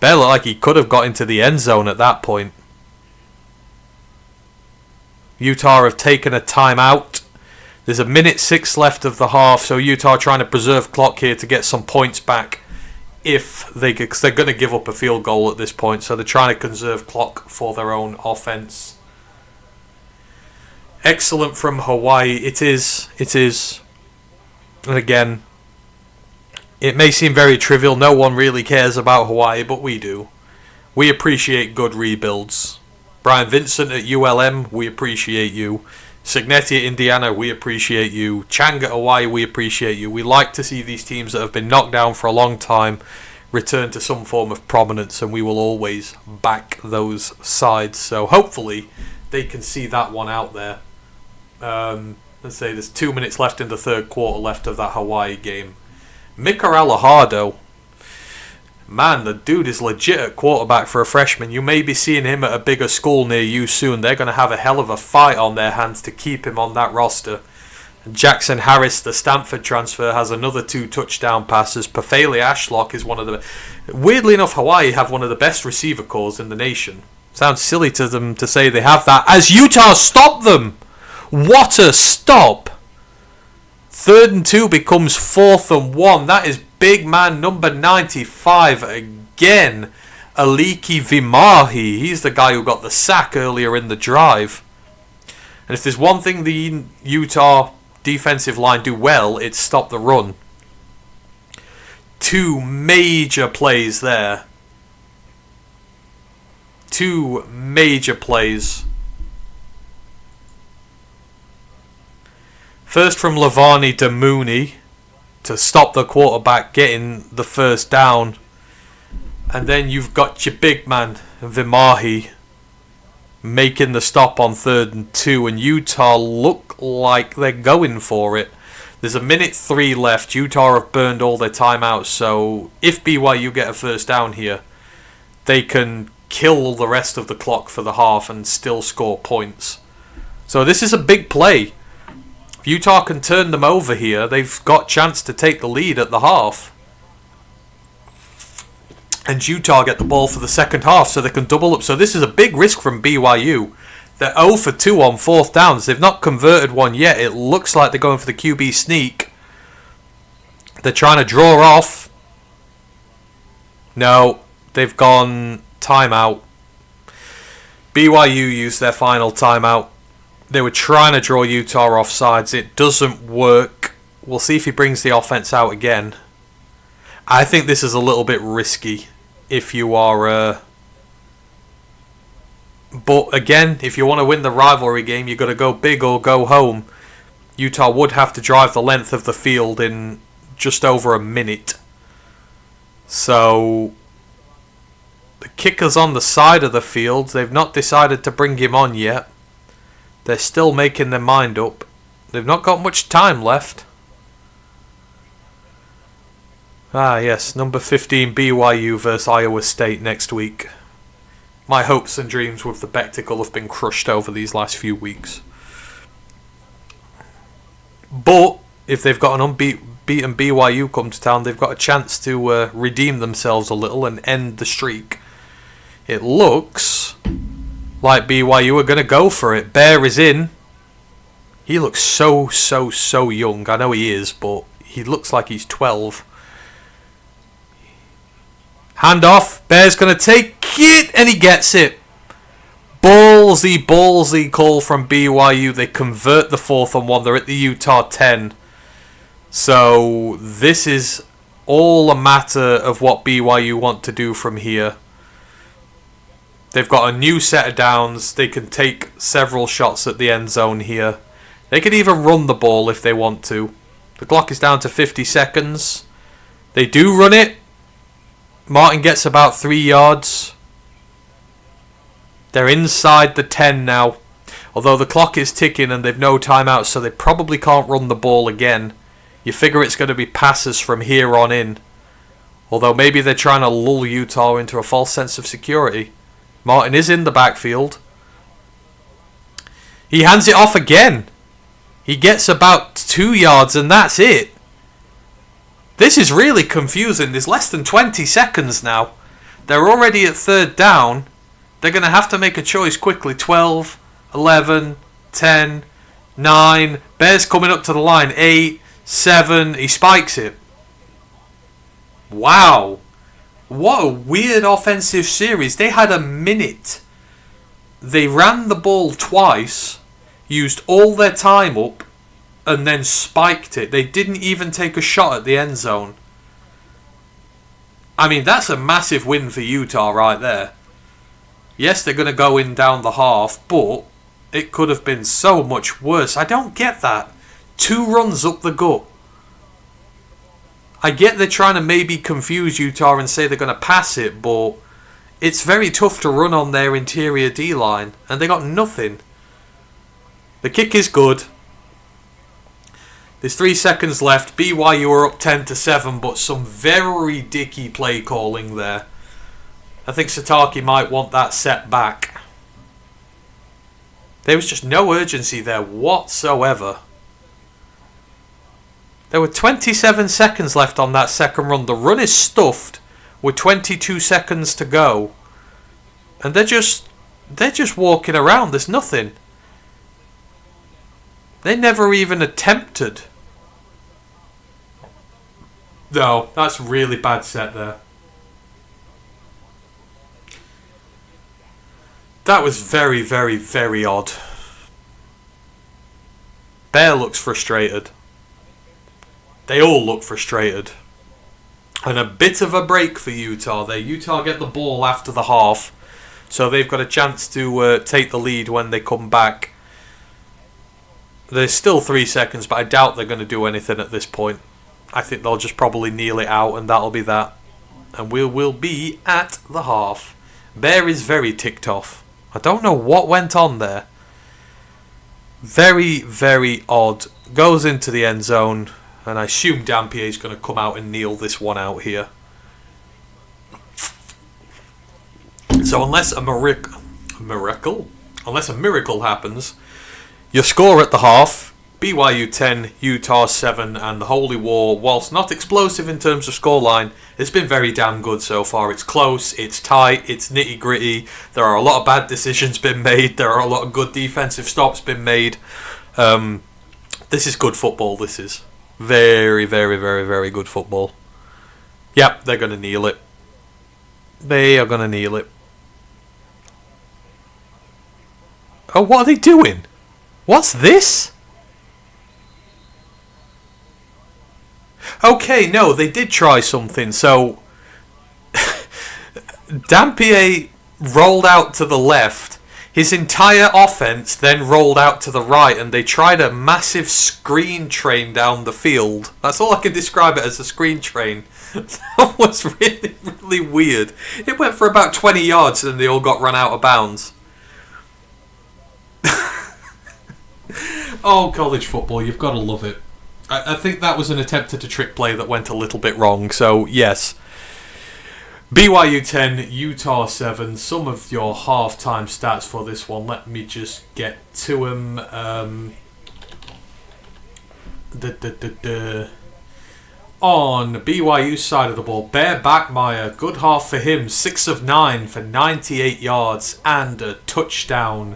looked like he could have got into the end zone at that point. Utah have taken a timeout. There's a minute 6 left of the half, so Utah are trying to preserve clock here to get some points back. Cause they're going to give up a field goal at this point, so they're trying to conserve clock for their own offense. Excellent from Hawaii. It is. And again, it may seem very trivial. No one really cares about Hawaii, but we do. We appreciate good rebuilds. Brian Vincent at ULM, we appreciate you. Signetti at Indiana, we appreciate you. Chang at Hawaii, we appreciate you. We like to see these teams that have been knocked down for a long time return to some form of prominence, and we will always back those sides. So hopefully they can see that one out there. Let's say there's 2 minutes left in the third quarter left of that Hawaii game. Mika Alejado. Man, the dude is legit at quarterback for a freshman. You may be seeing him at a bigger school near you soon. They're going to have a hell of a fight on their hands to keep him on that roster. And Jackson Harris, the Stanford transfer, has another 2 touchdown passes. Pafele Ashlock is one of the... Weirdly enough, Hawaii have one of the best receiver corps in the nation. Sounds silly to them to say they have that, as Utah stop them! What a stop! 3rd and 2 becomes 4th and 1. That is big man number 95 again. Aliki Vimahi. He's the guy who got the sack earlier in the drive. And if there's one thing the Utah defensive line do well, it's stop the run. 2 major plays there. 2 major plays. First from Lavani Damouni to stop the quarterback getting the first down. And then you've got your big man, Vimahi, making the stop on 3rd and 2. And Utah look like they're going for it. There's a minute 3 left. Utah have burned all their timeouts. So if BYU get a first down here, they can kill the rest of the clock for the half and still score points. So this is a big play. If Utah can turn them over here, they've got a chance to take the lead at the half. And Utah get the ball for the second half so they can double up. So this is a big risk from BYU. They're 0 for 2 on 4th downs. They've not converted one yet. It looks like they're going for the QB sneak. They're trying to draw off. No, they've gone timeout. BYU used their final timeout. They were trying to draw Utah offsides. It doesn't work. We'll see if he brings the offense out again. I think this is a little bit risky if you are... But again, if you want to win the rivalry game, you've got to go big or go home. Utah would have to drive the length of the field in just over a minute. So the kicker's on the side of the field. They've not decided to bring him on yet. They're still making their mind up. They've not got much time left. Ah yes, number 15 BYU versus Iowa State next week. My hopes and dreams with the Spectacle have been crushed over these last few weeks. But if they've got an unbeaten BYU come to town, they've got a chance to redeem themselves a little and end the streak. It looks like BYU are going to go for it. Bear is in. He looks so young. I know he is, but he looks like he's 12. Hand off. Bear's going to take it, and he gets it. Ballsy call from BYU. They convert the 4th and 1. They're at the Utah 10. So this is all a matter of what BYU want to do from here. They've got a new set of downs. They can take several shots at the end zone here. They can even run the ball if they want to. The clock is down to 50 seconds. They do run it. Martin gets about 3 yards. They're inside the 10 now. Although the clock is ticking and they've no timeouts, so they probably can't run the ball again. You figure it's going to be passes from here on in. Although maybe they're trying to lull Utah into a false sense of security. Martin is in the backfield. He hands it off again. He gets about 2 yards and that's it. This is really confusing. There's less than 20 seconds now. They're already at 3rd down. They're going to have to make a choice quickly. 12, 11, 10, 9. Bears coming up to the line. 8, 7. He spikes it. Wow. What a weird offensive series. They had a minute. They ran the ball twice. Used all their time up. And then spiked it. They didn't even take a shot at the end zone. I mean, that's a massive win for Utah right there. Yes, they're going to go in down the half, but it could have been so much worse. I don't get that. 2 runs up the gut. I get they're trying to maybe confuse Utah and say they're going to pass it, but it's very tough to run on their interior D-line, and they got nothing. The kick is good. There's 3 seconds left. BYU are up 10-7, but some very dicky play calling there. I think Sataki might want that set back. There was just no urgency there whatsoever. There were 27 seconds left on that second run. The run is stuffed with 22 seconds to go. And they're just walking around. There's nothing. They never even attempted. No, that's really bad set there. That was very, very, very odd. Bear looks frustrated. They all look frustrated. And a bit of a break for Utah there. Utah get the ball after the half. So they've got a chance to take the lead when they come back. There's still 3 seconds, but I doubt they're going to do anything at this point. I think they'll just probably kneel it out and that'll be that. And we will be at the half. Bear is very ticked off. I don't know what went on there. Very, very odd. Goes into the end zone. And I assume Dampier is going to come out and kneel this one out here. So unless a miracle happens, your score at the half, BYU 10, Utah 7, and the Holy War, whilst not explosive in terms of scoreline, it's been very damn good so far. It's close, it's tight, it's nitty gritty. There are a lot of bad decisions been made. There are a lot of good defensive stops been made. This is good football, this is. Very, very, very, very good football. Yep, they're going to kneel it. They are going to kneel it. Oh, what are they doing? What's this? Okay, no, they did try something. So, Dampier rolled out to the left. His entire offense then rolled out to the right, and they tried a massive screen train down the field. That's all I can describe it as, a screen train. That was really, really weird. It went for about 20 yards, and they all got run out of bounds. Oh, college football, you've got to love it. I think that was an attempt at a trick play that went a little bit wrong, so yes. BYU 10, Utah 7. Some of your halftime stats for this one. Let me just get to them. On BYU's side of the ball, Bear Bachmeier, good half for him. 6 of 9 for 98 yards and a touchdown.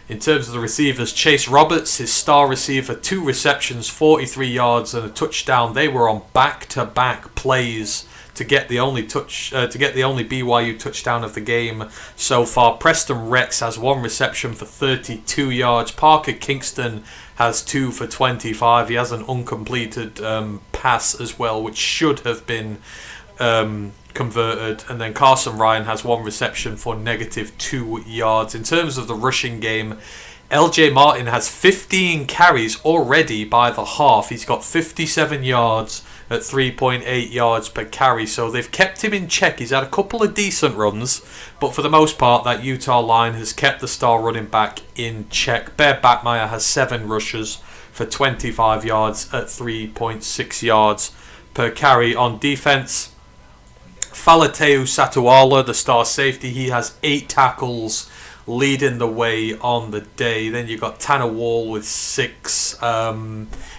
In terms of the receivers, Chase Roberts, his star receiver, 2 receptions, 43 yards and a touchdown. They were on back-to-back plays to get the only BYU touchdown of the game so far. Preston Rex has 1 reception for 32 yards. Parker Kingston has 2 for 25. He has an uncompleted pass as well, which should have been converted. And then Carson Ryan has 1 reception for -2 yards. In terms of the rushing game, LJ Martin has 15 carries already by the half. He's got 57 yards at 3.8 yards per carry, so they've kept him in check. He's had a couple of decent runs, but for the most part that Utah line has kept the star running back in check. Bear Bachmeier has 7 rushes for 25 yards at 3.6 yards per carry. On defense, Falateu Satuala, the star safety, he has 8 tackles, leading the way on the day. Then you've got Tanner Wall with 6.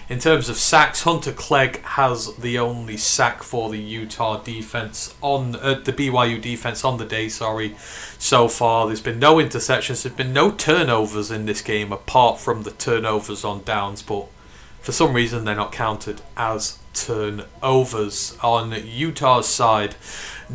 In terms of sacks, Hunter Clegg has the only sack for the Utah defense on the BYU defense on the day. So far, there's been no interceptions. There's been no turnovers in this game apart from the turnovers on downs, but for some reason they're not counted as turnovers. On Utah's side,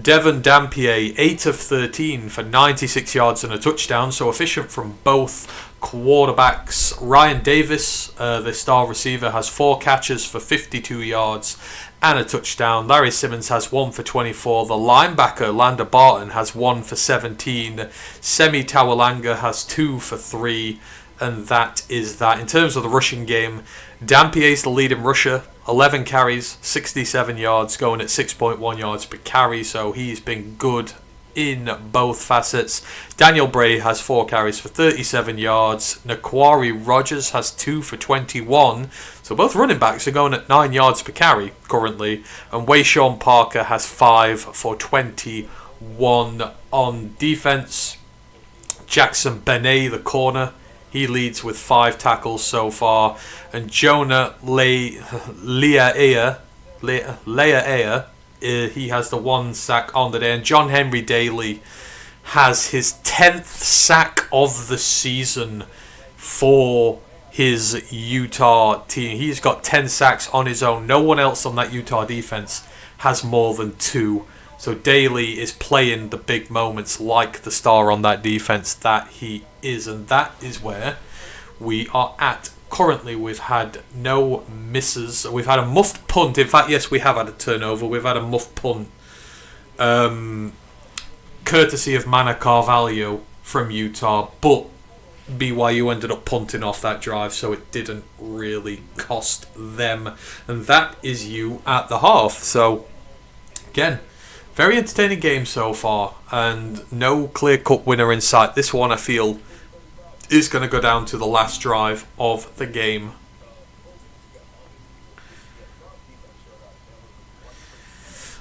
Devon Dampier, 8 of 13 for 96 yards and a touchdown, so efficient from both quarterbacks. Ryan Davis, the star receiver, has 4 catches for 52 yards and a touchdown. Larry Simmons has 1 for 24. The linebacker, Lander Barton, has 1 for 17. Semi Tawalanga has 2 for 3. And that is that. In terms of the rushing game, Dampier's the leading rusher. 11 carries, 67 yards, going at 6.1 yards per carry. So he's been good in both facets. Daniel Bray has 4 carries for 37 yards. Naquari Rogers has 2 for 21. So both running backs are going at 9 yards per carry currently. And Wayshawn Parker has 5 for 21 on defense. Jackson Benet, the corner, he leads with 5 tackles so far. And Jonah Leaea, he has the 1 sack on the day. And John Henry Daly has his 10th sack of the season for his Utah team. He's got 10 sacks on his own. No one else on that Utah defense has more than 2. So Daly is playing the big moments like the star on that defense that he is. And that is where we are at. Currently, we've had no misses. We've had a muffed punt. In fact, yes, we have had a turnover. We've had a muffed punt. Courtesy of Mana Carvalho from Utah. But BYU ended up punting off that drive, so it didn't really cost them. And that is you at the half. So, again, very entertaining game so far. And no clear-cut winner in sight. This one, I feel, is going to go down to the last drive of the game.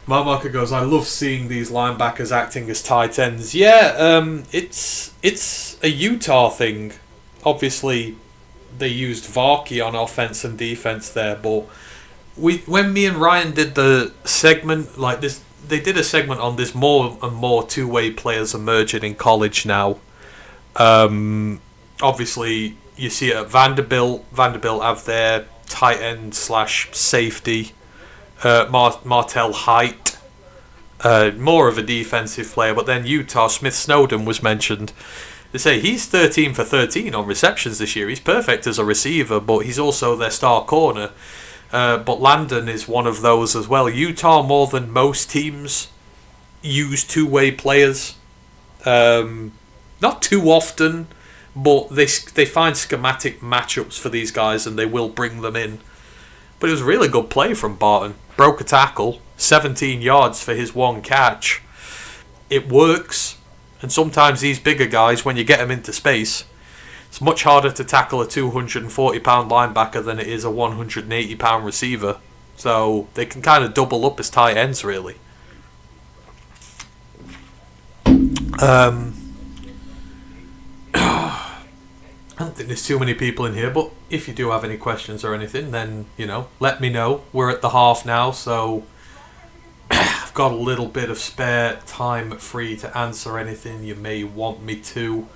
Mark goes, I love seeing these linebackers acting as tight ends. Yeah, it's a Utah thing. Obviously, they used Varkey on offense and defense there, but when me and Ryan did the segment like this, they did a segment on this more and more two-way players emerging in college now. Obviously, you see it at Vanderbilt. Vanderbilt have their tight end / safety, Martell Height. more of a defensive player. But then Utah, Smith Snowden was mentioned. They say he's 13 for 13 on receptions this year. He's perfect as a receiver, but he's also their star corner. But Landon is one of those as well. Utah, more than most teams, use two-way players. Not too often, but they find schematic matchups for these guys and they will bring them in. But it was a really good play from Barton. Broke a tackle, 17 yards for his one catch. It works. And sometimes these bigger guys, when you get them into space, it's much harder to tackle a 240-pound linebacker than it is a 180-pound receiver. So they can kind of double up as tight ends, really. I don't think there's too many people in here, but if you do have any questions or anything, then, let me know. We're at the half now, so I've got a little bit of spare time free to answer anything you may want me to.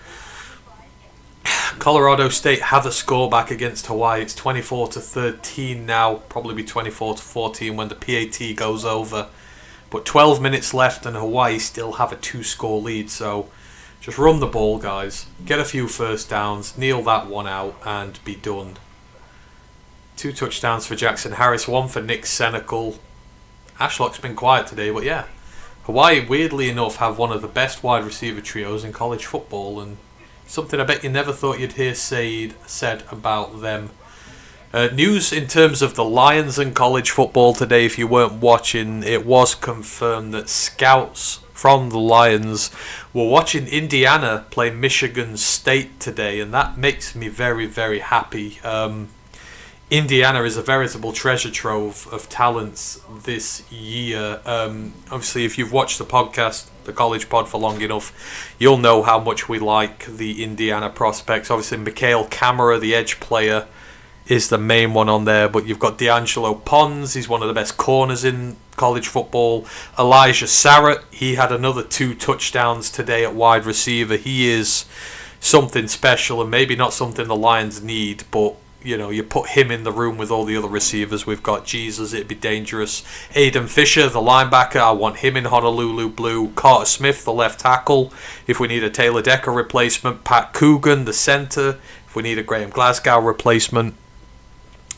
Colorado State have a score back against Hawaii. It's 24-13 now. Probably be 24-14 when the PAT goes over. But 12 minutes left and Hawaii still have a 2-score lead. So just run the ball, guys. Get a few first downs. Kneel that one out and be done. 2 touchdowns for Jackson Harris. 1 for Nick Senecal. Ashlock's been quiet today, but yeah. Hawaii, weirdly enough, have one of the best wide receiver trios in college football, and something I bet you never thought you'd hear said about them. News in terms of the Lions and college football today, if you weren't watching, it was confirmed that scouts from the Lions were watching Indiana play Michigan State today, and that makes me very, very happy. Indiana is a veritable treasure trove of talents this year. Obviously, if you've watched the podcast, the College Pod, for long enough, you'll know how much we like the Indiana prospects. Obviously, Mikhail Kamara, the edge player, is the main one on there, but you've got D'Angelo Pons. He's one of the best corners in college football. Elijah Sarrett, he had another 2 touchdowns today at wide receiver. He is something special, and maybe not something the Lions need, but you put him in the room with all the other receivers we've got. Jesus, it'd be dangerous. Aiden Fisher, the linebacker, I want him in Honolulu Blue. Carter Smith, the left tackle, if we need a Taylor Decker replacement. Pat Coogan, the center, if we need a Graham Glasgow replacement.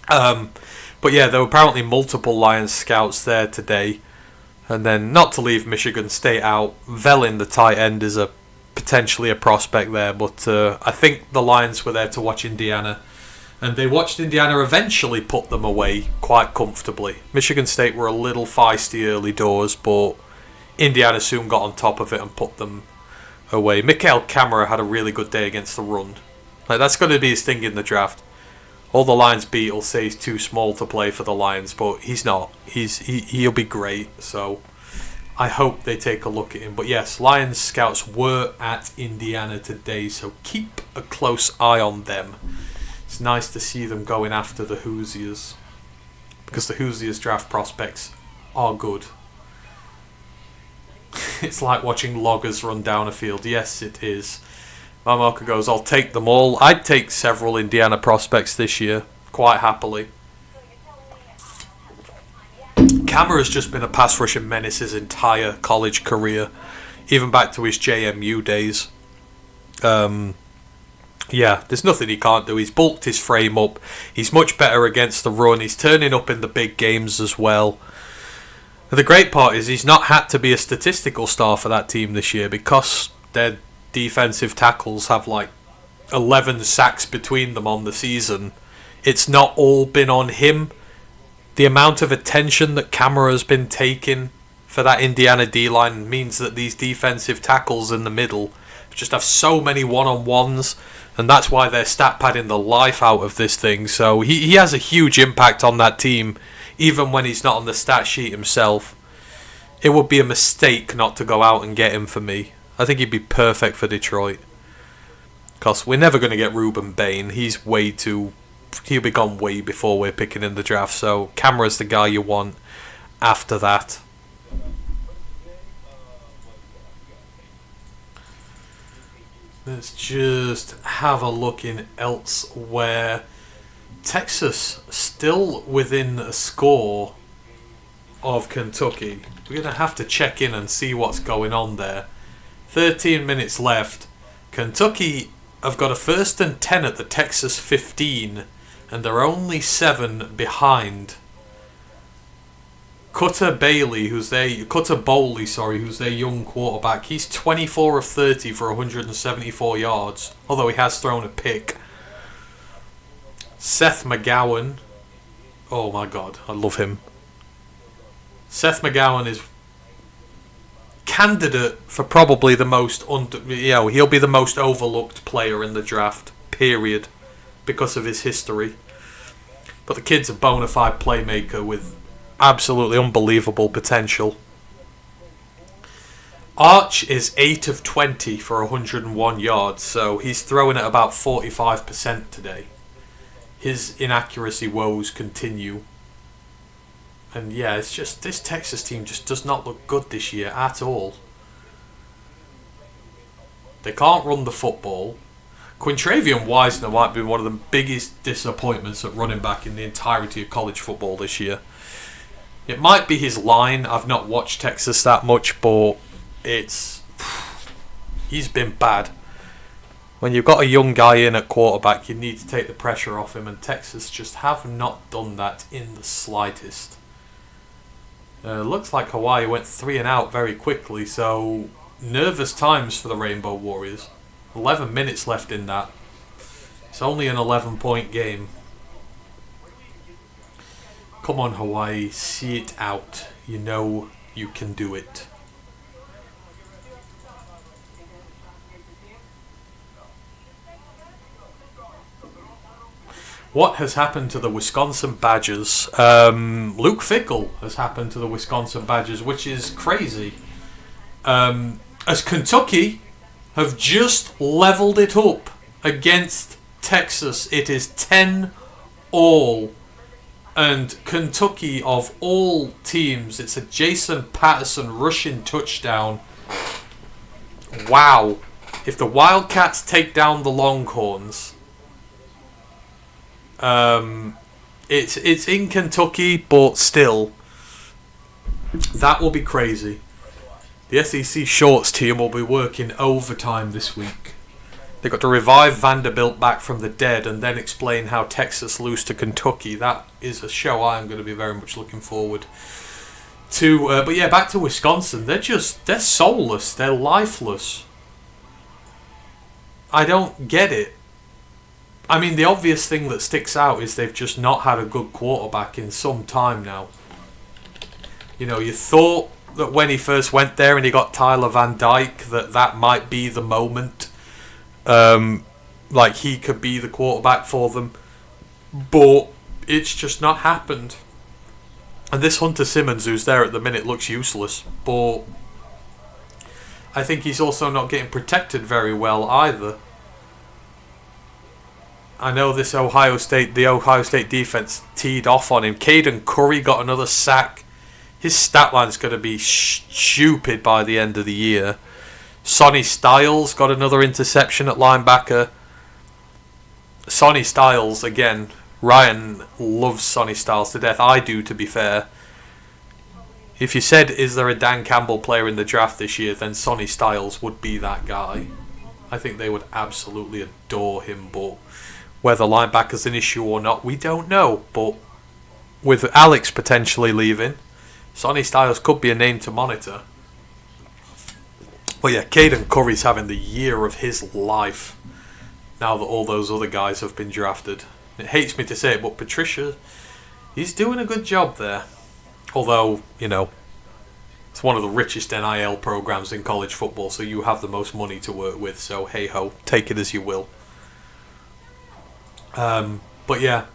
But yeah, there were apparently multiple Lions scouts there today. And then, not to leave Michigan State out, Velin, the tight end, is potentially a prospect there. But I think the Lions were there to watch Indiana. And they watched Indiana eventually put them away quite comfortably. Michigan State were a little feisty early doors, but Indiana soon got on top of it and put them away. Mikhail Kamara had a really good day against the run. That's going to be his thing in the draft. All the Lions beat will say he's too small to play for the Lions, but he's not. He'll be great, so I hope they take a look at him. But yes, Lions scouts were at Indiana today, so keep a close eye on them. It's nice to see them going after the Hoosiers, because the Hoosiers draft prospects are good. It's like watching loggers run down a field. Yes, it is. My marker goes, I'll take them all. I'd take several Indiana prospects this year, quite happily. Kamara's just been a pass rushing menace his entire college career, even back to his JMU days. Yeah, there's nothing he can't do. He's bulked his frame up. He's much better against the run. He's turning up in the big games as well. And the great part is he's not had to be a statistical star for that team this year, because their defensive tackles have 11 sacks between them on the season. It's not all been on him. The amount of attention that Kamara's been taking for that Indiana D-line means that these defensive tackles in the middle just have so many one-on-ones, and that's why they're stat padding the life out of this thing. So he has a huge impact on that team, even when he's not on the stat sheet himself. It would be a mistake not to go out and get him for me. I think he'd be perfect for Detroit, because we're never going to get Ruben Bain. He'll be gone way before we're picking in the draft. So Kamara's the guy you want after that. Let's just have a look in elsewhere. Texas still within a score of Kentucky. We're going to have to check in and see what's going on there. 13 minutes left. Kentucky have got a 1st and 10 at the Texas 15, and they're only 7 behind. Cutter Bowley, who's their young quarterback, he's 24 of 30 for 174 yards, although he has thrown a pick. Seth McGowan, oh my god, I love him. Seth McGowan is candidate for probably the most he'll be the most overlooked player in the draft, period, because of his history. But the kid's a bona fide playmaker with absolutely unbelievable potential. Arch is 8 of 20 for 101 yards, so he's throwing at about 45% today. His inaccuracy woes continue. And yeah, it's just this Texas team just does not look good this year at all. They can't run the football. Quintravian Wiesner might be one of the biggest disappointments at running back in the entirety of college football this year. It might be his line. I've not watched Texas that much, but he's been bad. When you've got a young guy in at quarterback, you need to take the pressure off him, and Texas just have not done that in the slightest. Looks like Hawaii went 3 and out very quickly, so nervous times for the Rainbow Warriors. 11 minutes left in that. It's only an 11-point game. Come on, Hawaii, see it out. You know you can do it. What has happened to the Wisconsin Badgers? Luke Fickell has happened to the Wisconsin Badgers, which is crazy. As Kentucky have just leveled it up against Texas. It is 10-all. And Kentucky, of all teams, it's a Jason Patterson rushing touchdown. Wow. If the Wildcats take down the Longhorns, it's in Kentucky, but still, that will be crazy. The SEC Shorts team will be working overtime this week. They've got to revive Vanderbilt back from the dead and then explain how Texas lose to Kentucky. That is a show I am going to be very much looking forward to. But yeah, back to Wisconsin. They're soulless. They're lifeless. I don't get it. I mean, the obvious thing that sticks out is they've just not had a good quarterback in some time now. You know, you thought that when he first went there and he got Tyler Van Dyke, that might be the moment. Like he could be the quarterback for them. But it's just not happened. And this Hunter Simmons, who's there at the minute, looks useless. But I think he's also not getting protected very well either. I know the Ohio State defense teed off on him. Caden Curry got another sack. His stat line's going to be stupid by the end of the year. Sonny Styles got another interception at linebacker. Sonny Styles, again, Ryan loves Sonny Styles to death. I do, to be fair. If you said, is there a Dan Campbell player in the draft this year, then Sonny Styles would be that guy. I think they would absolutely adore him, but whether linebacker's an issue or not, we don't know. But with Alex potentially leaving, Sonny Styles could be a name to monitor. But yeah, Caden Curry's having the year of his life now that all those other guys have been drafted. It hates me to say it, but Patricia, he's doing a good job there. Although, you know, it's one of the richest NIL programs in college football, so you have the most money to work with. So hey ho, take it as you will. But yeah.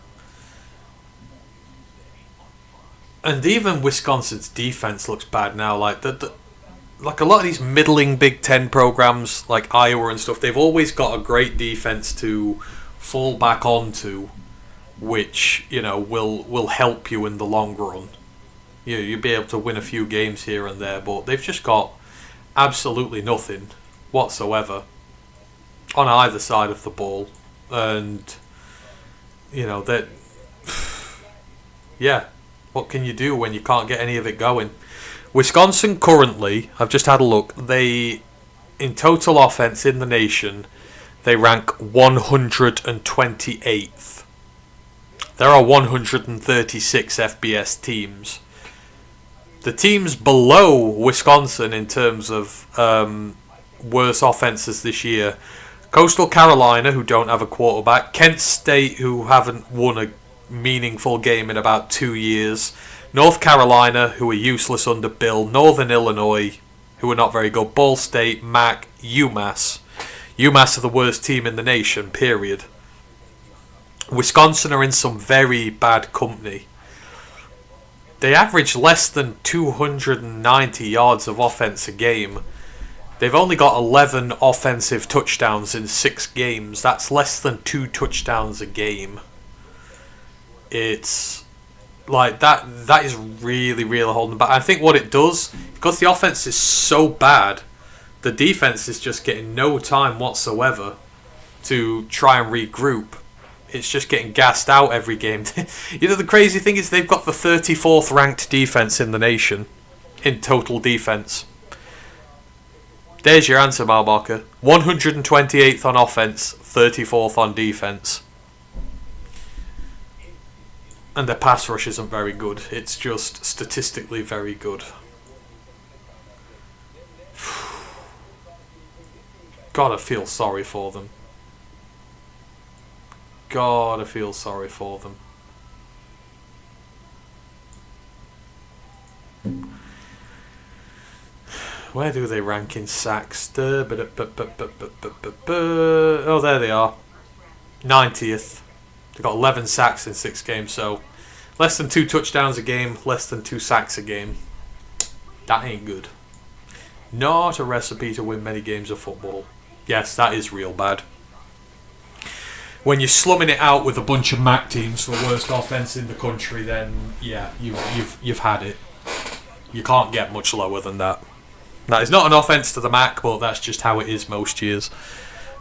And even Wisconsin's defense looks bad now. Like like a lot of these middling Big Ten programs, like Iowa and stuff, they've always got a great defense to fall back onto, which, you know, will help you in the long run. You'll be able to win a few games here and there, but they've just got absolutely nothing whatsoever on either side of the ball. And, you know, that, yeah, What can you do when you can't get any of it going? Wisconsin currently, I've just had a look, they, in total offense in the nation, they rank 128th. There are 136 FBS teams. The teams below Wisconsin in terms of worse offenses this year: Coastal Carolina, who don't have a quarterback; Kent State, who haven't won a meaningful game in about 2 years; North Carolina, who are useless under Bill; Northern Illinois, who are not very good; Ball State, Mac, UMass. UMass are the worst team in the nation, period. Wisconsin are in some very bad company. They average less than 290 yards of offense a game. They've only got 11 offensive touchdowns in 6 games. That's less than 2 touchdowns a game. It's like that is really, really holding back. I think what it does, because the offense is so bad, the defense is just getting no time whatsoever to try and regroup. It's just getting gassed out every game. You know, the crazy thing is they've got the 34th ranked defense in the nation in total defense. There's your answer, Malmarker. 128th on offense, 34th on defense. And their pass rush isn't very good. It's just statistically very good. God, I feel sorry for them. God, I feel sorry for them. Where do they rank in sacks? Oh, there they are. 90th. They've got 11 sacks in 6 games, so less than 2 touchdowns a game, less than 2 sacks a game. That ain't good. Not a recipe to win many games of football. Yes, that is real bad. When you're slumming it out with a bunch of MAC teams for worst offense in the country, then yeah, you've had it. You can't get much lower than that. That is not an offence to the MAC, but that's just how it is most years.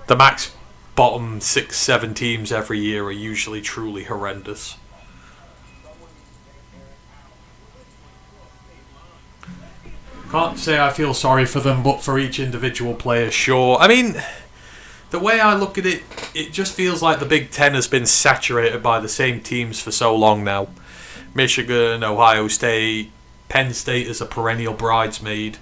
The MAC's bottom 6-7 teams every year are usually truly horrendous. Can't say I feel sorry for them, but for each individual player, sure. I mean, the way I look at it, it just feels like the Big Ten has been saturated by the same teams for so long now. Michigan, Ohio State, Penn State as a perennial bridesmaid.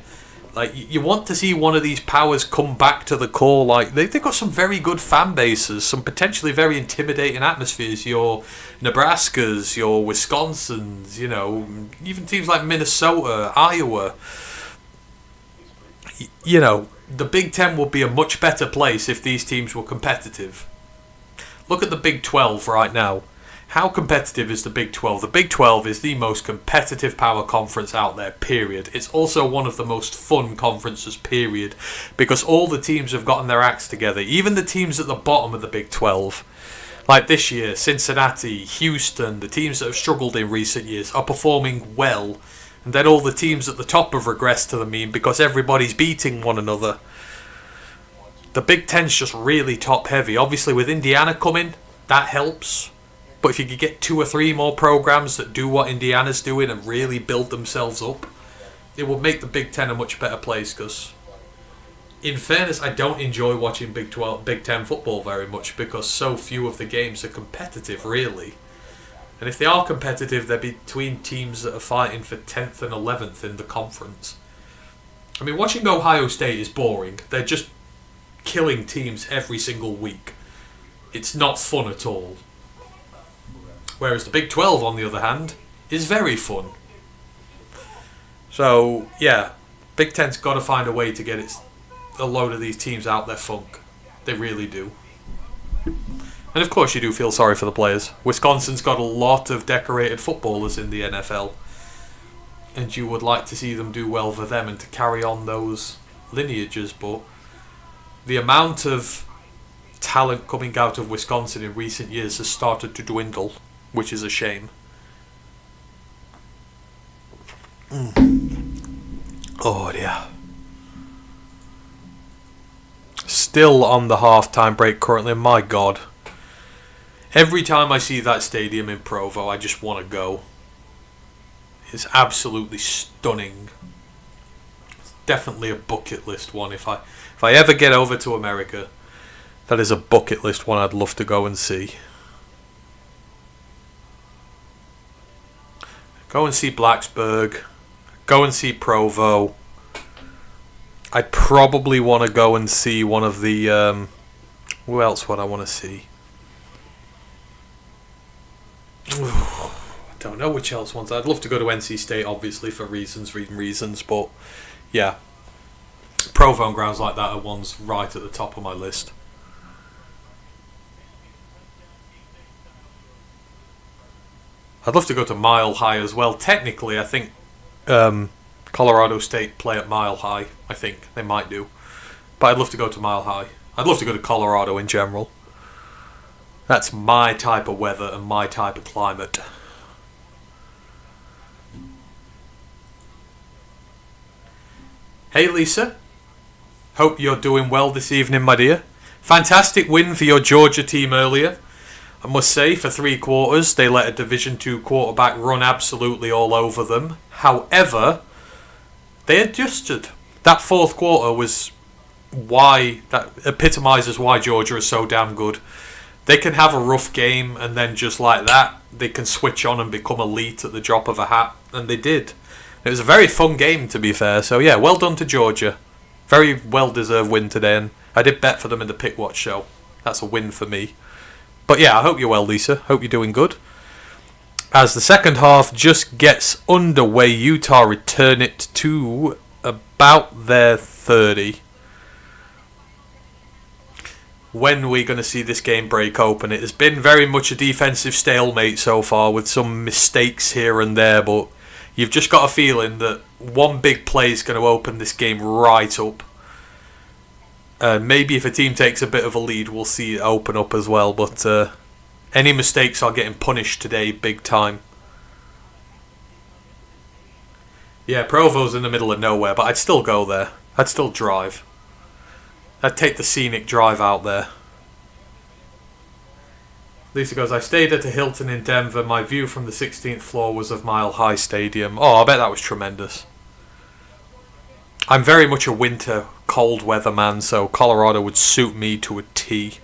Like, you want to see one of these powers come back to the core. Like, they've got some very good fan bases, some potentially very intimidating atmospheres. Your Nebraskas, your Wisconsins, you know, even teams like Minnesota, Iowa. You know, the Big Ten would be a much better place if these teams were competitive. Look at the Big 12 right now. How competitive is the Big 12? The Big 12 is the most competitive power conference out there, period. It's also one of the most fun conferences, period, because all the teams have gotten their acts together. Even the teams at the bottom of the Big 12, like this year, Cincinnati, Houston, the teams that have struggled in recent years, are performing well. And then all the teams at the top have regressed to the mean because everybody's beating one another. The Big Ten's just really top heavy. Obviously, with Indiana coming, that helps. But if you could get 2 or 3 more programs that do what Indiana's doing and really build themselves up, it would make the Big Ten a much better place. Because, in fairness, I don't enjoy watching Big Ten football very much because so few of the games are competitive, really. And if they are competitive, they're between teams that are fighting for 10th and 11th in the conference. I mean, watching Ohio State is boring. They're just killing teams every single week. It's not fun at all. Whereas the Big 12, on the other hand, is very fun. So, yeah, Big Ten's got to find a way to get a load of these teams out their funk. They really do. And of course you do feel sorry for the players. Wisconsin's got a lot of decorated footballers in the NFL. And you would like to see them do well for them and to carry on those lineages, but the amount of talent coming out of Wisconsin in recent years has started to dwindle, which is a shame. Oh dear. Still on the halftime break currently, my god. Every time I see that stadium in Provo, I just want to go. is absolutely stunning. It's definitely a bucket list one. If I ever get over to America, that is a bucket list one I'd love to go and see. Go and see Blacksburg. Go and see Provo. I'd probably want to go and see one of the... who else would I want to see? I don't know which else ones. I'd love to go to NC State, obviously, for reasons, but yeah. Provo and grounds like that are ones right at the top of my list. I'd love to go to Mile High as well. Technically, I think Colorado State play at Mile High. I think they might do. But I'd love to go to Mile High. I'd love to go to Colorado in general. That's my type of weather and my type of climate. Hey Lisa. Hope you're doing well this evening, my dear. Fantastic win for your Georgia team earlier. I must say, for 3 quarters, they let a Division II quarterback run absolutely all over them. However, they adjusted. That 4th quarter was why, that epitomises why Georgia is so damn good. They can have a rough game and then just like that, they can switch on and become elite at the drop of a hat. And they did. It was a very fun game, to be fair. So yeah, well done to Georgia. Very well-deserved win today. And I did bet for them in the Pick Watch show. That's a win for me. But yeah, I hope you're well, Lisa. Hope you're doing good. As the second half just gets underway, Utah return it to about their 30. When are we going to see this game break open? It has been very much a defensive stalemate so far with some mistakes here and there, but you've just got a feeling that one big play is going to open this game right up. Maybe if a team takes a bit of a lead, we'll see it open up as well, but any mistakes are getting punished today big time. Yeah, Provo's in the middle of nowhere, but I'd still go there. I'd still drive. I'd take the scenic drive out there. Lisa goes, I stayed at a Hilton in Denver. My view from the 16th floor was of Mile High Stadium. Oh, I bet that was tremendous. I'm very much a winter, cold weather man, so Colorado would suit me to a T.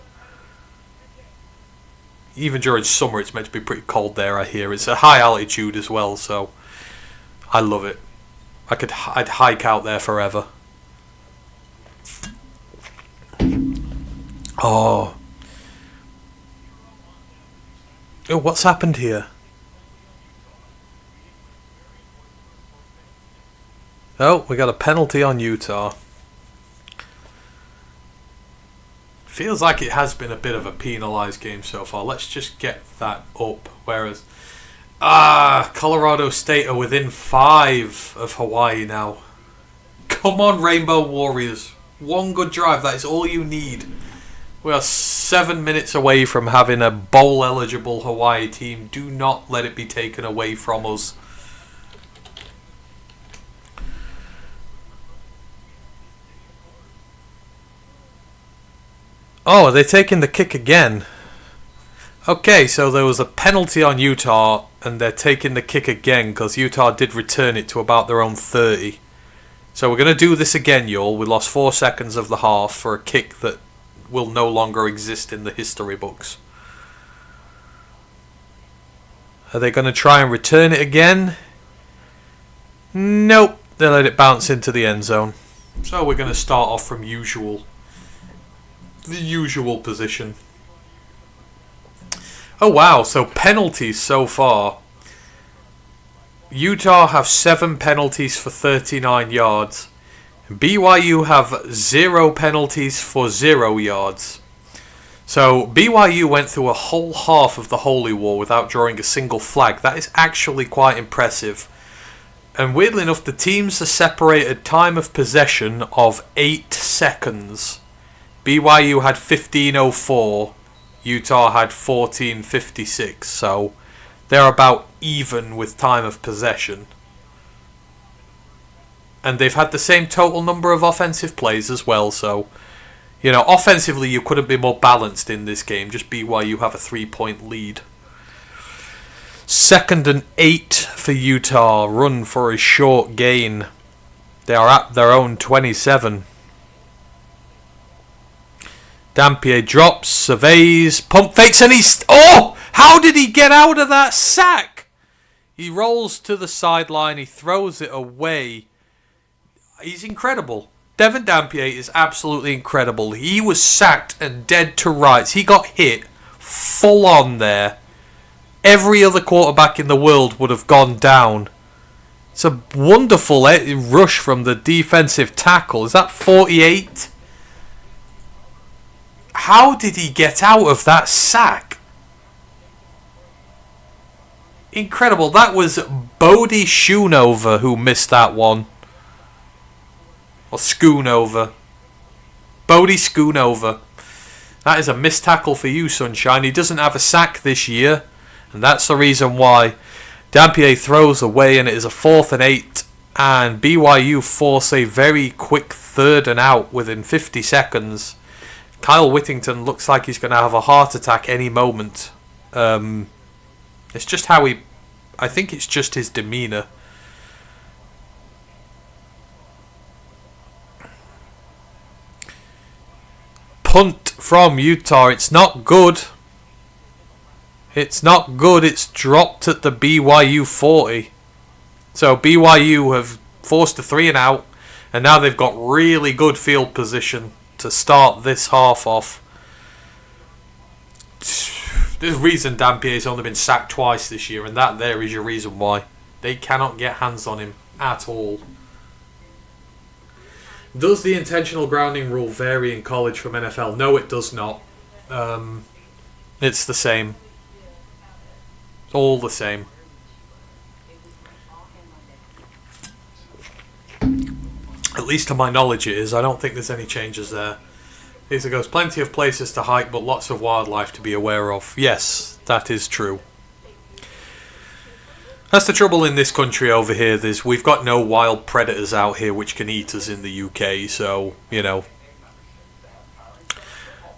Even during summer, it's meant to be pretty cold there, I hear. It's a high altitude as well, so I love it. I'd hike out there forever. Oh, what's happened here? Oh, we got a penalty on Utah. Feels like it has been a bit of a penalised game so far. Let's just get that up. Whereas, Colorado State are within 5 of Hawaii now. Come on, Rainbow Warriors. One good drive, that is all you need. We are 7 minutes away from having a bowl-eligible Hawaii team. Do not let it be taken away from us. Oh, are they taking the kick again? Okay, so there was a penalty on Utah, and they're taking the kick again because Utah did return it to about their own 30. So we're going to do this again, y'all. We lost 4 seconds of the half for a kick that will no longer exist in the history books. Are they going to try and return it again? Nope. They let it bounce into the end zone. So we're going to start off from the usual position. Oh wow, so penalties so far. Utah have 7 penalties for 39 yards. BYU have 0 penalties for 0 yards. So BYU went through a whole half of the Holy War without drawing a single flag. That is actually quite impressive. And weirdly enough, the teams are separated time of possession of 8 seconds. BYU had 15:04. Utah had 14:56. So they're about even with time of possession. And they've had the same total number of offensive plays as well. So, you know, offensively you couldn't be more balanced in this game. Just BYU have a 3-point lead. 2nd and 8 for Utah. Run for a short gain. They are at their own 27. Dampier drops, surveys, pump fakes, and he's... Oh! How did he get out of that sack? He rolls to the sideline. He throws it away. He's incredible. Devon Dampier is absolutely incredible. He was sacked and dead to rights. He got hit full on there. Every other quarterback in the world would have gone down. It's a wonderful rush from the defensive tackle. Is that 48? How did he get out of that sack? Incredible. That was Bodie Schoonover who missed that one. Or Schoonover. Bodie Schoonover. That is a missed tackle for you, Sunshine. He doesn't have a sack this year. And that's the reason why. Dampier throws away and it is a 4th and 8. And BYU force a very quick 3rd and out within 50 seconds. Kyle Whittington looks like he's going to have a heart attack any moment. It's just how he... I think it's just his demeanour. Punt from Utah. It's not good. It's not good. It's dropped at the BYU 40. So BYU have forced a 3 and out. And now they've got really good field position to start this half off. There's a reason Dampier's only been sacked twice this year, and that there is your reason why. They cannot get hands on him at all. Does the intentional grounding rule vary in college from NFL? No, it does not. It's the same. All the same. At least to my knowledge it is. I don't think there's any changes there. Here goes. Plenty of places to hike, but lots of wildlife to be aware of. Yes, that is true. That's the trouble in this country over here. We've got no wild predators out here which can eat us in the UK. So, you know.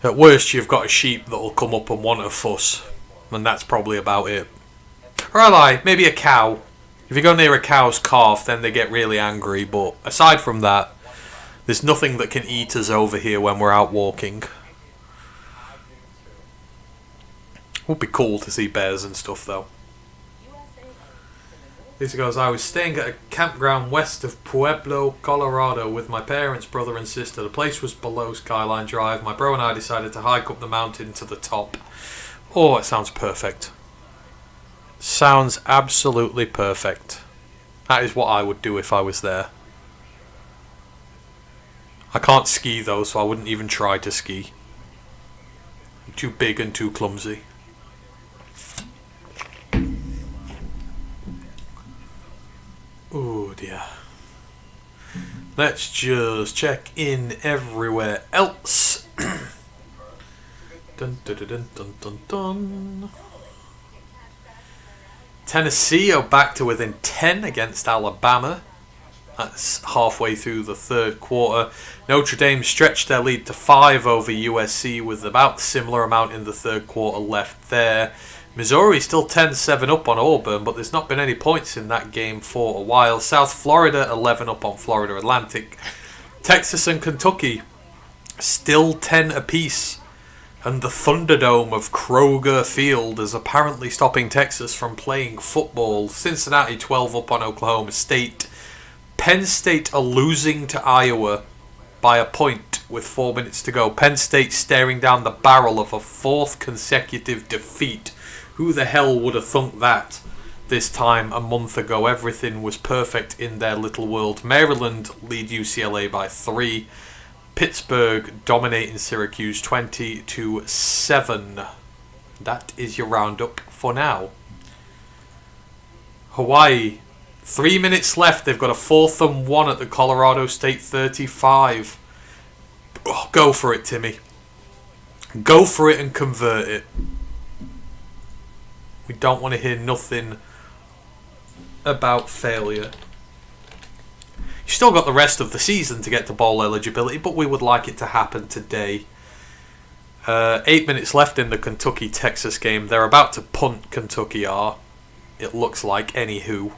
At worst, you've got a sheep that'll come up and want a fuss. And that's probably about it. Or I lie, maybe a cow. If you go near a cow's calf, then they get really angry. But aside from that, there's nothing that can eat us over here when we're out walking. Would be cool to see bears and stuff, though. This goes, I was staying at a campground west of Pueblo, Colorado with my parents, brother and sister. The place was below Skyline Drive. My bro and I decided to hike up the mountain to the top. Oh, it sounds perfect. Sounds absolutely perfect. That is what I would do if I was there. I can't ski though, so I wouldn't even try to ski. I'm too big and too clumsy. Oh dear. Let's just check in everywhere else. Dun, dun, dun, dun, dun, dun. Tennessee are back to within 10 against Alabama. That's halfway through the third quarter. Notre Dame stretched their lead to 5 over USC with about a similar amount in the third quarter left there. Missouri still 10-7 up on Auburn, but there's not been any points in that game for a while. South Florida 11 up on Florida Atlantic. Texas and Kentucky still 10 apiece. And the Thunderdome of Kroger Field is apparently stopping Texas from playing football. Cincinnati 12 up on Oklahoma State. Penn State are losing to Iowa by a point with 4 minutes to go. Penn State staring down the barrel of a 4th consecutive defeat. Who the hell would have thunk that this time a month ago? Everything was perfect in their little world. Maryland lead UCLA by 3. Pittsburgh dominating Syracuse 20-7. That is your roundup for now. Hawaii, 3 minutes left. They've got a 4th and 1 at the Colorado State 35. Oh, go for it, Timmy. Go for it and convert it. We don't want to hear nothing about failure. You've still got the rest of the season to get to bowl eligibility, but we would like it to happen today. 8 minutes left in the Kentucky-Texas game. They're about to punt, Kentucky are. it looks like, anywho.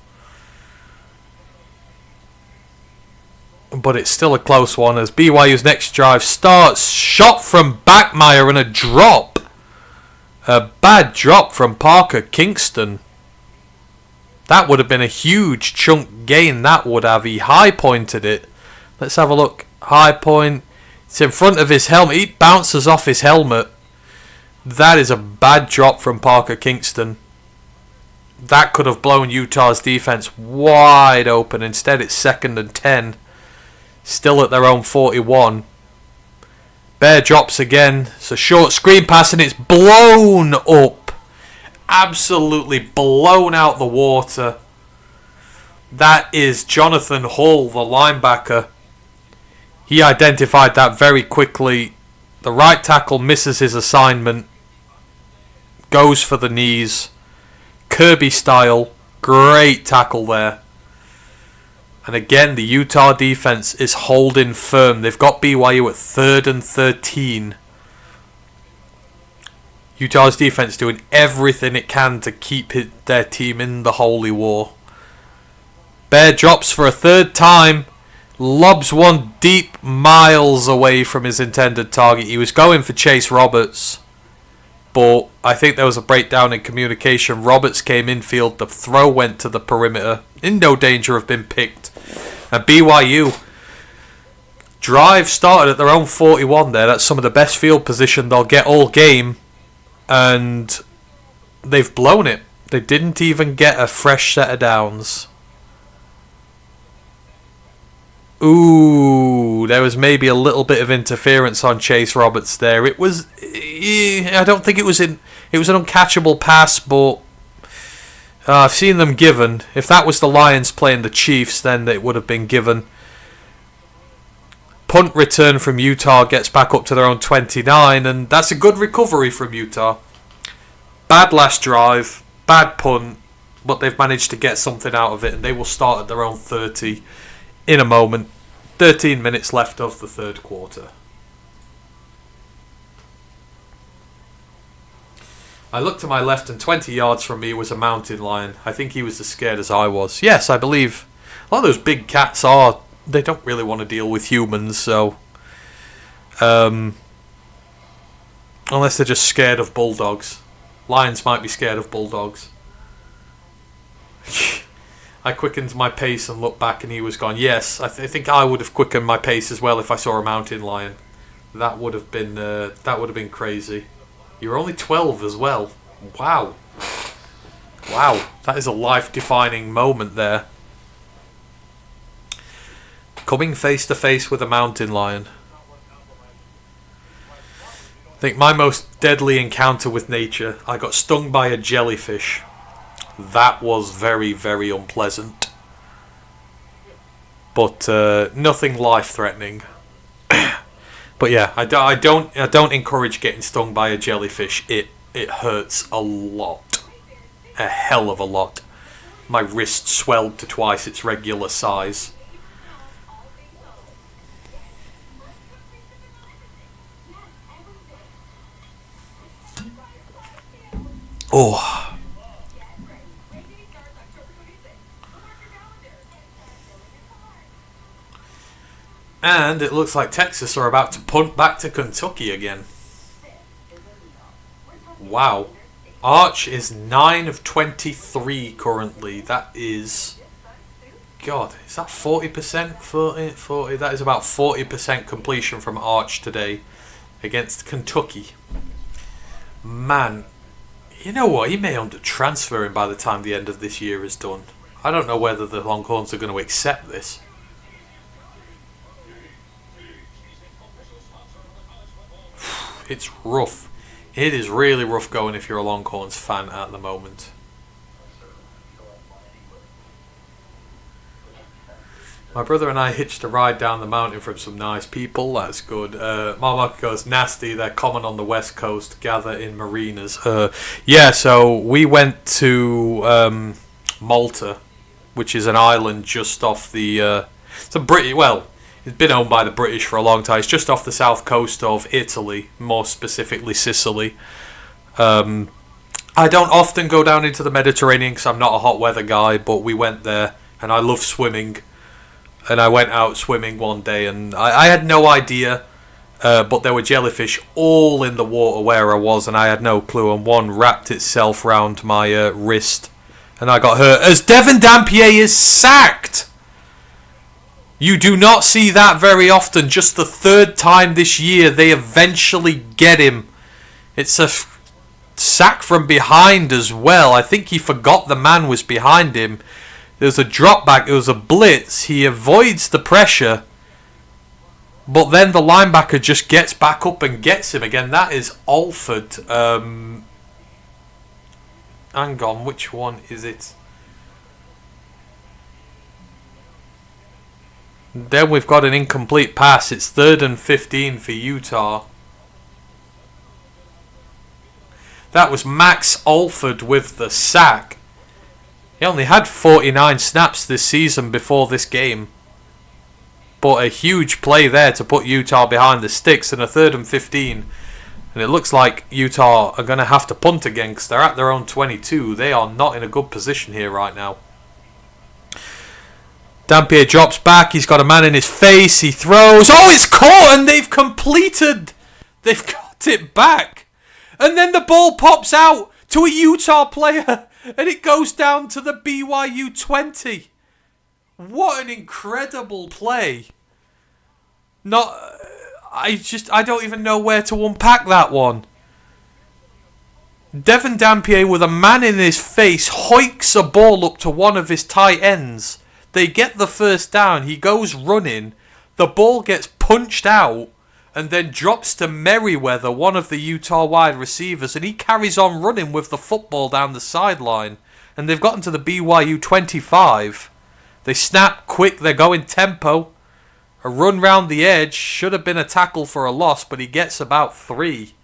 But it's still a close one as BYU's next drive starts. Shot from Bachmeier and a drop. A bad drop from Parker Kingston. That would have been a huge chunk gain, that would have. He high pointed it. Let's have a look. High point. It's in front of his helmet. He bounces off his helmet. That is a bad drop from Parker Kingston. That could have blown Utah's defense wide open. Instead, it's 2nd and 10. Still at their own 41. Bear drops again. It's a short screen pass and it's blown up. Absolutely blown out the water. That is Jonathan Hall, the linebacker. He identified that very quickly. The right tackle misses his assignment. Goes for the knees. Kirby style. Great tackle there. And again, the Utah defense is holding firm. They've got BYU at 3rd and 13. Utah's defense doing everything it can to keep their team in the holy war. Bear drops for a 3rd time. Lobs one deep, miles away from his intended target. He was going for Chase Roberts, but I think there was a breakdown in communication. Roberts came infield. The throw went to the perimeter. In no danger of being picked. And BYU drive started at their own 41 there. That's some of the best field position they'll get all game. And they've blown it. They didn't even get a fresh set of downs. Ooh, there was maybe a little bit of interference on Chase Roberts there. It was, I don't think it was an uncatchable pass, but I've seen them given. If that was the Lions playing the Chiefs, then it would have been given. Punt return from Utah gets back up to their own 29, and that's a good recovery from Utah. Bad last drive, bad punt, but they've managed to get something out of it, and they will start at their own 30 in a moment. 13 minutes left of the 3rd quarter. I looked to my left and 20 yards from me was a mountain lion. I think he was as scared as I was. Yes, I believe a lot of those big cats they don't really want to deal with humans, so unless they're just scared of bulldogs. Lions might be scared of bulldogs. I quickened my pace and looked back and he was gone. Yes, I think I would have quickened my pace as well if I saw a mountain lion. That would have been crazy. You're only 12 as well. Wow. Wow, that is a life-defining moment there. Coming face to face with a mountain lion. I think my most deadly encounter with nature, I got stung by a jellyfish. That was very, very unpleasant. But nothing life-threatening. But yeah, I don't encourage getting stung by a jellyfish. It hurts a lot. A hell of a lot. My wrist swelled to twice its regular size. Oh. And it looks like Texas are about to punt back to Kentucky again. Wow. Arch is 9 of 23 currently. That is... God, is that 40%? 40? That is about 40% completion from Arch today against Kentucky. Man, you know what? He may end up transferring by the time the end of this year is done. I don't know whether the Longhorns are going to accept this. It's rough. It is really rough going if you're a Longhorns fan at the moment. My brother and I hitched a ride down the mountain from some nice people. That's good. Mark goes, nasty. They're common on the West Coast. Gather in marinas. Yeah, so we went to Malta, which is an island just off the... it's a British... Well... It's been owned by the British for a long time. It's just off the south coast of Italy, more specifically Sicily. I I don't often go down into the Mediterranean because I'm not a hot weather guy, but we went there, and I love swimming. And I went out swimming one day, and I had no idea, but there were jellyfish all in the water where I was, and I had no clue, and one wrapped itself round my wrist, and I got hurt. As Devon Dampier is sacked! You do not see that very often. Just the third time this year they eventually get him. It's a sack from behind as well. I think he forgot the man was behind him. There's a drop back. It was a blitz. He avoids the pressure. But then the linebacker just gets back up and gets him again. That is Alford. Hang on. Which one is it? Then we've got an incomplete pass. It's 3rd and 15 for Utah. That was Max Alford with the sack. He only had 49 snaps this season before this game. But a huge play there to put Utah behind the sticks in a 3rd and 15. And it looks like Utah are going to have to punt again because they're at their own 22. They are not in a good position here right now. Dampier drops back. He's got a man in his face. He throws. Oh, it's caught and they've completed. They've got it back. And then the ball pops out to a Utah player. And it goes down to the BYU 20. What an incredible play. I don't even know where to unpack that one. Devon Dampier with a man in his face hoiks a ball up to one of his tight ends. They get the first down. He goes running. The ball gets punched out and then drops to Merriweather, one of the Utah wide receivers, and he carries on running with the football down the sideline. And they've gotten to the BYU 25. They snap quick. They're going tempo. A run round the edge. Should have been a tackle for a loss, but he gets about 3.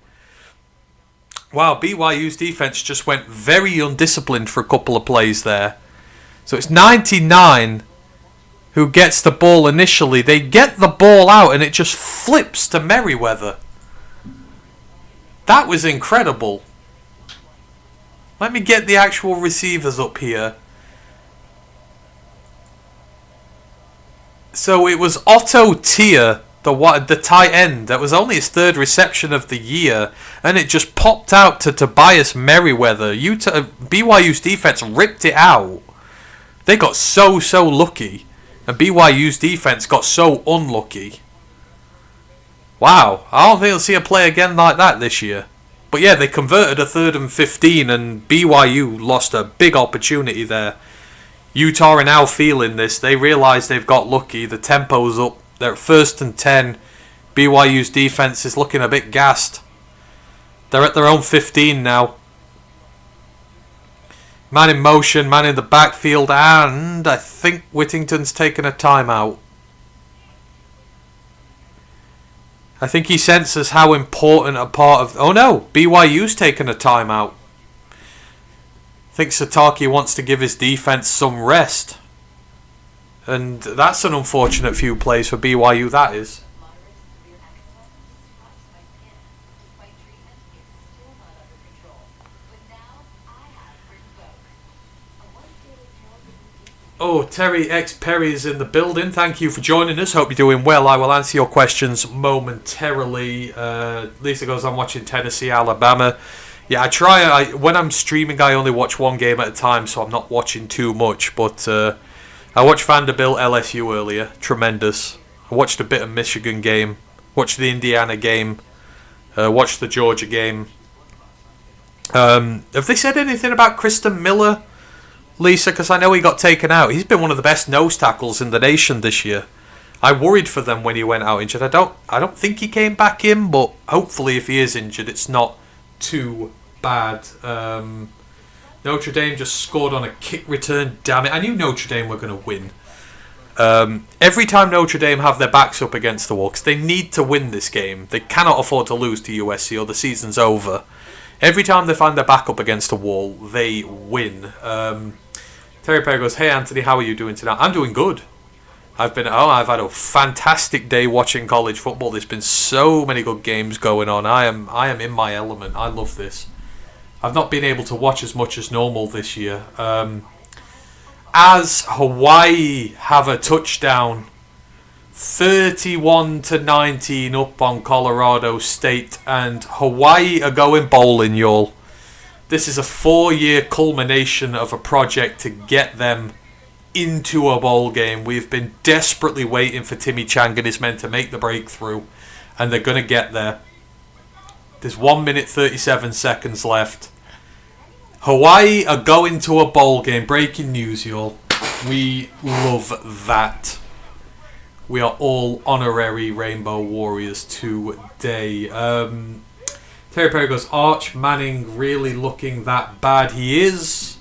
Wow, BYU's defense just went very undisciplined for a couple of plays there. So it's 99 who gets the ball initially. They get the ball out and it just flips to Merriweather. That was incredible. Let me get the actual receivers up here. So it was Otto Tier, the tight end. That was only his 3rd reception of the year. And it just popped out to Tobias Merriweather. BYU's defense ripped it out. They got so lucky. And BYU's defense got so unlucky. Wow. I don't think I'll see a play again like that this year. But yeah, they converted a 3rd and 15 and BYU lost a big opportunity there. Utah are now feeling this. They realise they've got lucky. The tempo's up. They're at 1st and 10. BYU's defense is looking a bit gassed. They're at their own 15 now. Man in motion, man in the backfield, and I think Whittington's taken a timeout. I think he senses how important a part of... Oh no, BYU's taken a timeout. I think Sataki wants to give his defense some rest. And that's an unfortunate few plays for BYU, that is. Oh, Terry X Perry is in the building. Thank you for joining us. Hope you're doing well. I will answer your questions momentarily. Lisa goes, I'm watching Tennessee, Alabama. Yeah, I try. When I'm streaming, I only watch one game at a time, so I'm not watching too much. But I watched Vanderbilt LSU earlier. Tremendous. I watched a bit of Michigan game. Watched the Indiana game. Watched the Georgia game. Have they said anything about Kristen Miller, Lisa? Because I know he got taken out. He's been one of the best nose tackles in the nation this year. I worried for them when he went out injured. I don't think he came back in, but hopefully if he is injured, it's not too bad. Notre Dame just scored on a kick return. Damn it. I knew Notre Dame were going to win. Every time Notre Dame have their backs up against the wall, because they need to win this game. They cannot afford to lose to USC or the season's over. Every time they find their back up against a wall, they win. Terry Perry goes, hey Anthony, how are you doing tonight? I'm doing good. I've had a fantastic day watching college football. There's been so many good games going on. I am in my element. I love this. I've not been able to watch as much as normal this year. As Hawaii have a touchdown, 31-19 up on Colorado State, and Hawaii are going bowling, y'all. This is a 4-year culmination of a project to get them into a bowl game. We've been desperately waiting for Timmy Chang and his men to make the breakthrough, and they're going to get there. There's 1 minute 37 seconds left. Hawaii are going to a bowl game. Breaking news, y'all. We love that. We are all honorary Rainbow Warriors today. Terry Perry goes, Arch Manning really looking that bad? He is.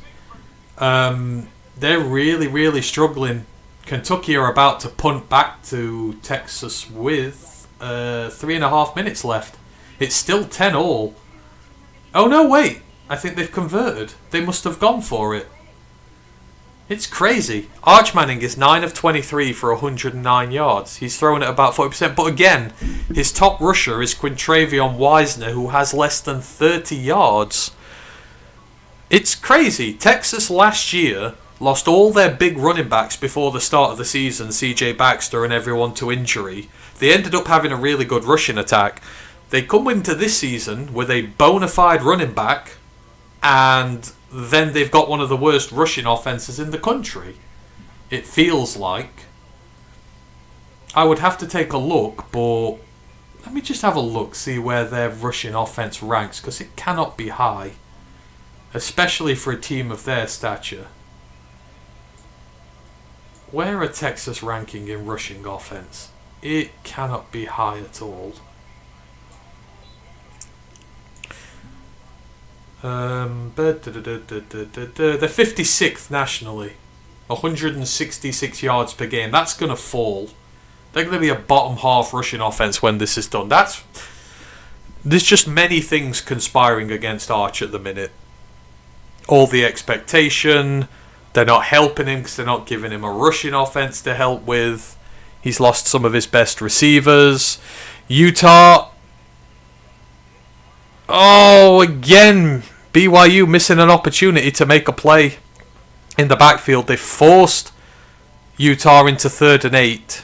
They're really, really struggling. Kentucky are about to punt back to Texas with 3.5 minutes left. It's still 10-all. Oh no, wait. I think they've converted. They must have gone for it. It's crazy. Arch Manning is 9 of 23 for 109 yards. He's thrown at about 40%. But again, his top rusher is Quintravion Wiesner, who has less than 30 yards. It's crazy. Texas last year lost all their big running backs before the start of the season, CJ Baxter and everyone, to injury. They ended up having a really good rushing attack. They come into this season with a bona fide running back, and then they've got one of the worst rushing offenses in the country. It feels like. I would have to take a look, but let me just have a look, see where their rushing offense ranks, because it cannot be high, especially for a team of their stature. Where are Texas ranking in rushing offense? It cannot be high at all. They're 56th nationally. 166 yards per game. That's going to fall. They're going to be a bottom half rushing offense when this is done. There's just many things conspiring against Arch at the minute. All the expectation. They're not helping him because they're not giving him a rushing offense to help with. He's lost some of his best receivers. Utah. Oh, again. BYU missing an opportunity to make a play in the backfield. They forced Utah into 3rd and 8.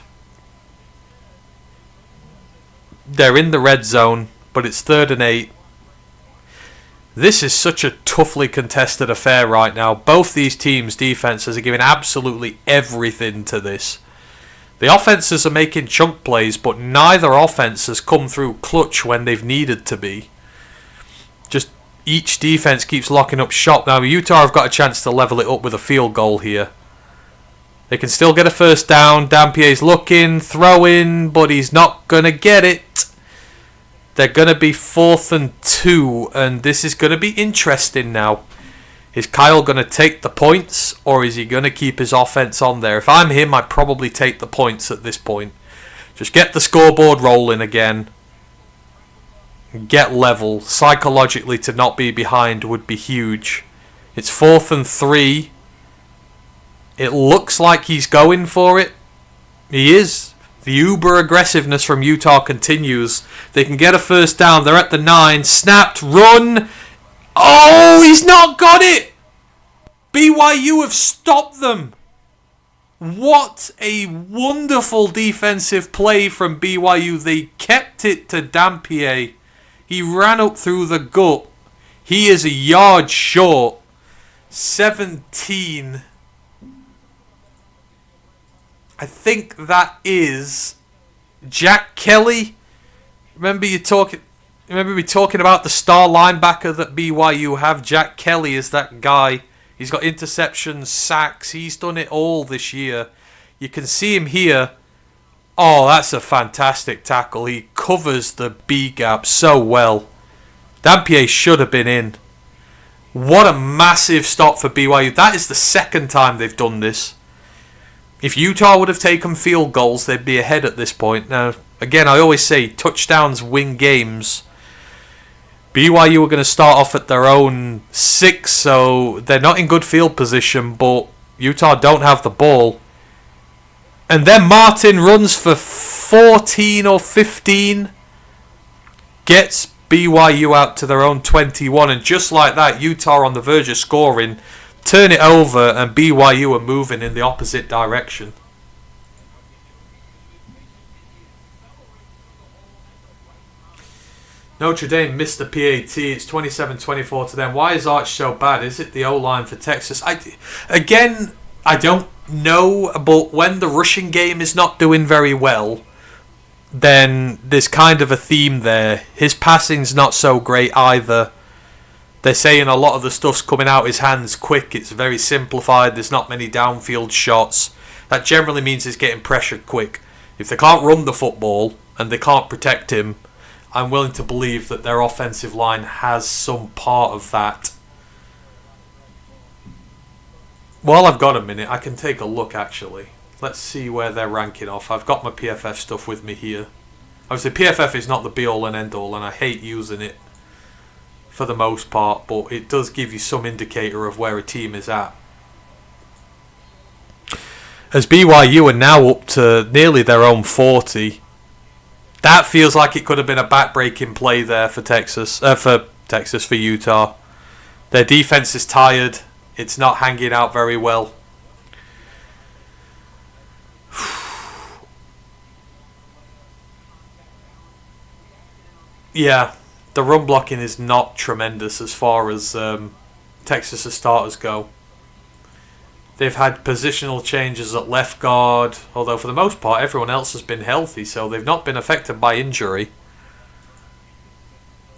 They're in the red zone, but it's 3rd and 8. This is such a toughly contested affair right now. Both these teams' defenses are giving absolutely everything to this. The offenses are making chunk plays, but neither offense has come through clutch when they've needed to be. Just each defense keeps locking up shop. Now, Utah have got a chance to level it up with a field goal here. They can still get a first down. Dampier's looking, throwing, but he's not going to get it. They're going to be 4th and 2, and this is going to be interesting now. Is Kyle going to take the points, or is he going to keep his offense on there? If I'm him, I'd probably take the points at this point. Just get the scoreboard rolling again. Get level. Psychologically, to not be behind would be huge. It's 4th and 3. It looks like he's going for it. He is. The uber aggressiveness from Utah continues. They can get a first down. They're at the 9. Snapped. Run. Oh, he's not got it. BYU have stopped them. What a wonderful defensive play from BYU. They kept it to Dampier. He ran up through the gut. He is a yard short. 17. I think that is Jack Kelly. Remember we talking about the star linebacker that BYU have? Jack Kelly is that guy. He's got interceptions, sacks. He's done it all this year. You can see him here. Oh, that's a fantastic tackle. He covers the B gap so well. Dampier should have been in. What a massive stop for BYU. That is the second time they've done this. If Utah would have taken field goals, they'd be ahead at this point. Now, again, I always say touchdowns win games. BYU are going to start off at their own 6, so they're not in good field position, but Utah don't have the ball. And then Martin runs for 14 or 15. Gets BYU out to their own 21, and just like that, Utah on the verge of scoring, turn it over, and BYU are moving in the opposite direction. Notre Dame missed the PAT. It's 27-24 to them. Why is Arch so bad? Is it the O-line for Texas? I don't know, but when the rushing game is not doing very well, then there's kind of a theme there. His passing's not so great either. They're saying a lot of the stuff's coming out his hands quick. It's very simplified. There's not many downfield shots. That generally means he's getting pressured quick. If they can't run the football and they can't protect him, I'm willing to believe that their offensive line has some part of that. While I've got a minute, I can take a look actually. Let's see where they're ranking off. I've got my PFF stuff with me here. Obviously, PFF is not the be-all and end-all, and I hate using it for the most part, but it does give you some indicator of where a team is at. As BYU are now up to nearly their own 40, that feels like it could have been a back-breaking play there for for Utah. Their defense is tired. It's not hanging out very well. Yeah, the run blocking is not tremendous as far as Texas' starters go. They've had positional changes at left guard, although for the most part everyone else has been healthy, so they've not been affected by injury.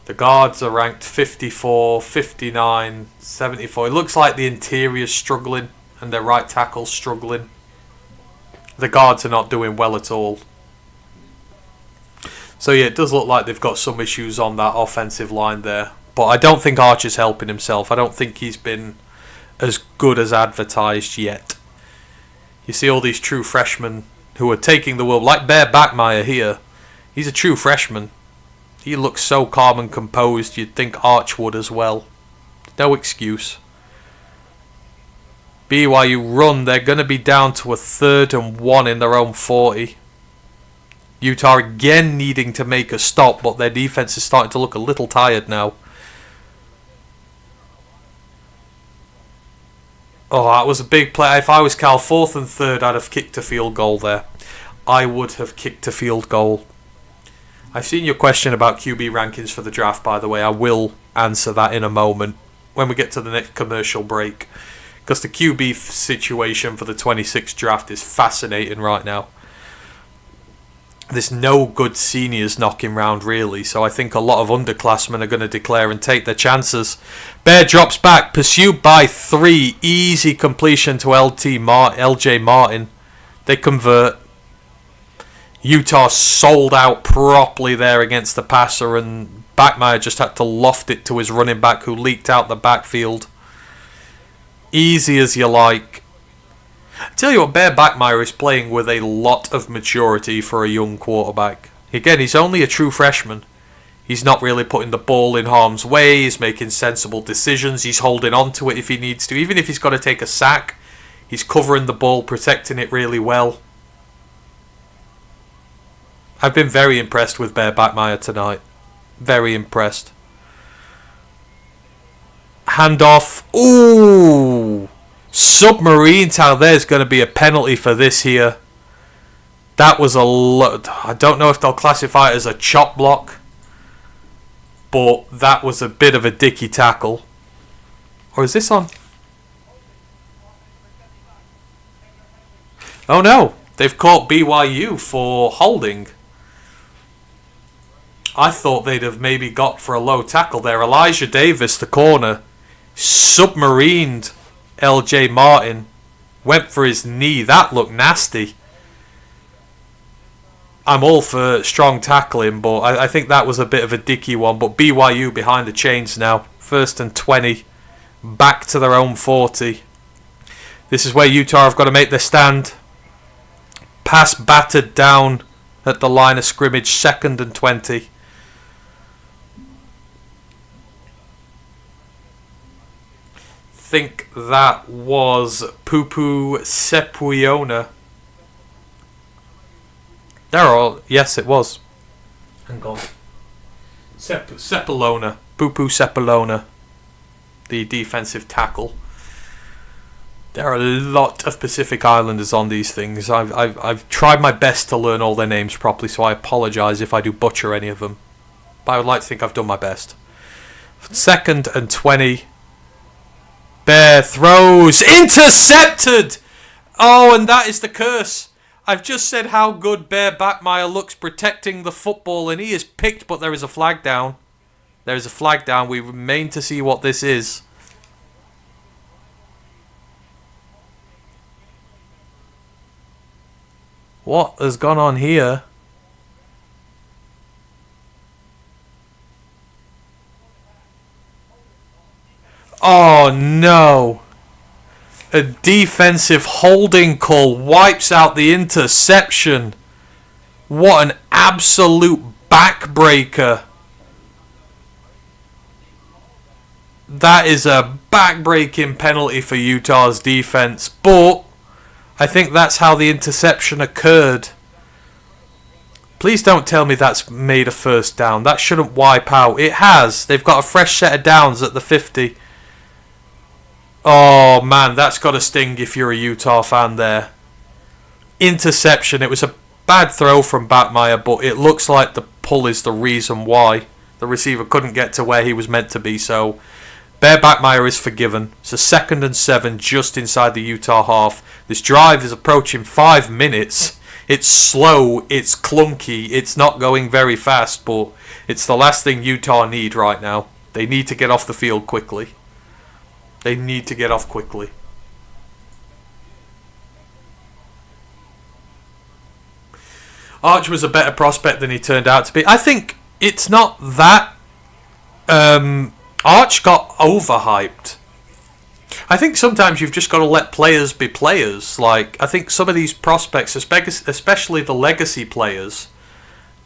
The guards are ranked 54, 59, 74. It looks like the interior's struggling and their right tackle's struggling. The guards are not doing well at all. So yeah, it does look like they've got some issues on that offensive line there. But I don't think Archer's helping himself. I don't think he's been as good as advertised yet. You see all these true freshmen who are taking the world, like Bear Bachmeier here. He's a true freshman. He looks so calm and composed, you'd think Arch would as well. No excuse. BYU run, they're going to be down to a 3rd and 1 in their own 40. Utah again needing to make a stop, but their defense is starting to look a little tired now. Oh, that was a big play. If I was Cal, 4th and 3rd, I'd have kicked a field goal there. I would have kicked a field goal. I've seen your question about QB rankings for the draft, by the way. I will answer that in a moment when we get to the next commercial break. Because the QB situation for the 26th draft is fascinating right now. There's no good seniors knocking round, really, so I think a lot of underclassmen are going to declare and take their chances. Bear drops back, pursued by 3. Easy completion to LJ Martin. They convert. Utah sold out properly there against the passer, and Bachmeier just had to loft it to his running back, who leaked out the backfield. Easy as you like. I tell you what, Bear Bachmeier is playing with a lot of maturity for a young quarterback. Again, he's only a true freshman. He's not really putting the ball in harm's way. He's making sensible decisions. He's holding on to it if he needs to. Even if he's got to take a sack, he's covering the ball, protecting it really well. I've been very impressed with Bear Bachmeier tonight. Very impressed. Handoff. Ooh! Submarine towel. There's going to be a penalty for this here. That was I don't know if they'll classify it as a chop block, but that was a bit of a dicky tackle. Or is this on? Oh no, they've caught BYU for holding. I thought they'd have maybe got for a low tackle there. Elijah Davis, the corner, submarined LJ Martin, went for his knee. That looked nasty. I'm all for strong tackling, but I think that was a bit of a dicky one. But BYU behind the chains now. 1st and 20. Back to their own 40. This is where Utah have got to make their stand. Pass battered down at the line of scrimmage. 2nd and 20. Think that was Pupu Sepuiona. Yes, it was. Hang on. Sepulona. Pupu Sepulona. The defensive tackle. There are a lot of Pacific Islanders on these things. I've tried my best to learn all their names properly, so I apologise if I do butcher any of them. But I would like to think I've done my best. 2nd and 20. Bear throws. Intercepted! Oh, and that is the curse. I've just said how good Bear Bachmeier looks protecting the football, and he is picked, but there is a flag down. There is a flag down. We remain to see what this is. What has gone on here? Oh no! A defensive holding call wipes out the interception. What an absolute backbreaker. That is a backbreaking penalty for Utah's defense, but I think that's how the interception occurred. Please don't tell me that's made a first down. That shouldn't wipe out. It has. They've got a fresh set of downs at the 50. Oh man, that's got to sting if you're a Utah fan there. Interception. It was a bad throw from Bachmeier, but it looks like the pull is the reason why the receiver couldn't get to where he was meant to be. So Bear Bachmeier is forgiven. It's a 2nd and 7 just inside the Utah half. This drive is approaching 5 minutes. It's slow, it's clunky, it's not going very fast, but it's the last thing Utah need right now. They need to get off the field quickly. They need to get off quickly. Arch was a better prospect than he turned out to be. I think it's not that. Arch got overhyped. I think sometimes you've just got to let players be players. Like, I think some of these prospects, especially the legacy players,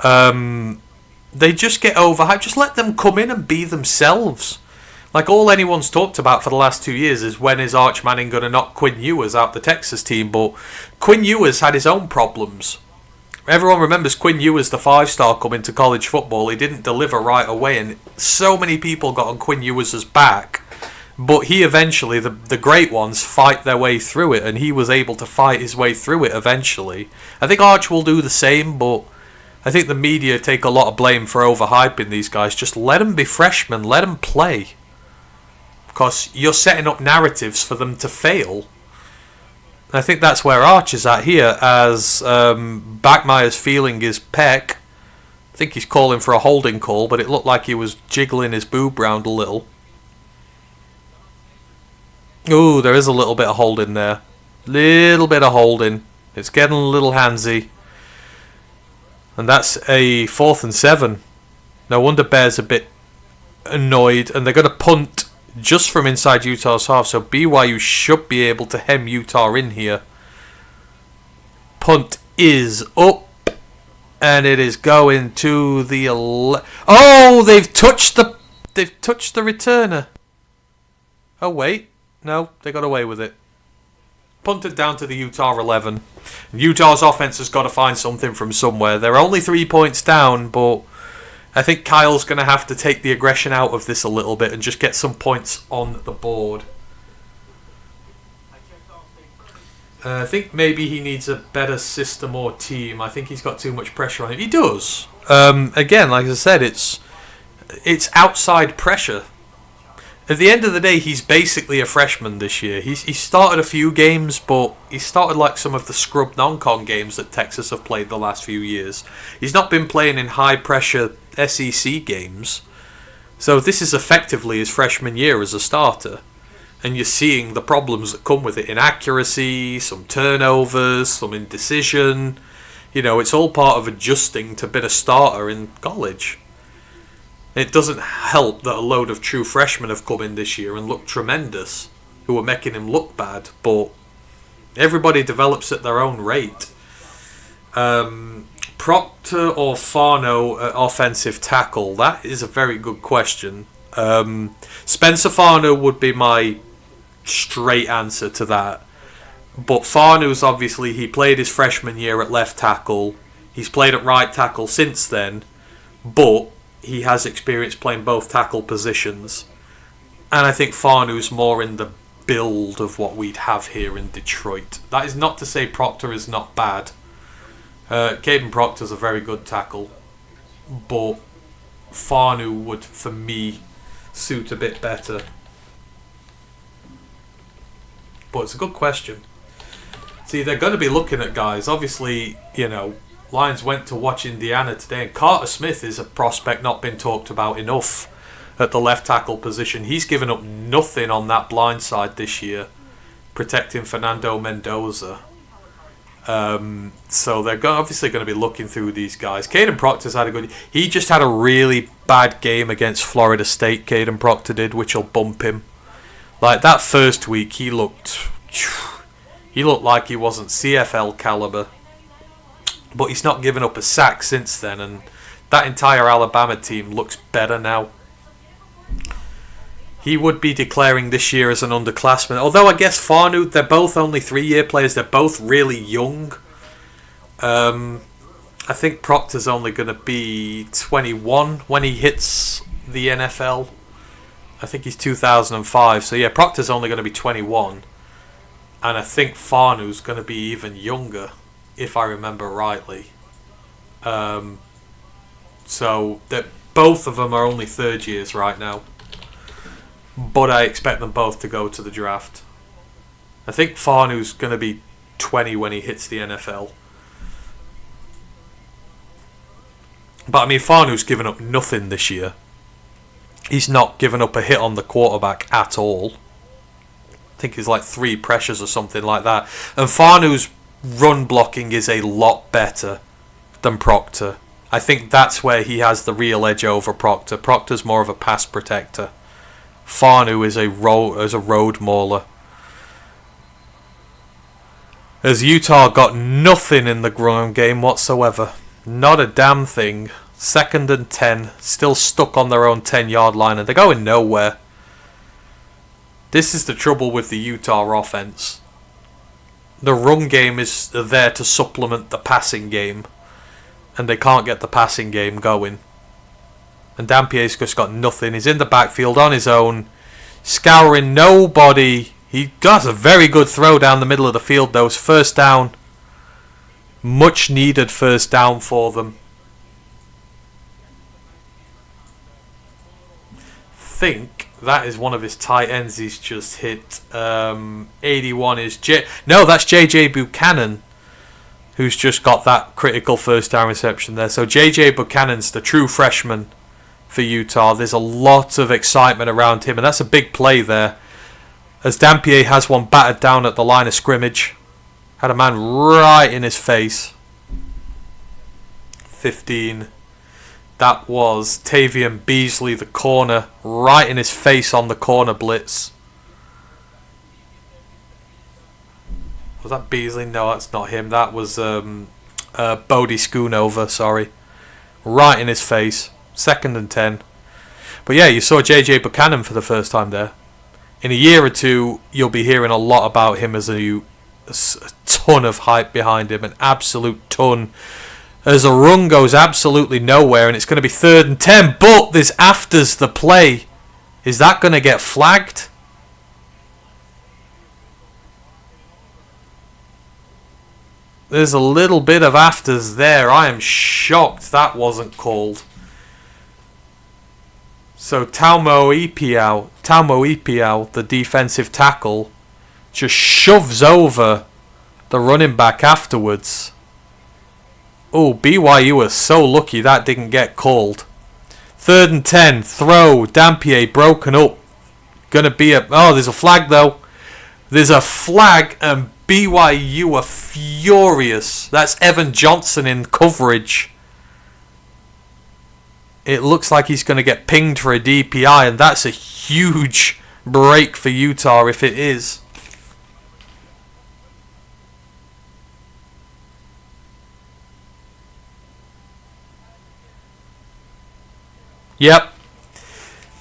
they just get overhyped. Just let them come in and be themselves. Like, all anyone's talked about for the last 2 years is when is Arch Manning going to knock Quinn Ewers out the Texas team, but Quinn Ewers had his own problems. Everyone remembers Quinn Ewers, the 5-star coming to college football. He didn't deliver right away, and so many people got on Quinn Ewers' back. But he eventually, the great ones, fight their way through it, and he was able to fight his way through it eventually. I think Arch will do the same, but I think the media take a lot of blame for overhyping these guys. Just let them be freshmen, let them play. Because you're setting up narratives for them to fail. I think that's where Arch is at here, as Bachmeier's feeling his peck. I think he's calling for a holding call, but it looked like he was jiggling his boob round a little. Ooh, there is a little bit of holding there. Little bit of holding. It's getting a little handsy. And that's a 4th and 7. No wonder Bear's a bit annoyed, and they're going to punt just from inside Utah's half, so BYU should be able to hem Utah in here. Punt is up, and it is going to the oh, they've touched the returner. Oh wait, no, they got away with it. Punted down to the Utah 11. And Utah's offense has got to find something from somewhere. They're only 3 points down, but I think Kyle's going to have to take the aggression out of this a little bit and just get some points on the board. I think maybe he needs a better system or team. I think he's got too much pressure on him. He does. Again, like I said, it's outside pressure. At the end of the day, he's basically a freshman this year. He started a few games, but he started like some of the scrub non-con games that Texas have played the last few years. He's not been playing in high-pressure SEC games. So this is effectively his freshman year as a starter. And you're seeing the problems that come with it. Inaccuracy, some turnovers, some indecision. You know, it's all part of adjusting to being a starter in college. It doesn't help that a load of true freshmen have come in this year and looked tremendous, who are making him look bad, but everybody develops at their own rate. Proctor or Fano at offensive tackle? That is a very good question. Spencer Fano would be my straight answer to that. But Farnoo's obviously, he played his freshman year at left tackle. He's played at right tackle since then, but he has experience playing both tackle positions. And I think Farnu's more in the build of what we'd have here in Detroit. That is not to say Proctor is not bad. Caden Proctor's a very good tackle. But Farnu would, for me, suit a bit better. But it's a good question. See, they're going to be looking at guys. Obviously, Lions went to watch Indiana today, and Carter Smith is a prospect not been talked about enough at the left tackle position. He's given up nothing on that blind side this year, protecting Fernando Mendoza. So they're obviously going to be looking through these guys. Caden Proctor's had a good... He just had a really bad game against Florida State, Caden Proctor did, which will bump him. Like, that first week, he looked like he wasn't CFL caliber. But he's not given up a sack since then, and that entire Alabama team looks better now. He would be declaring this year as an underclassman. Although I guess Farnu, they're both only 3-year players. They're both really young. I think Proctor's only going to be 21 when he hits the NFL. I think he's 2005. So yeah, Proctor's only going to be 21. And I think Farnu's going to be even younger, if I remember rightly. So that both of them are only third years right now. But I expect them both to go to the draft. I think Farnu's going to be 20 when he hits the NFL. But I mean, Farnu's given up nothing this year. He's not given up a hit on the quarterback at all. I think he's like 3 pressures or something like that. And Farnu's run blocking is a lot better than Proctor. I think that's where he has the real edge over Proctor. Proctor's more of a pass protector. Farnu is a road mauler. As Utah got nothing in the ground game whatsoever. Not a damn thing. 2nd and 10. Still stuck on their own 10-yard line, and they're going nowhere. This is the trouble with the Utah offense. The run game is there to supplement the passing game, and they can't get the passing game going. And Dampier's just got nothing. He's in the backfield on his own, scouring nobody. He got a very good throw down the middle of the field, though. It's first down. Much needed first down for them. Think that is one of his tight ends he's just hit. 81 is that's JJ Buchanan, who's just got that critical first down reception there. So JJ Buchanan's the true freshman for Utah. There's a lot of excitement around him, and that's a big play there, as Dampier has one battered down at the line of scrimmage. Had a man right in his face. 15. That was Tavian Beasley, the corner, right in his face on the corner blitz. Was that Beasley? No, that's not him. That was Bodie Schoonover, sorry. Right in his face. 2nd and 10. But yeah, you saw JJ Buchanan for the first time there. In a year or two, you'll be hearing a lot about him as a ton of hype behind him. An absolute ton. As a run goes absolutely nowhere, and it's going to be 3rd and 10. But there's afters the play. Is that going to get flagged? There's a little bit of afters there. I am shocked that wasn't called. So Taumo Ipiau, the defensive tackle, just shoves over the running back afterwards. Oh, BYU was so lucky that didn't get called. 3rd and 10, throw, Dampier broken up. Gonna be there's a flag though. There's a flag, and BYU are furious. That's Evan Johnson in coverage. It looks like he's going to get pinged for a DPI, and that's a huge break for Utah if it is. Yep.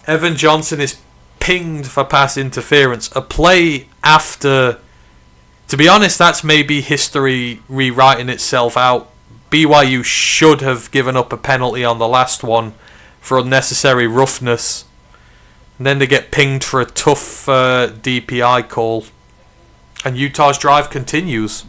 Evan Johnson is pinged for pass interference. A play after... To be honest, that's maybe history rewriting itself out. BYU should have given up a penalty on the last one for unnecessary roughness. And then they get pinged for a tough DPI call. And Utah's drive continues.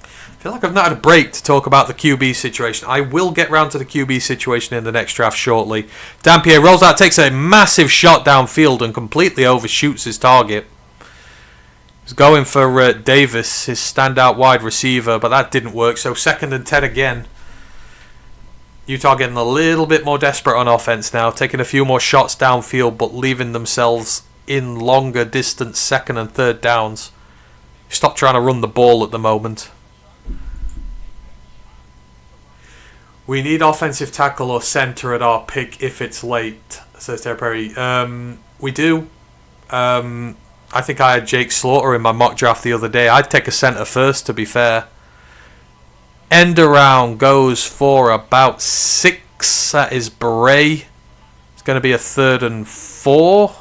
I feel like I've not had a break to talk about the QB situation. I will get round to the QB situation in the next draft shortly. Dampier rolls out, takes a massive shot downfield and completely overshoots his target. He's going for Davis, his standout wide receiver, but that didn't work. So 2nd and 10 again. Utah getting a little bit more desperate on offense now, taking a few more shots downfield, but leaving themselves in longer distance 2nd and 3rd downs. Stop trying to run the ball at the moment. We need offensive tackle or centre at our pick if it's late, says Terry Perry. We do. I think I had Jake Slaughter in my mock draft the other day. I'd take a centre first, to be fair. End around goes for about 6. That is Bray. It's going to be a 3rd and 4-ish.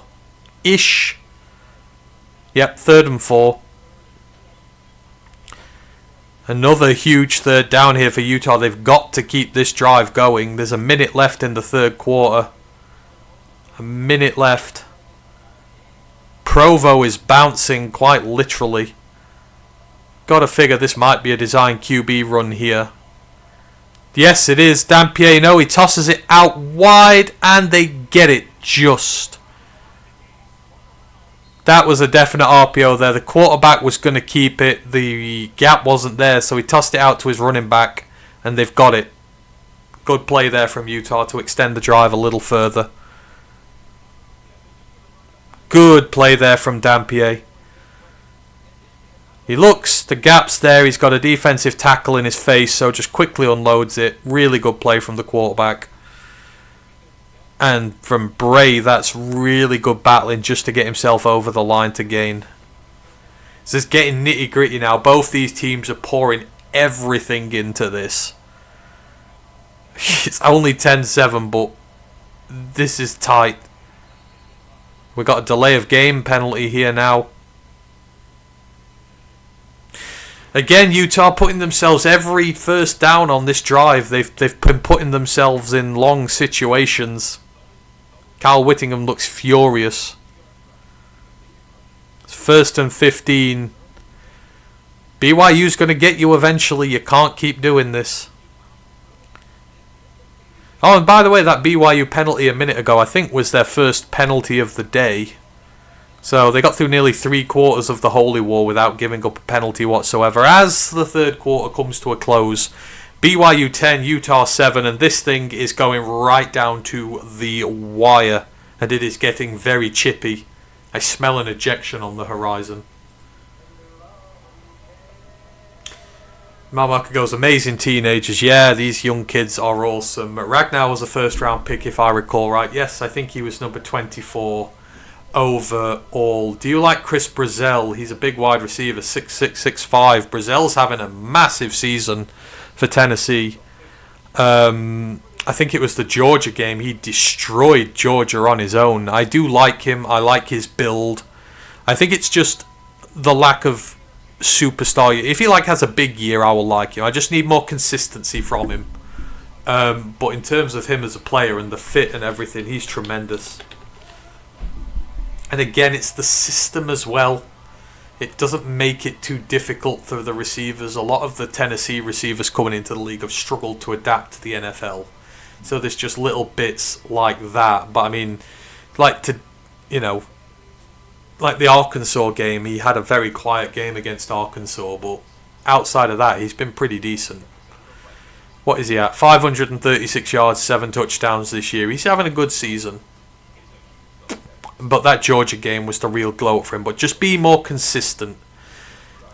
Yep, 3rd and 4. Another huge 3rd down here for Utah. They've got to keep this drive going. There's a minute left in the 3rd quarter. A minute left. Provo is bouncing quite literally. Got to figure this might be a design QB run here. Yes, it is. Dampier, no, he tosses it out wide and they get it just. That was a definite RPO there. The quarterback was going to keep it. The gap wasn't there, so he tossed it out to his running back, and they've got it. Good play there from Utah to extend the drive a little further. Good play there from Dampier. He looks, the gap's there. He's got a defensive tackle in his face, so just quickly unloads it. Really good play from the quarterback. And from Bray, that's really good battling just to get himself over the line to gain. So it's getting nitty gritty now. Both these teams are pouring everything into this. It's only 10-7, but this is tight. We've got a delay of game penalty here now. Again, Utah putting themselves every 1st down on this drive. They've been putting themselves in long situations. Kyle Whittingham looks furious. It's 1st and 15. BYU's going to get you eventually. You can't keep doing this. Oh, and by the way, that BYU penalty a minute ago, I think was their first penalty of the day. So they got through nearly 3/4 of the Holy War without giving up a penalty whatsoever. As the 3rd quarter comes to a close, BYU 10, Utah 7, and this thing is going right down to the wire. And it is getting very chippy. I smell an ejection on the horizon. Malmarker goes, amazing teenagers. Yeah, these young kids are awesome. Ragnar was a 1st round pick, if I recall right. Yes, I think he was number 24 overall. Do you like Chris Brazzell? He's a big wide receiver, 6'6", 6'5". Brazzell's having a massive season for Tennessee. I think it was the Georgia game. He destroyed Georgia on his own. I do like him. I like his build. I think it's just the lack of superstar. If he has a big year, I will like him. I just need more consistency from him. But in terms of him as a player and the fit and everything, he's tremendous. And again, it's the system as well. It doesn't make it too difficult for the receivers. A lot of the Tennessee receivers coming into the league have struggled to adapt to the NFL. So there's just little bits like that. But I mean, like the Arkansas game, he had a very quiet game against Arkansas. But outside of that, he's been pretty decent. What is he at? 536 yards, 7 touchdowns this year. He's having a good season. But that Georgia game was the real glow up for him. But just be more consistent.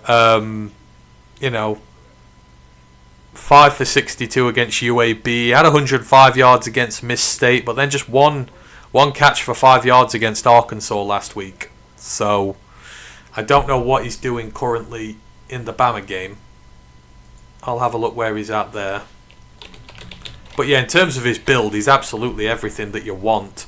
5 for 62 against UAB. He had 105 yards against Miss State. But then just one catch for 5 yards against Arkansas last week. So I don't know what he's doing currently in the Bama game. I'll have a look where he's at there. But yeah, in terms of his build, he's absolutely everything that you want.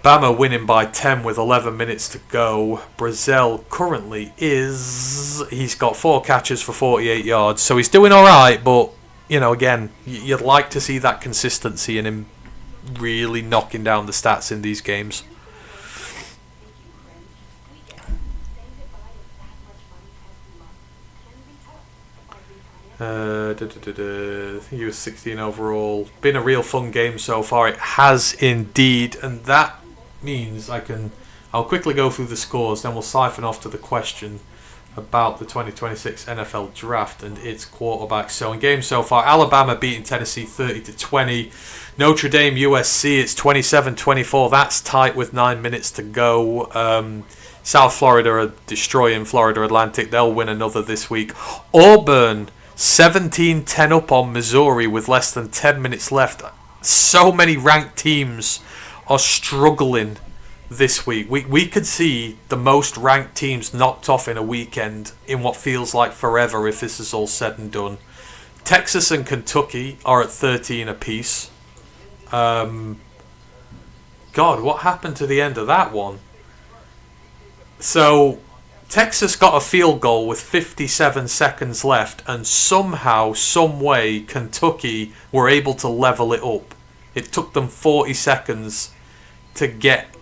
Bama winning by 10 with 11 minutes to go. Brazzell currently he's got 4 catches for 48 yards. So he's doing alright, but again, you'd like to see that consistency and him really knocking down the stats in these games. I think he was 16 overall. Been a real fun game so far. It has indeed, and that means I'll quickly go through the scores, then we'll siphon off to the question about the 2026 NFL Draft and its quarterbacks. So in games so far, Alabama beating Tennessee 30-20. Notre Dame USC, it's 27-24. That's tight with 9 minutes to go. South Florida are destroying Florida Atlantic. They'll win another this week. Auburn 17-10 up on Missouri with less than 10 minutes left. So many ranked teams are struggling this week. We could see the most ranked teams knocked off in a weekend in what feels like forever if this is all said and done. Texas and Kentucky are at 13 apiece. God, what happened to the end of that one? So Texas got a field goal with 57 seconds left, and somehow, some way, Kentucky were able to level it up. It took them 40 seconds to get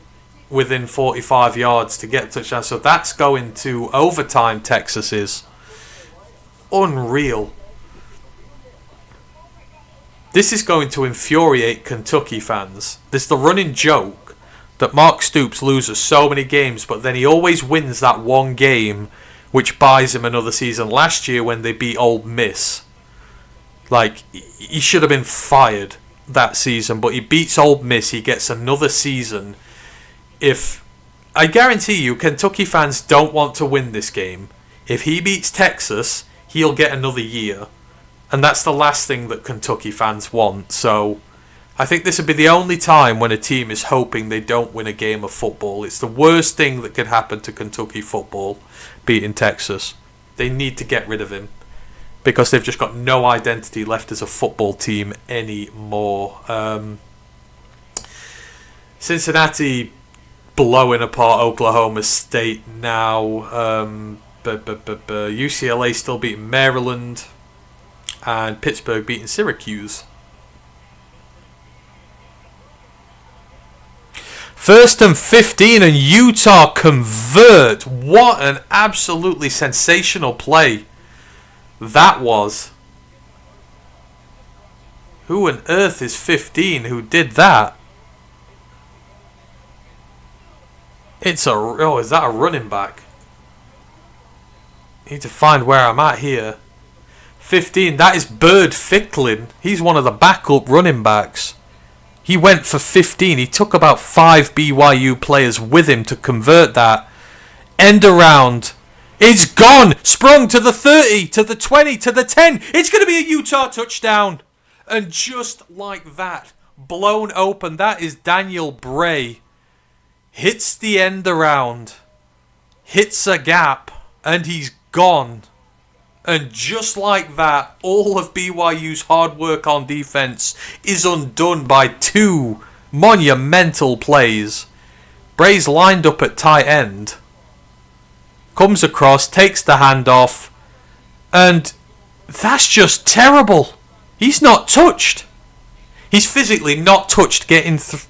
within 45 yards to get a touchdown. So that's going to overtime. Texas is unreal. This is going to infuriate Kentucky fans. There's the running joke that Mark Stoops loses so many games, but then he always wins that one game which buys him another season. Last year when they beat Ole Miss, he should have been fired that season, but he beats Ole Miss, he gets another season. I guarantee you Kentucky fans don't want to win this game. If he beats Texas, he'll get another year, and that's the last thing that Kentucky fans want. So I think this would be the only time when a team is hoping they don't win a game of football. It's the worst thing that could happen to Kentucky football, beating Texas. They need to get rid of him because they've just got no identity left as a football team anymore. Cincinnati blowing apart Oklahoma State now. UCLA still beating Maryland, and Pittsburgh beating Syracuse. 1st and 15, and Utah convert. What an absolutely sensational play that was. Who on earth is 15 who did that? Is that a running back? Need to find where I'm at here. 15, that is Bird Ficklin. He's one of the backup running backs. He went for 15. He took about 5 BYU players with him to convert that. End around. It's gone. Sprung to the 30, to the 20, to the 10. It's going to be a Utah touchdown. And just like that, blown open. That is Daniel Bray. Hits the end around. Hits a gap. And he's gone. And just like that, all of BYU's hard work on defense is undone by 2 monumental plays. Bray's lined up at tight end. Comes across, takes the handoff. And that's just terrible. He's not touched. He's physically not touched getting through.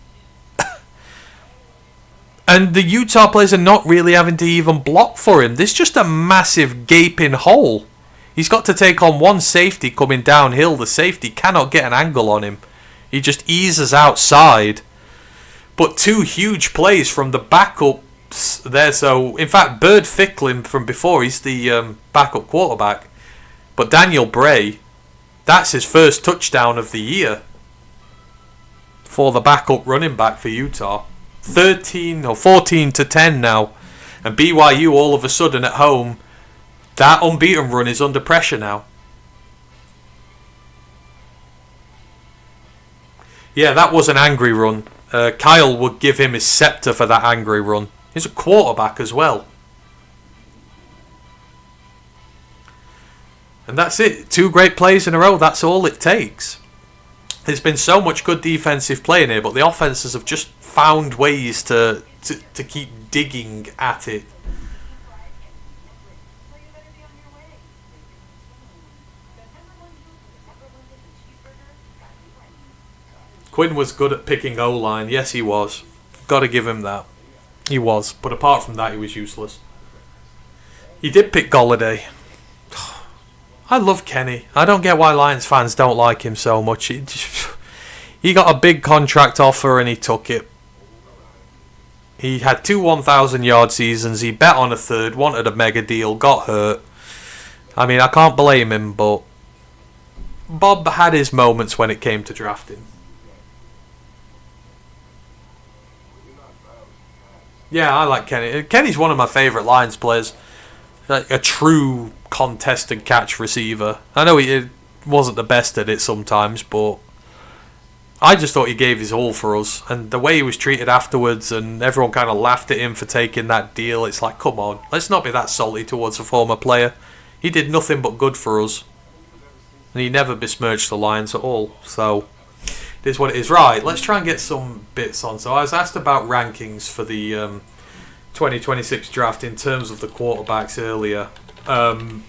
And the Utah players are not really having to even block for him. There's just a massive gaping hole. He's got to take on one safety coming downhill. The safety cannot get an angle on him. He just eases outside. But 2 huge plays from the backups there. So, in fact, Bird Ficklin from before, he's the backup quarterback. But Daniel Bray, that's his first touchdown of the year for the backup running back for Utah. 13 or 14-10 now. And BYU all of a sudden at home, that unbeaten run is under pressure now. Yeah, that was an angry run. Kyle would give him his scepter for that angry run. He's a quarterback as well. And that's it. 2 great plays in a row. That's all it takes. There's been so much good defensive play in here, but the offenses have just found ways to keep digging at it. Quinn was good at picking O-line. Yes, he was. Got to give him that. He was. But apart from that, he was useless. He did pick Golladay. I love Kenny. I don't get why Lions fans don't like him so much. He got a big contract offer and he took it. He had 2 1,000-yard seasons. He bet on a third, wanted a mega deal, got hurt. I mean, I can't blame him, but Bob had his moments when it came to drafting. Yeah, I like Kenny. Kenny's one of my favourite Lions players. Like a true contested catch receiver. I know he wasn't the best at it sometimes, but I just thought he gave his all for us. And the way he was treated afterwards, and everyone kind of laughed at him for taking that deal, it's like, come on, let's not be that salty towards a former player. He did nothing but good for us. And he never besmirched the Lions at all. So, it is what it is. Right, let's try and get some bits on. So, I was asked about rankings for the 2026 draft in terms of the quarterbacks earlier. The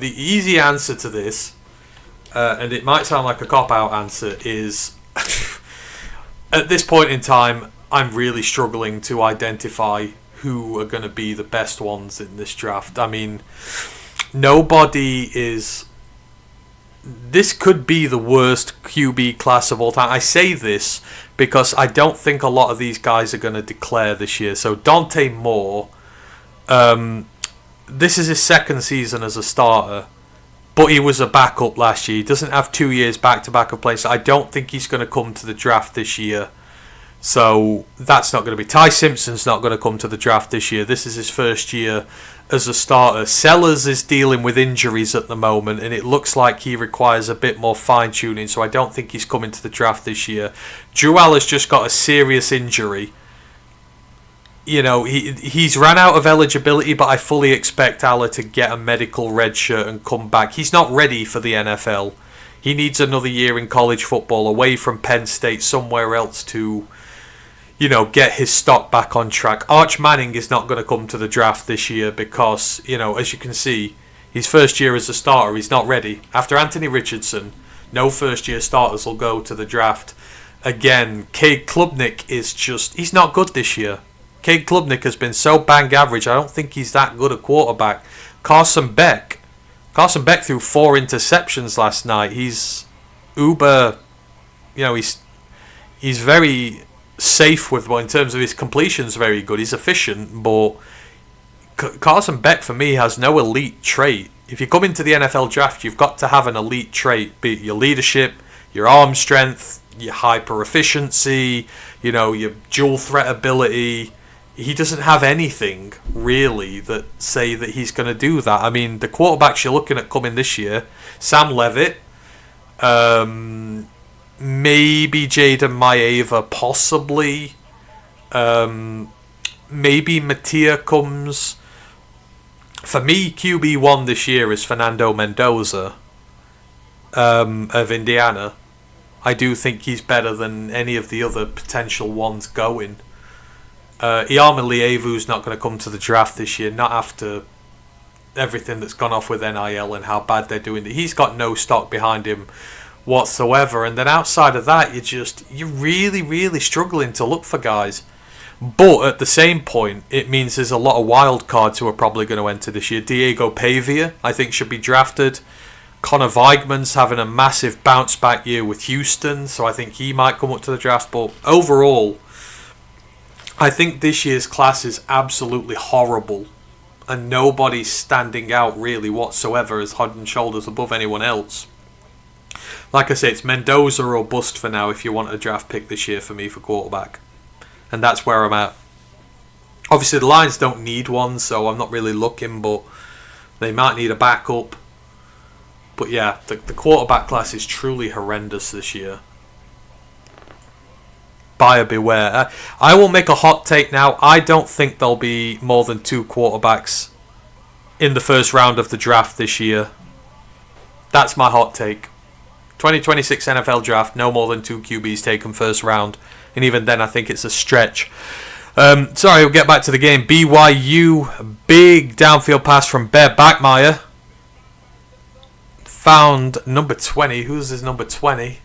easy answer to this, and it might sound like a cop-out answer, is at this point in time, I'm really struggling to identify who are going to be the best ones in this draft. I mean, nobody is... This could be the worst QB class of all time. I say this because I don't think a lot of these guys are going to declare this year. So Dante Moore, this is his second season as a starter, but he was a backup last year. He doesn't have 2 years back-to-back of play, so I don't think he's going to come to the draft this year. So that's not going to be... Ty Simpson's not going to come to the draft this year. This is his first year as a starter. Sellers is dealing with injuries at the moment, and it looks like he requires a bit more fine-tuning, so I don't think he's coming to the draft this year. Jewell has just got a serious injury. You know, he's ran out of eligibility, but I fully expect Allah to get a medical red shirt and come back. He's not ready for the NFL. He needs another year in college football, away from Penn State, somewhere else to, you know, get his stock back on track. Arch Manning is not going to come to the draft this year because, you know, as you can see, his first year as a starter, he's not ready. After Anthony Richardson, no first-year starters will go to the draft. Again, Cade Klubnik is just... He's not good this year. Cade Klubnik has been so bang average, I don't think he's that good a quarterback. Carson Beck threw 4 interceptions last night. He's uber... You know, he's very... safe with in terms of his completions, very good. He's efficient, but Carson Beck for me has no elite trait. If you come into the NFL draft, you've got to have an elite trait, be it your leadership, your arm strength, your hyper efficiency, you know, your dual threat ability. He doesn't have anything really that say that he's going to do that. I mean, the quarterbacks you're looking at coming this year, Sam Levitt, maybe Jaden Maeva, possibly. Maybe Mattia comes. For me, QB1 this year is Fernando Mendoza of Indiana. I do think he's better than any of the other potential ones going. Iama Lievu's not going to come to the draft this year, not after everything that's gone off with NIL and how bad they're doing it. He's got no stock behind him whatsoever, and then outside of that, you're really, really struggling to look for guys. But at the same point, it means there's a lot of wild cards who are probably going to enter this year. Diego Pavia, I think, should be drafted. Connor Weigman's having a massive bounce back year with Houston, so I think he might come up to the draft. But overall, I think this year's class is absolutely horrible, and nobody's standing out really whatsoever as head and shoulders above anyone else. Like I say, it's Mendoza or bust for now if you want a draft pick this year for me for quarterback. And that's where I'm at. Obviously, the Lions don't need one, so I'm not really looking, but they might need a backup. But yeah, the quarterback class is truly horrendous this year. Buyer beware. I will make a hot take now. I don't think there'll be more than 2 quarterbacks in the first round of the draft this year. That's my hot take. 2026 NFL draft, no more than 2 QBs taken first round. And even then, I think it's a stretch. Sorry, we'll get back to the game. BYU, big downfield pass from Bear Bachmeier. Found number 20. Who's his number 20?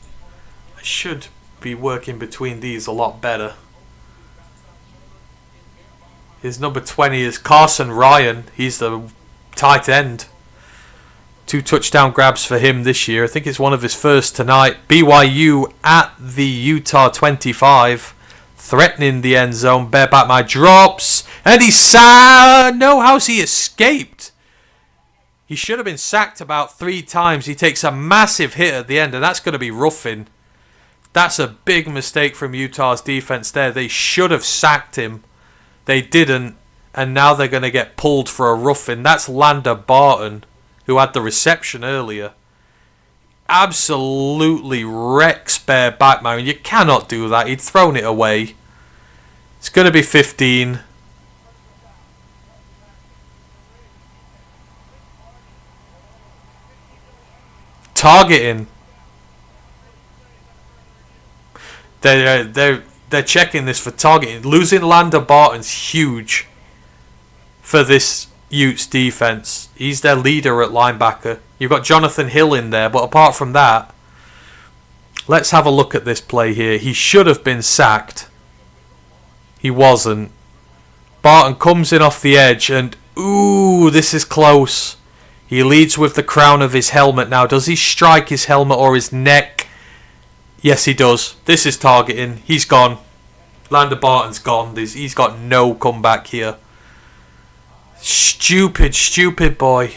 I should be working between these a lot better. His number 20 is Carson Ryan. He's the tight end. 2 touchdown grabs for him this year. I think it's one of his first tonight. BYU at the Utah 25. Threatening the end zone. Bear Bachmeier drops. And he's sacked. No, how's he escaped? He should have been sacked about 3 times. He takes a massive hit at the end, and that's going to be roughing. That's a big mistake from Utah's defense there. They should have sacked him. They didn't, and now they're going to get pulled for a roughing. That's Lander Barton, who had the reception earlier. Absolutely wrecks Bear Bachmeier, and you cannot do that. He'd thrown it away. It's going to be 15. Targeting. They're checking this for targeting. Losing Lander Barton's huge for this Utes defense. He's their leader at linebacker. You've got Jonathan Hill in there, but apart from that, let's have a look at this play here. He should have been sacked. He wasn't. Barton comes in off the edge, and ooh, this is close. He leads with the crown of his helmet now. Does he strike his helmet or his neck? Yes, he does. This is targeting. He's gone. Lander Barton's gone. He's got no comeback here. Stupid, stupid boy.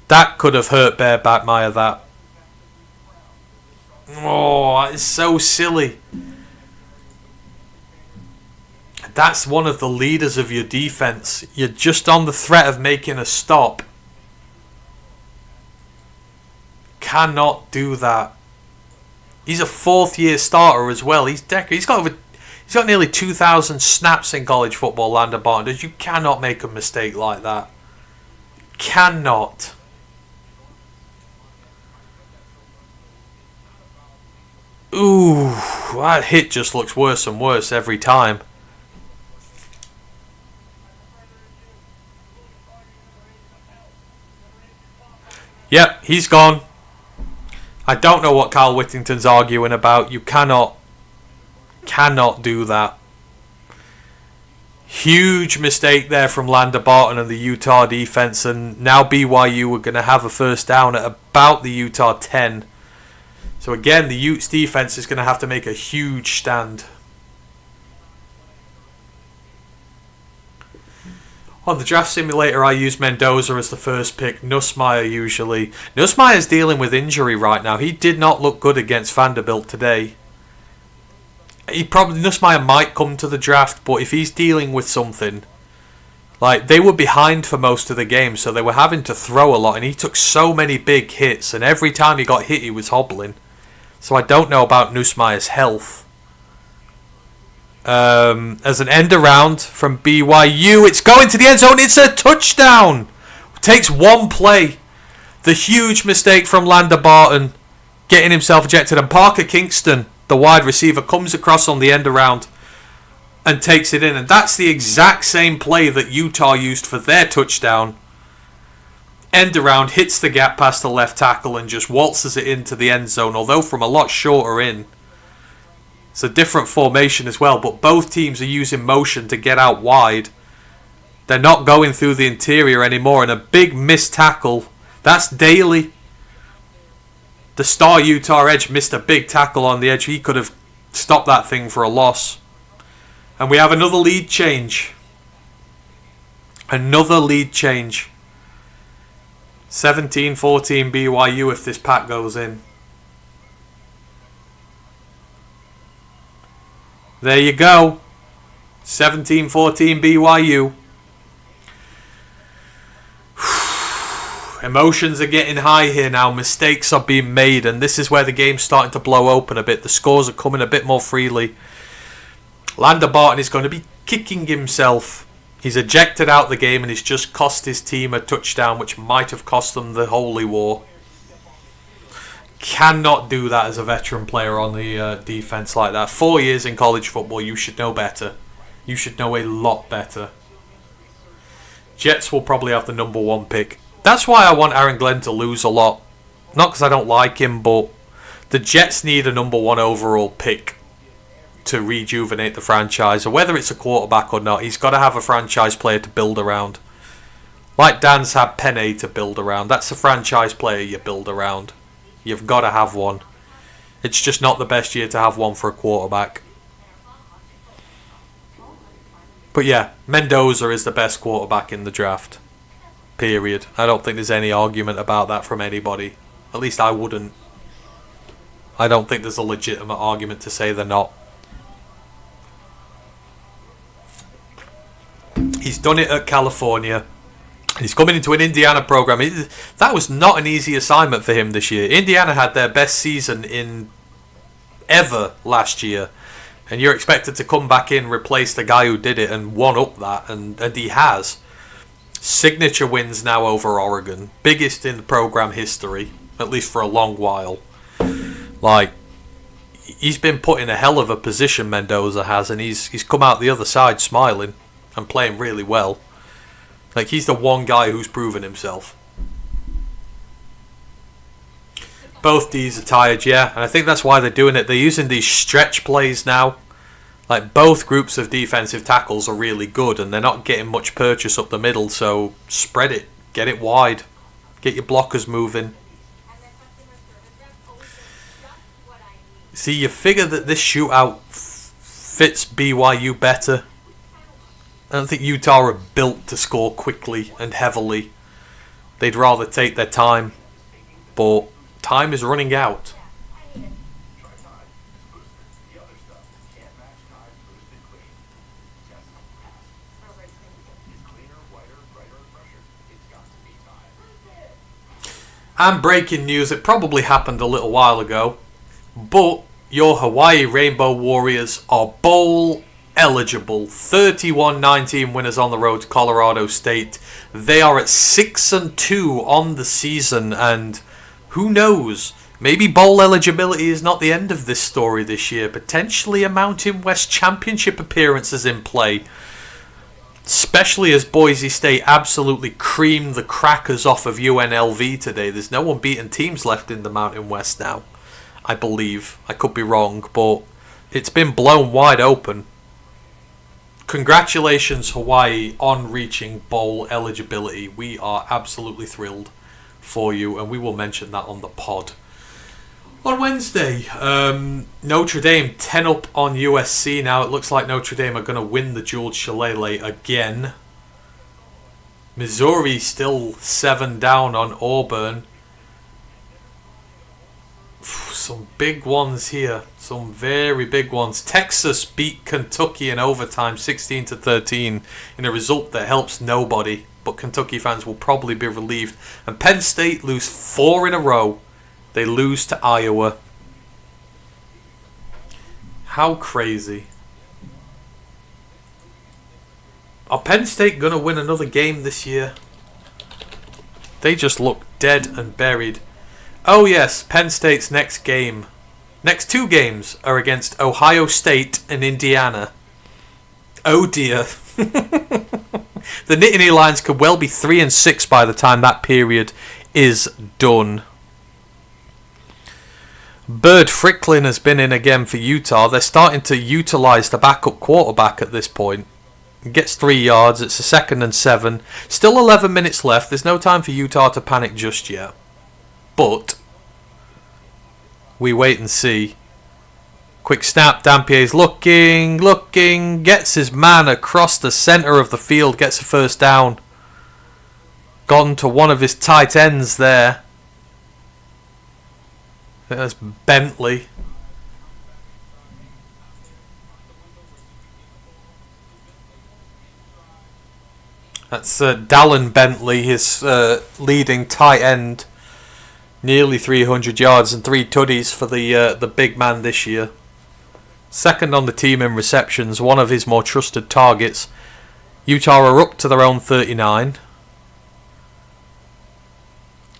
That could have hurt Bear Bachmeier, that. Oh, that is so silly. That's one of the leaders of your defense. You're just on the threat of making a stop. Cannot do that. He's a 4th-year starter as well. He's got nearly 2,000 snaps in college football, Lander Barton. You cannot make a mistake like that. Cannot. Ooh, that hit just looks worse and worse every time. Yep, he's gone. I don't know what Kyle Whittington's arguing about. You cannot do that. Huge mistake there from Lander Barton and the Utah defense, and now BYU are going to have a first down at about the Utah 10. So again, the Utes defense is going to have to make a huge stand. On the draft simulator, I use Mendoza as the first pick. Nussmeier usually. Nussmeier's dealing with injury right now. He did not look good against Vanderbilt today. Nussmeier might come to the draft, but if he's dealing with something, like they were behind for most of the game, so they were having to throw a lot, and he took so many big hits, and every time he got hit, he was hobbling. So I don't know about Nussmeier's health. As an end around from BYU, it's going to the end zone. It's a touchdown. Takes one play. The huge mistake from Lander Barton, getting himself ejected, and Parker Kingston, the wide receiver, comes across on the end around and takes it in. And that's the exact same play that Utah used for their touchdown. End around, hits the gap past the left tackle and just waltzes it into the end zone, although from a lot shorter in. It's a different formation as well, but both teams are using motion to get out wide. They're not going through the interior anymore, and a big missed tackle. That's Daly. The star Utah edge missed a big tackle on the edge. He could have stopped that thing for a loss. And we have another lead change. Another lead change. 17-14 BYU if this pack goes in. There you go. 17-14 BYU. Emotions are getting high here now. Mistakes are being made, and this is where the game's starting to blow open a bit. The scores are coming a bit more freely. Lander Barton is going to be kicking himself. He's ejected out the game, and he's just cost his team a touchdown, which might have cost them the Holy War. Cannot do that as a veteran player on the defense like that. 4 years in college football, you should know better. You should know a lot better. Jets will probably have the number 1 pick. That's why I want Aaron Glenn to lose a lot. Not because I don't like him, but the Jets need a number 1 overall pick to rejuvenate the franchise. Or whether it's a quarterback or not, he's got to have a franchise player to build around. Like Dan's had Penny to build around. That's a franchise player you build around. You've got to have one. It's just not the best year to have one for a quarterback. But yeah, Mendoza is the best quarterback in the draft. Period. I don't think there's any argument about that from anybody. At least I wouldn't. I don't think there's a legitimate argument to say they're not. He's done it at California. He's coming into an Indiana program. That was not an easy assignment for him this year. Indiana had their best season in ever last year. And you're expected to come back in, replace the guy who did it and one up that. And he has. Signature wins now over Oregon. Biggest in the program history. At least for a long while. Like, he's been put in a hell of a position, Mendoza has. And he's come out the other side smiling. And playing really well. Like, he's the one guy who's proven himself. Both D's are tired, yeah. And I think that's why they're doing it. They're using these stretch plays now. Like, both groups of defensive tackles are really good. And they're not getting much purchase up the middle. So, spread it. Get it wide. Get your blockers moving. See, you figure that this shootout fits BYU better. I don't think Utah are built to score quickly and heavily. They'd rather take their time. But time is running out. And breaking news, it probably happened a little while ago, but your Hawaii Rainbow Warriors are bowl eligible. 31-19 winners on the road to Colorado State. They are at 6-2 on the season, and who knows? Maybe bowl eligibility is not the end of this story this year. Potentially a Mountain West Championship appearance is in play. Especially as Boise State absolutely creamed the crackers off of UNLV today. There's no unbeaten teams left in the Mountain West now, I believe. I could be wrong, but it's been blown wide open. Congratulations, Hawaii, on reaching bowl eligibility. We are absolutely thrilled for you, and we will mention that on the pod. On Wednesday, Notre Dame 10 up on USC now. It looks like Notre Dame are going to win the Jules Shillelagh again. Missouri still 7 down on Auburn. Some big ones here. Some very big ones. Texas beat Kentucky in overtime 16-13 in a result that helps nobody. But Kentucky fans will probably be relieved. And Penn State lose 4 in a row. They lose to Iowa. How crazy. Are Penn State going to win another game this year? They just look dead and buried. Oh yes, Penn State's next game. Next 2 games are against Ohio State and Indiana. Oh dear. The Nittany Lions could well be 3-6 by the time that period is done. Bird Fricklin has been in again for Utah. They're starting to utilise the backup quarterback at this point. He gets 3 yards. It's a 2nd and 7. Still 11 minutes left. There's no time for Utah to panic just yet. But we wait and see. Quick snap. Dampier's looking. Gets his man across the centre of the field. Gets a first down. Gone to one of his tight ends there. I think that's Bentley. That's Dallin Bentley, his leading tight end. Nearly 300 yards and 3 tutties for the big man this year. 2nd on the team in receptions, one of his more trusted targets. Utah are up to their own 39.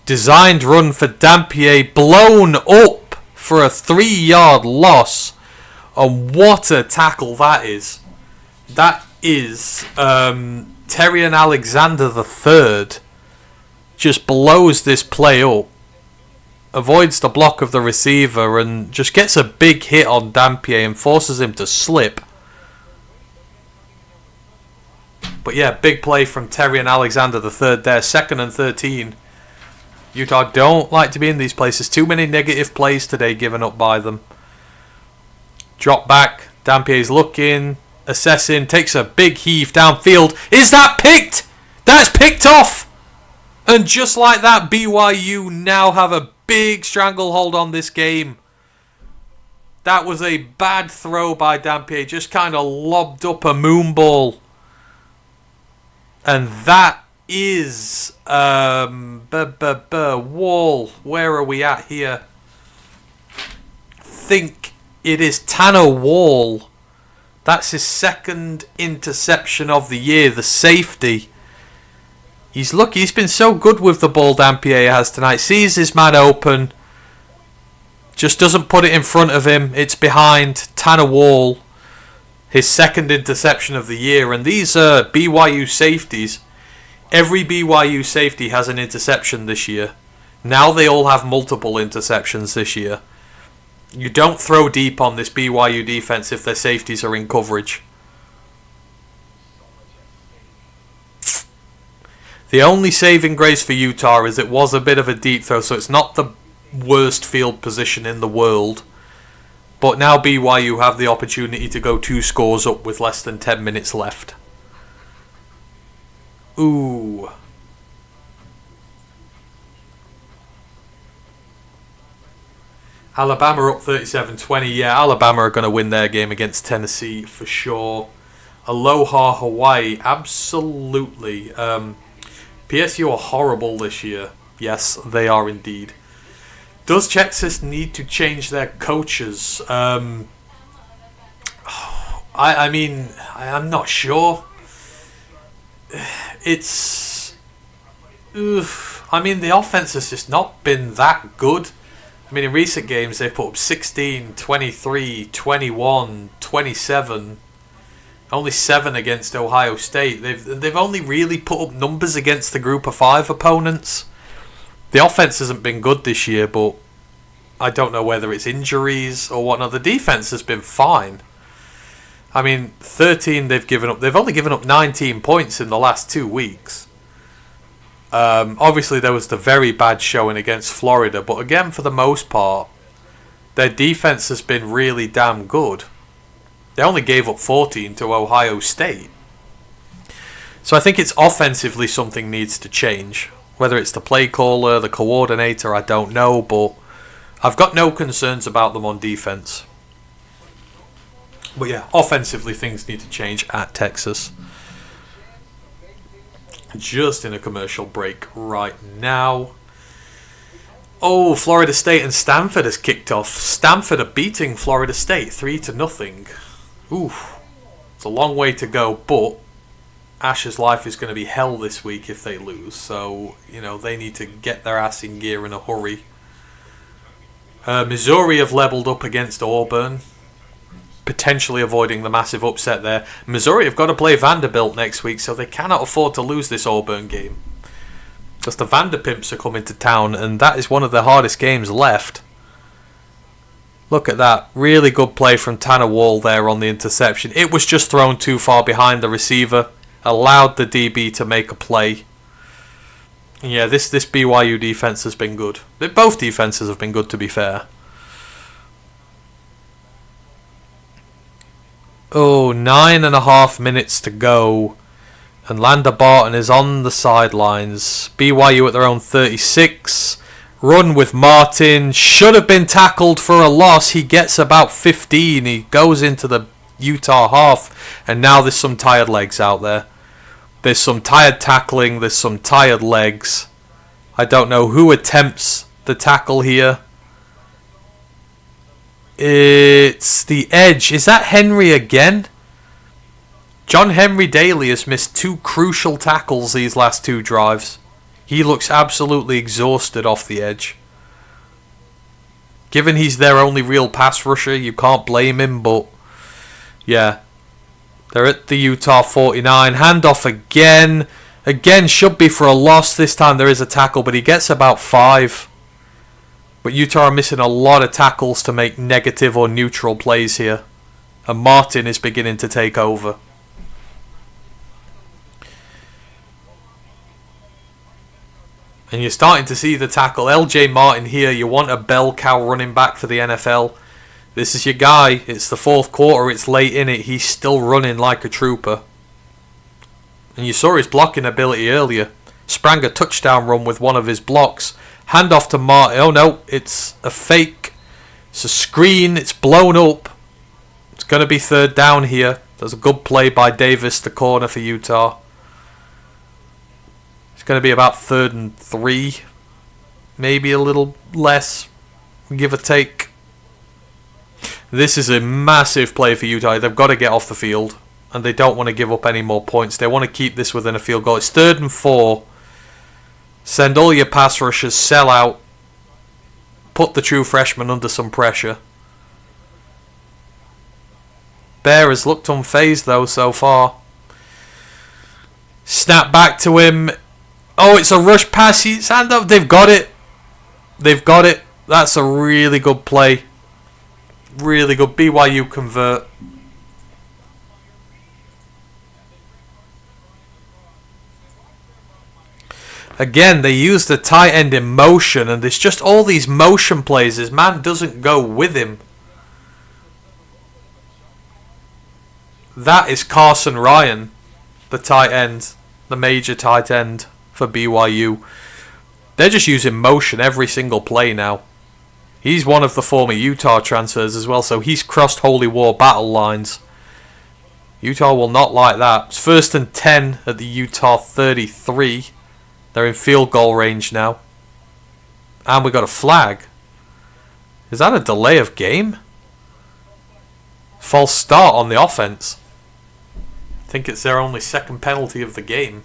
Designed run for Dampier, blown up for a 3-yard loss. And what a tackle that is. That is Terrian Alexander III just blows this play up. avoids the block of the receiver and just gets a big hit on Dampier and forces him to slip. But yeah, big play from Terry and Alexander the third there. 2nd and 13. Utah don't like to be in these places. Too many negative plays today given up by them. Drop back. Dampier's looking, assessing, takes a big heave downfield. Is that picked? That's picked off! And just like that, BYU now have a big stranglehold on this game. That was a bad throw by Dampier. Just kind of lobbed up a moon ball. And that is Wall. Where are we at here? I think it is Tanner Wall. That's his 2nd interception of the year, the safety. He's lucky. He's been so good with the ball, Dampier has tonight. Sees his man open. Just doesn't put it in front of him. It's behind Tanner Wall. His 2nd interception of the year. And these are BYU safeties. Every BYU safety has an interception this year. Now they all have multiple interceptions this year. You don't throw deep on this BYU defense if their safeties are in coverage. The only saving grace for Utah is it was a bit of a deep throw, so it's not the worst field position in the world. But now BYU have the opportunity to go 2 scores up with less than 10 minutes left. Ooh. Alabama up 37-20. Yeah, Alabama are going to win their game against Tennessee for sure. Aloha Hawaii, absolutely. PSU are horrible this year. Yes, they are indeed. Does Texas need to change their coaches? I'm not sure. The offense has just not been that good. In recent games they've put up 16, 23, 21, 27. Only 7 against Ohio State. They've only really put up numbers against the Group of 5 opponents. The offense hasn't been good this year, but I don't know whether it's injuries or whatnot. The defense has been fine. 13 they've given up. They've only given up 19 points in the last 2 weeks. Obviously, there was the very bad showing against Florida, but again, for the most part, their defense has been really damn good. They only gave up 14 to Ohio State. So I think it's offensively something needs to change. Whether it's the play caller, the coordinator, I don't know, but I've got no concerns about them on defense. But yeah, offensively things need to change at Texas. Just in a commercial break right now. Oh, Florida State and Stanford has kicked off. Stanford are beating Florida State 3-0. Ooh, it's a long way to go, but Ash's life is going to be hell this week if they lose. So, they need to get their ass in gear in a hurry. Missouri have leveled up against Auburn, potentially avoiding the massive upset there. Missouri have got to play Vanderbilt next week, so they cannot afford to lose this Auburn game. Because the Vanderpimps are coming to town, and that is one of the hardest games left. Look at that. Really good play from Tanner Wall there on the interception. It was just thrown too far behind the receiver. Allowed the DB to make a play. Yeah, this BYU defense has been good. Both defenses have been good, to be fair. Oh, 9.5 minutes to go. And Lander Barton is on the sidelines. BYU at their own 36. Run with Martin. Should have been tackled for a loss. He gets about 15. He goes into the Utah half. And now there's some tired legs out there. There's some tired tackling. There's some tired legs. I don't know who attempts the tackle here. It's the edge. Is that Henry again? John Henry Daly has missed 2 crucial tackles these last 2 drives. He looks absolutely exhausted off the edge. Given he's their only real pass rusher, you can't blame him, but yeah. They're at the Utah 49. Handoff again. Again, should be for a loss. This time there is a tackle, but he gets about 5. But Utah are missing a lot of tackles to make negative or neutral plays here. And Martin is beginning to take over. And you're starting to see the tackle. LJ Martin here, you want a bell cow running back for the NFL. This is your guy. It's the fourth quarter, it's late in it. He's still running like a trooper. And you saw his blocking ability earlier. Sprang a touchdown run with one of his blocks. Hand off to Martin. Oh no, it's a fake. It's a screen. It's blown up. It's going to be third down here. There's a good play by Davis, the corner for Utah. It's going to be about 3rd and 3. Maybe a little less, give or take. This is a massive play for Utah. They've got to get off the field. And they don't want to give up any more points. They want to keep this within a field goal. It's 3rd and 4. Send all your pass rushers, sell out. Put the true freshman under some pressure. Bear has looked unfazed though so far. Snap back to him. Oh, it's a rush pass. He's hand up. They've got it. They've got it. That's a really good play. Really good. BYU convert. Again, they use the tight end in motion, and there's just all these motion plays. His man doesn't go with him. That is Carson Ryan, the tight end, the major tight end for BYU. They're just using motion every single play now. He's one of the former Utah transfers as well, so he's crossed Holy War battle lines. Utah will not like that. It's 1st and 10 at the Utah 33. They're in field goal range now. And we got a flag. Is that a delay of game? False start on the offense. I think it's their only second penalty of the game.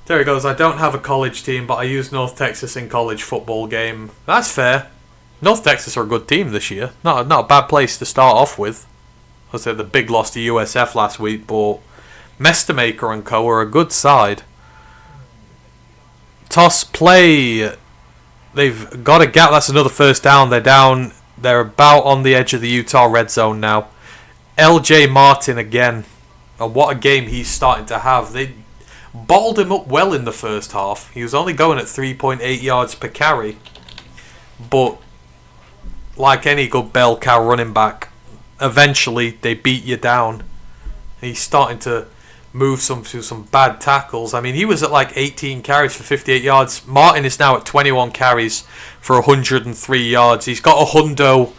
There he goes. I don't have a college team, but I use North Texas in college football game. That's fair. North Texas are a good team this year. Not a bad place to start off with. I said the big loss to USF last week, but Mestermaker and co are a good side. Toss play. They've got a gap. That's another first down. They're down. They're about on the edge of the Utah red zone now. LJ Martin again. And what a game he's starting to have. They balled him up well in the first half. He was only going at 3.8 yards per carry. But like any good bell cow running back, eventually they beat you down. He's starting to move through some bad tackles. I mean, he was at like 18 carries for 58 yards. Martin is now at 21 carries for 103 yards. He's got a hundo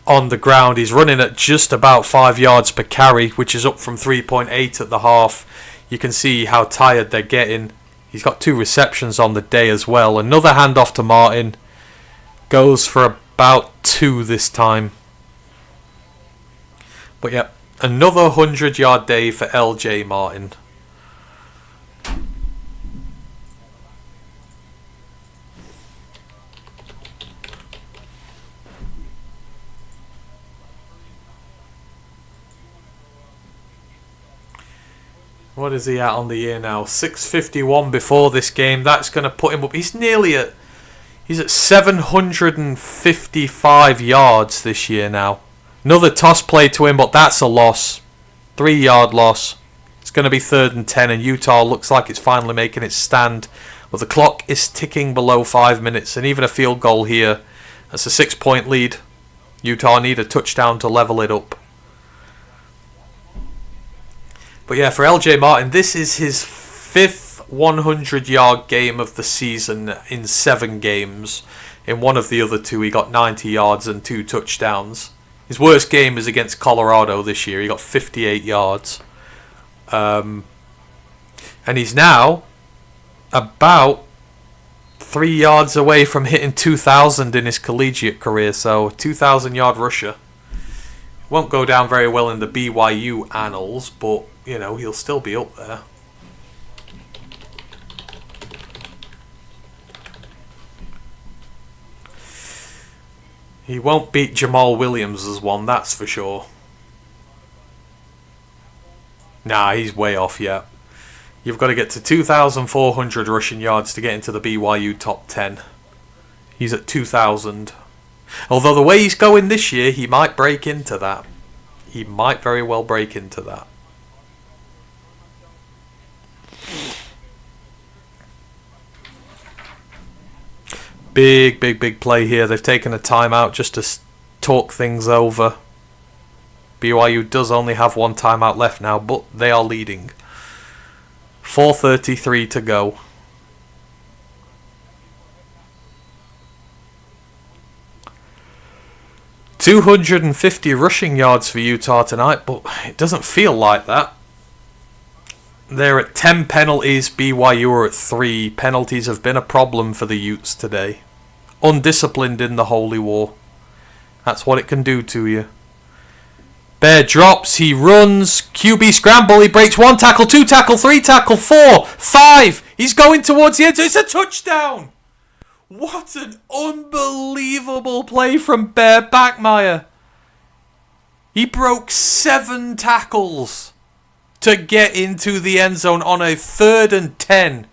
on the ground. He's running at just about 5 yards per carry, which is up from 3.8 at the half. You can see how tired they're getting. He's got 2 receptions on the day as well. Another handoff to Martin. Goes for about 2 this time. But yeah, another 100-yard day for LJ Martin. What is he at on the year now? 651 before this game. That's going to put him up. He's at 755 yards this year now. Another toss play to him, but that's a loss. 3-yard loss. It's going to be 3rd and 10, and Utah looks like it's finally making its stand. But the clock is ticking below 5 minutes, and even a field goal here. That's a 6-point lead. Utah need a touchdown to level it up. But yeah, for LJ Martin, this is his 5th 100-yard game of the season in 7 games. In one of the other 2, he got 90 yards and 2 touchdowns. His worst game is against Colorado this year. He got 58 yards. And he's now about 3 yards away from hitting 2,000 in his collegiate career. So, 2,000-yard rusher. Won't go down very well in the BYU annals, but, you know, he'll still be up there. He won't beat Jamal Williams as one, that's for sure. Nah, he's way off yet. You've got to get to 2,400 rushing yards to get into the BYU top 10. He's at 2,000. Although the way he's going this year, he might break into that. He might very well break into that. Big play here. They've taken a timeout just to talk things over. BYU does only have one timeout left now, but they are leading. 4:33 to go. $250 rushing yards for Utah tonight, but it doesn't feel like that. They're at 10 penalties, BYU are at 3. Penalties have been a problem for the Utes today. Undisciplined in the Holy War. That's what it can do to you. Bear drops, he runs, QB scramble, he breaks 1 tackle, 2 tackle, 3 tackle, 4, 5. He's going towards the end zone. It's a touchdown. What an unbelievable play from Bear Bachmeier. He broke 7 tackles to get into the end zone on a 3rd and 10.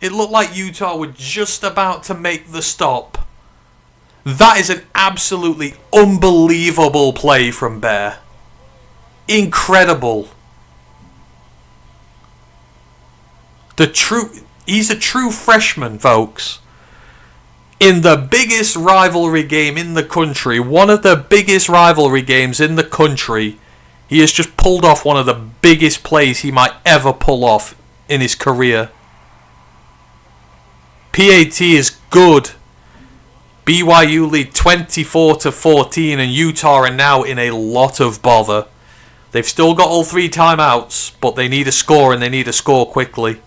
It looked like Utah were just about to make the stop. That is an absolutely unbelievable play from Bear. Incredible. He's a true freshman, folks. In the biggest rivalry game in the country, one of the biggest rivalry games in the country, he has just pulled off one of the biggest plays he might ever pull off in his career. PAT is good. BYU lead 24-14 and Utah are now in a lot of bother. They've still got all 3 timeouts, but they need a score and they need a score quickly.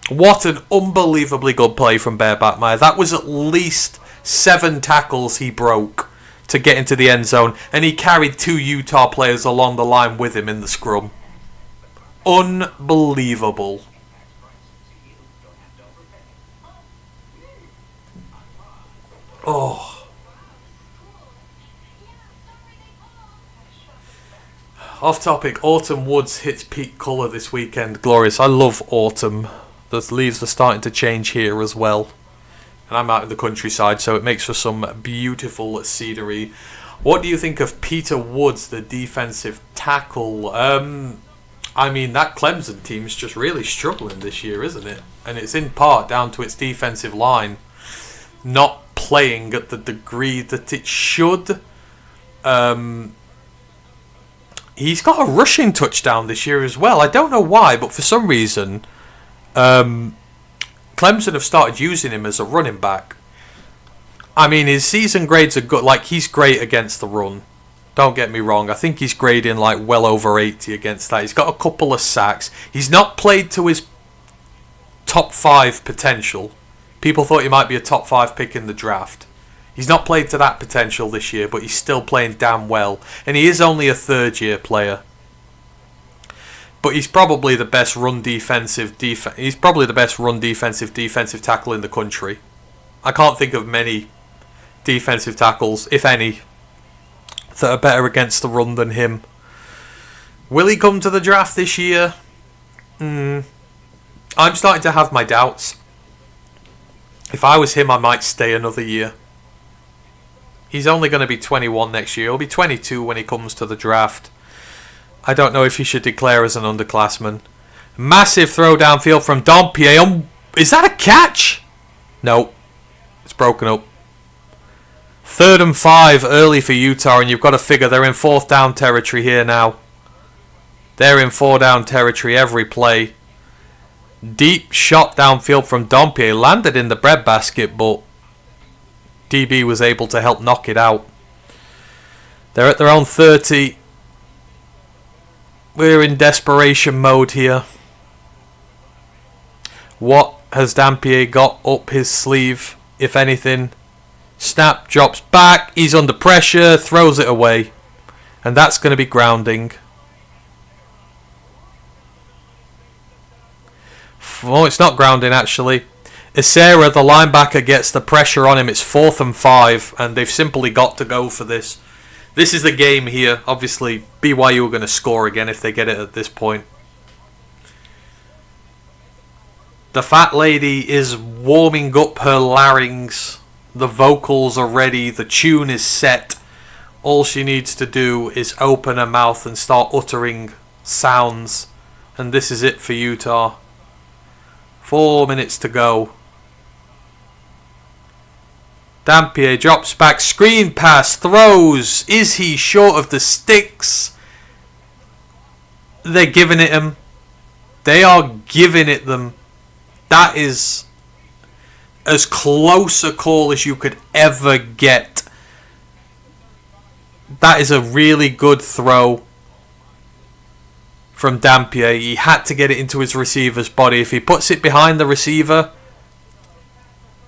What an unbelievably good play from Bear Bachmeier. That was at least 7 tackles he broke to get into the end zone, and he carried 2 Utah players along the line with him in the scrum. Unbelievable. Oh. Off topic, autumn woods hits peak colour this weekend. Glorious. I love autumn. The leaves are starting to change here as well. And I'm out in the countryside, so it makes for some beautiful scenery. What do you think of Peter Woods, the defensive tackle? I mean, that Clemson team's just really struggling this year, isn't it? And it's in part down to its defensive line not playing at the degree that it should. He's got a rushing touchdown this year as well. I don't know why, but for some reason, Clemson have started using him as a running back. I mean, his season grades are good. Like, he's great against the run. Don't get me wrong. I think he's grading like well over 80 against that. He's got a couple of sacks. He's not played to his top 5 potential. People thought he might be a top 5 pick in the draft. He's not played to that potential this year, but he's still playing damn well. And he is only a 3rd-year player. But he's probably the best defensive tackle in the country. I can't think of many defensive tackles, if any, that are better against the run than him. Will he come to the draft this year? I'm starting to have my doubts. If I was him, I might stay another year. He's only going to be 21 next year. He'll be 22 when he comes to the draft. I don't know if he should declare as an underclassman. Massive throw downfield from Dampier. Is that a catch? No. It's broken up. 3rd and 5 early for Utah, and you've got to figure they're in 4th down territory here now. They're in 4 down territory every play. Deep shot downfield from Dampier. Landed in the breadbasket, but DB was able to help knock it out. They're at their own 30. We're in desperation mode here. What has Dampier got up his sleeve, if anything? Snap, drops back, he's under pressure, throws it away. And that's going to be grounding. Oh, it's not grounding actually. Isera, the linebacker, gets the pressure on him. It's 4th and 5, and they've simply got to go for this. This is the game here. Obviously, BYU are going to score again if they get it at this point. The fat lady is warming up her larynx. The vocals are ready. The tune is set. All she needs to do is open her mouth and start uttering sounds. And this is it for Utah. 4 minutes to go. Dampier drops back. Screen pass. Throws. Is he short of the sticks? They're giving it him. They are giving it them. That is as close a call as you could ever get. That is a really good throw from Dampier. He had to get it into his receiver's body. If he puts it behind the receiver,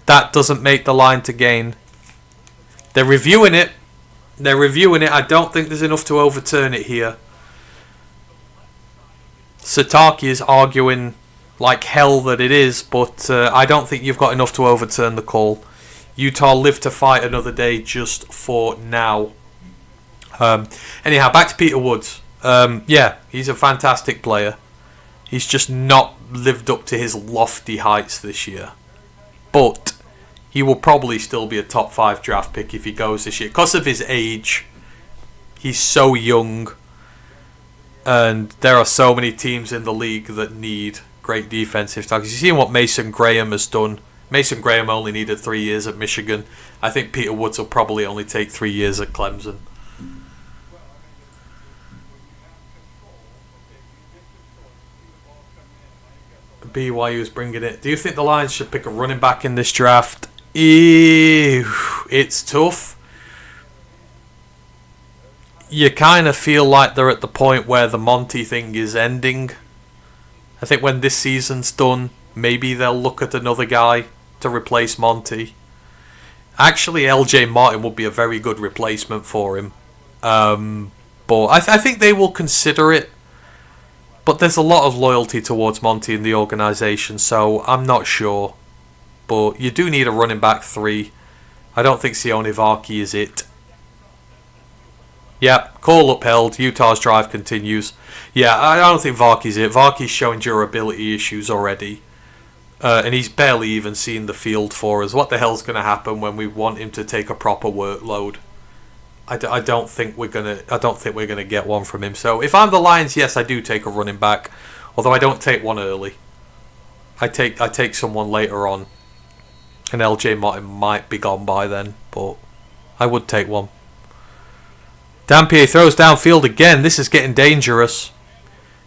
that doesn't make the line to gain. They're reviewing it. I don't think there's enough to overturn it here. Sataki is arguing like hell that it is, but I don't think you've got enough to overturn the call. Utah live to fight another day just for now. Anyhow, back to Peter Woods. Yeah, he's a fantastic player. He's just not lived up to his lofty heights this year. But he will probably still be a top 5 draft pick if he goes this year. Because of his age, he's so young. And there are so many teams in the league that need great defensive tackles. You've seen what Mason Graham has done. Mason Graham only needed 3 years at Michigan. I think Peter Woods will probably only take 3 years at Clemson. BYU's bringing it. Do you think the Lions should pick a running back in this draft? It's tough. You kind of feel like they're at the point where the Monty thing is ending. I think when this season's done, maybe they'll look at another guy to replace Monty. Actually, LJ Martin would be a very good replacement for him. But I think they will consider it. But there's a lot of loyalty towards Monty in the organisation, so I'm not sure. But you do need a running back 3. I don't think Sione Vaki is it. Yep, call upheld. Utah's drive continues. Yeah, I don't think Vaki's it. Vaki's showing durability issues already. And he's barely even seen the field for us. What the hell's going to happen when we want him to take a proper workload? I don't think we're gonna get one from him. So if I'm the Lions, yes, I do take a running back. Although I don't take one early. I take someone later on. And LJ Martin might be gone by then, but I would take one. Dampier throws downfield again. This is getting dangerous.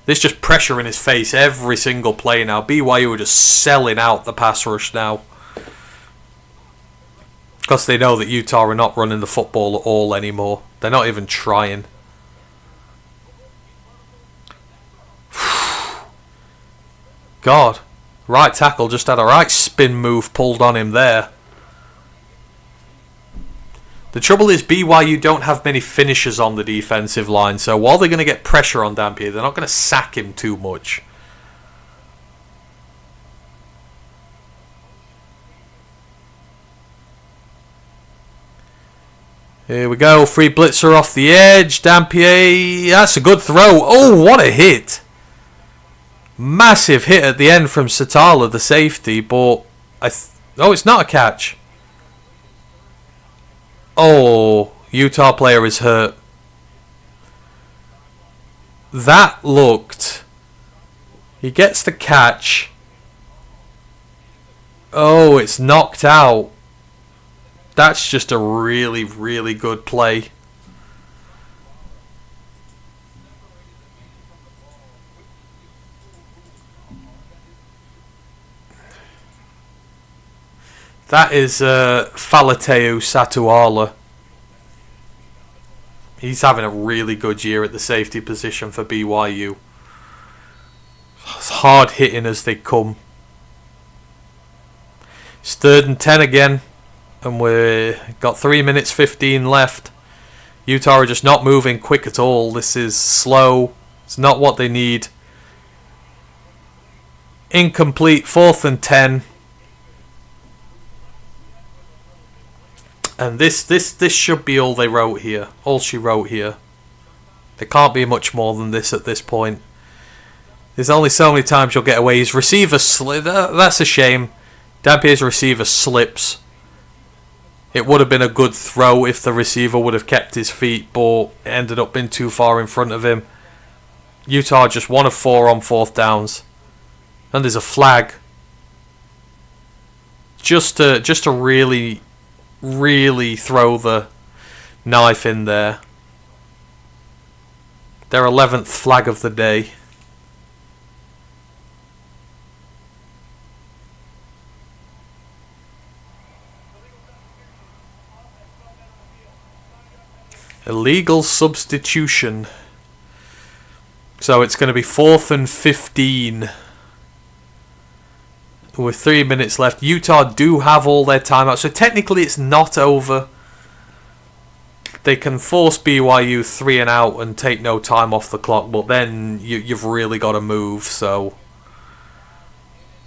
There's just pressure in his face every single play now. BYU are just selling out the pass rush now. Because they know that Utah are not running the football at all anymore. They're not even trying. God. Right tackle just had a right spin move pulled on him there. The trouble is BYU don't have many finishers on the defensive line. So while they're going to get pressure on Dampier, they're not going to sack him too much. Here we go, free blitzer off the edge. Dampier, that's a good throw. Oh, what a hit. Massive hit at the end from Satala, the safety, but oh, it's not a catch. Oh, Utah player is hurt. That looked... He gets the catch. Oh, it's knocked out. That's just a really, really good play. That is Falateu Satuala. He's having a really good year at the safety position for BYU. It's hard hitting as they come. It's 3rd and 10 again. And we've got 3 minutes 15 left. Utah are just not moving quick at all. This is slow. It's not what they need. Incomplete. 4th and 10. And this should be all they wrote here. All she wrote here. There can't be much more than this at this point. There's only so many times you'll get away. His receiver that's a shame. Dampier's receiver slips. It would have been a good throw if the receiver would have kept his feet, but it ended up being too far in front of him. Utah just 1 of 4 on 4th downs. And there's a flag. Just to really, really throw the knife in there. Their 11th flag of the day. Illegal substitution. So it's going to be 4th and 15. With 3 minutes left. Utah do have all their timeouts. So technically it's not over. They can force BYU 3 and out and take no time off the clock. But then you've really got to move. So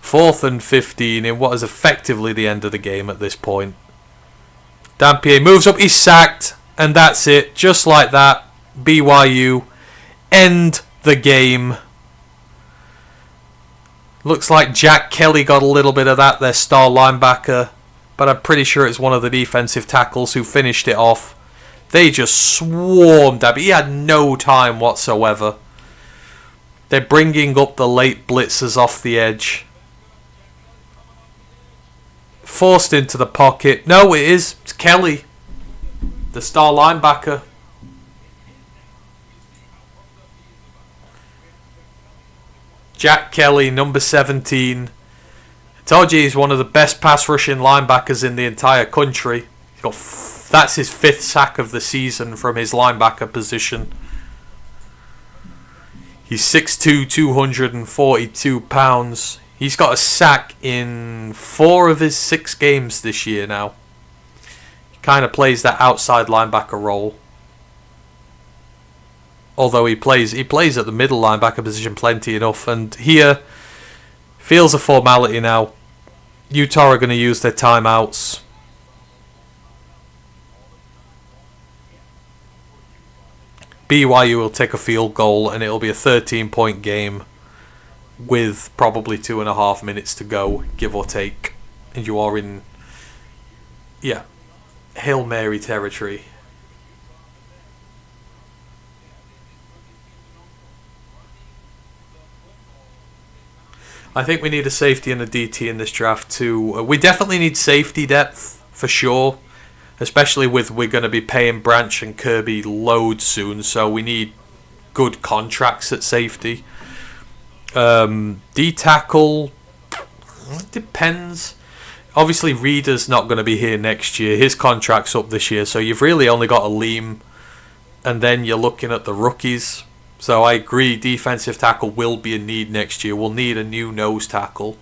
4th and 15 in what is effectively the end of the game at this point. Dampier moves up. He's sacked. And that's it. Just like that. BYU end the game. Looks like Jack Kelly got a little bit of that, their star linebacker. But I'm pretty sure it's one of the defensive tackles who finished it off. They just swarmed him. He had no time whatsoever. They're bringing up the late blitzers off the edge. Forced into the pocket. No, it is. It's Kelly, the star linebacker. Jack Kelly, number 17. I told you he's one of the best pass rushing linebackers in the entire country. That's his 5th sack of the season from his linebacker position. He's 6'2", 242 pounds. He's got a sack in 4 of his 6 games this year now. He kind of plays that outside linebacker role. Although he plays at the middle linebacker position plenty enough. And here, feels a formality now. Utah are going to use their timeouts. BYU will take a field goal and it'll be a 13-point game with probably 2.5 minutes to go, give or take. And you are in, Hail Mary territory. I think we need a safety and a DT in this draft too. We definitely need safety depth for sure, especially with we're going to be paying Branch and Kirby loads soon, so we need good contracts at safety. D tackle, depends. Obviously Reeder's not going to be here next year. His contract's up this year, so you've really only got Aleem, and then you're looking at the rookies. So I agree, defensive tackle will be a need next year. We'll need a new nose tackle.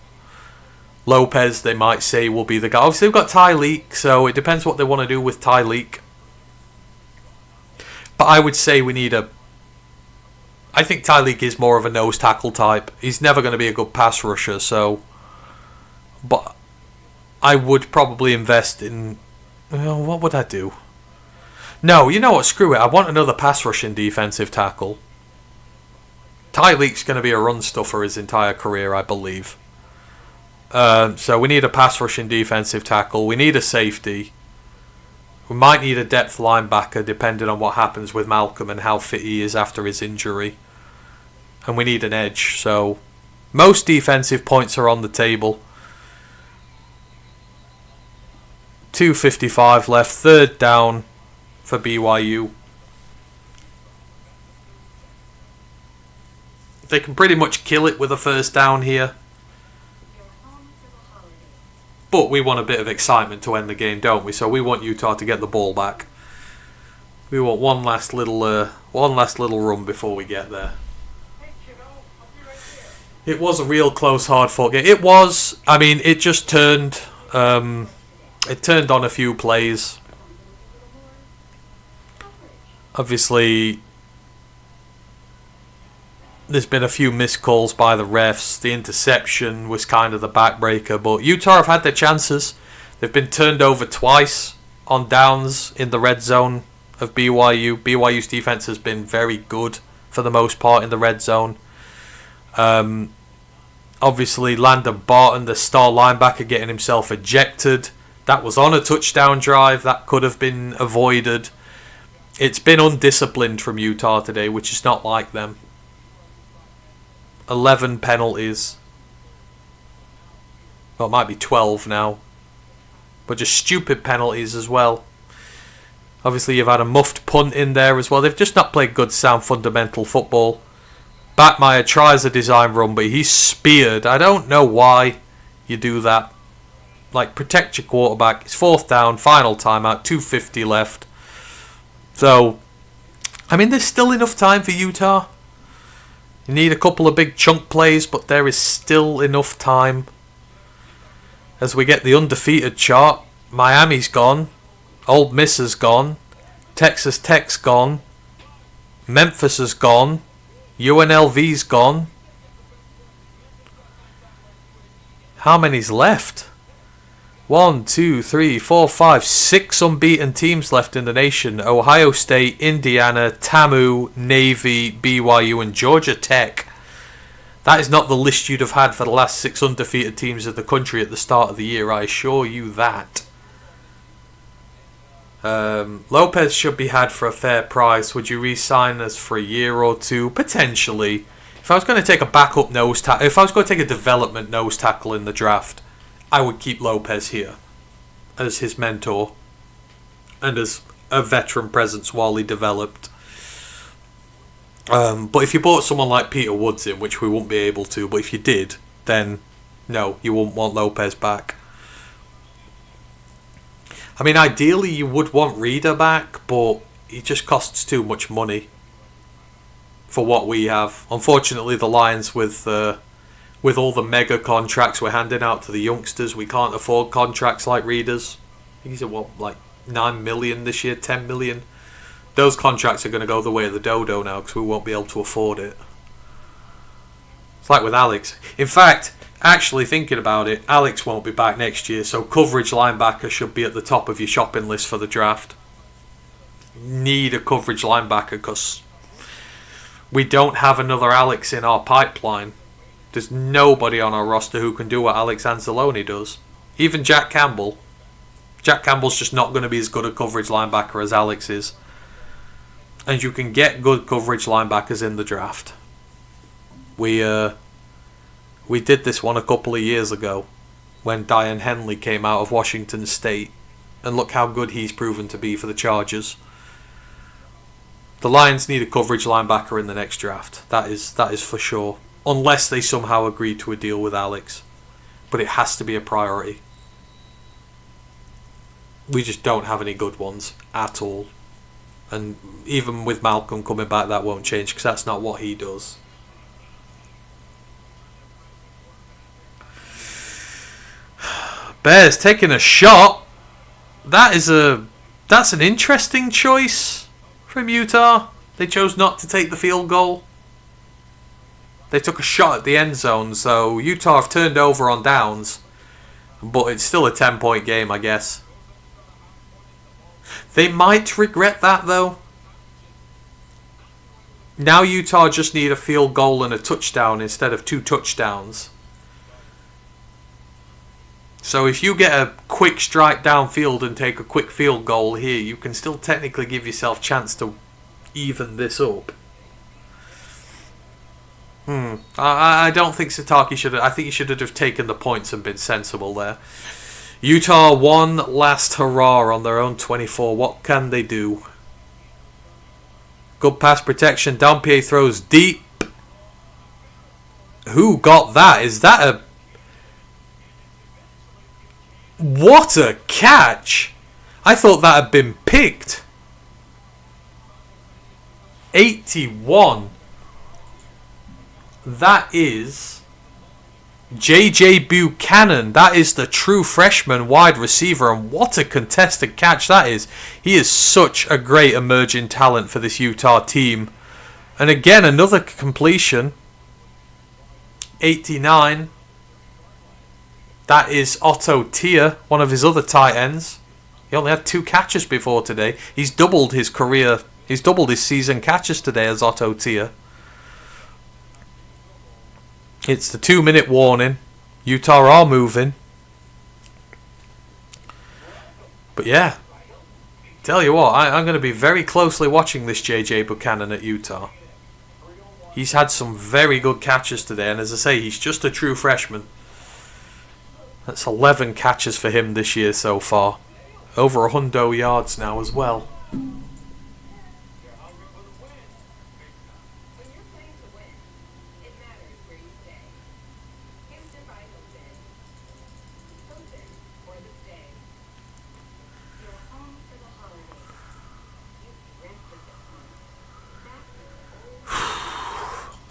Lopez, they might say, will be the guy. Obviously, they've got Tyleek, so it depends what they want to do with Tyleek. But I would say we need a... I think Tyleek is more of a nose tackle type. He's never going to be a good pass rusher, so... But I would probably invest in... Well, what would I do? No, you know what? Screw it. I want another pass rushing defensive tackle. Tyleek's going to be a run stuffer his entire career, I believe. So we need a pass rushing defensive tackle. We need a safety. We might need a depth linebacker depending on what happens with Malcolm and how fit he is after his injury. And we need an edge. So most defensive points are on the table. 2:55 left. 3rd down for BYU. They can pretty much kill it with a 1st down here. But we want a bit of excitement to end the game, don't we? So we want Utah to get the ball back. We want one last little run before we get there. It was a real close, hard-fought game. It was. I mean, it just turned. It turned on a few plays. Obviously, there's been a few missed calls by the refs. The interception was kind of the backbreaker, but Utah have had their chances. They've been turned over twice on downs in the red zone of BYU. BYU's defense has been very good for the most part in the red zone. Obviously, Landon Barton, the star linebacker, getting himself ejected. That was on a touchdown drive. That could have been avoided. It's been undisciplined from Utah today, which is not like them. 11 penalties. Well, it might be 12 now. But just stupid penalties as well. Obviously, you've had a muffed punt in there as well. They've just not played good, sound, fundamental football. Bachmeier tries a design run, but he's speared. I don't know why you do that. Like, protect your quarterback. It's 4th down, final timeout, 2:50 left. So, I mean, there's still enough time for Utah. You need a couple of big chunk plays, but there is still enough time. As we get the undefeated chart, Miami's gone. Ole Miss is gone. Texas Tech's gone. Memphis is gone. UNLV's gone. How many's left? 1, 2, 3, 4, 5, 6 unbeaten teams left in the nation. Ohio State, Indiana, TAMU, Navy, BYU and Georgia Tech. That is not the list you'd have had for the last 6 undefeated teams of the country at the start of the year, I assure you that. Lopez should be had for a fair price. Would you re-sign us for a year or two? Potentially. If I was going to take a backup nose tackle, if I was going to take a development nose tackle in the draft, I would keep Lopez here as his mentor and as a veteran presence while he developed. But if you bought someone like Peter Woods in, which we wouldn't be able to, but if you did, then no, you wouldn't want Lopez back. I mean, ideally you would want Reader back, but he just costs too much money for what we have. Unfortunately, the Lions, with all the mega contracts we're handing out to the youngsters, we can't afford contracts like Reader's. I think he's at like 9 million this year, 10 million. Those contracts are going to go the way of the dodo now because we won't be able to afford it. It's like with Alex. In fact, actually thinking about it, Alex won't be back next year, so coverage linebacker should be at the top of your shopping list for the draft. Need a coverage linebacker because we don't have another Alex in our pipeline. There's nobody on our roster who can do what Alex Anzalone does. Even Jack Campbell. Jack Campbell's just not going to be as good a coverage linebacker as Alex is. And you can get good coverage linebackers in the draft. We did this one a couple of years ago when Diane Henley came out of Washington State, and look how good he's proven to be for the Chargers. The Lions need a coverage linebacker in the next draft. That is for sure. Unless they somehow agree to a deal with Alex. But it has to be a priority. We just don't have any good ones at all. And even with Malcolm coming back, that won't change because that's not what he does. Bears taking a shot. That's an interesting choice from Utah. They chose not to take the field goal. They took a shot at the end zone, so Utah have turned over on downs. But it's still a 10-point game, I guess. They might regret that, though. Now Utah just need a field goal and a touchdown instead of 2 touchdowns. So if you get a quick strike downfield and take a quick field goal here, you can still technically give yourself a chance to even this up. I don't think Sataki should have... I think he should have taken the points and been sensible there. Utah, one last hurrah on their own 24. What can they do? Good pass protection. Dampier throws deep. Who got that? Is that a... What a catch! I thought that had been picked. 81. That is JJ Buchanan. That is the true freshman wide receiver, and what a contested catch that is. He is such a great emerging talent for this Utah team. And again, another completion. 89. That is Otto Tia, one of his other tight ends. He only had 2 catches before today. He's doubled his career. He's doubled his season catches today as Otto Tia. It's the 2-minute warning. Utah are moving. But yeah, tell you what, I'm going to be very closely watching this JJ Buchanan at Utah. He's had some very good catches today, and as I say, he's just a true freshman. That's 11 catches for him this year so far. Over 100 yards now as well.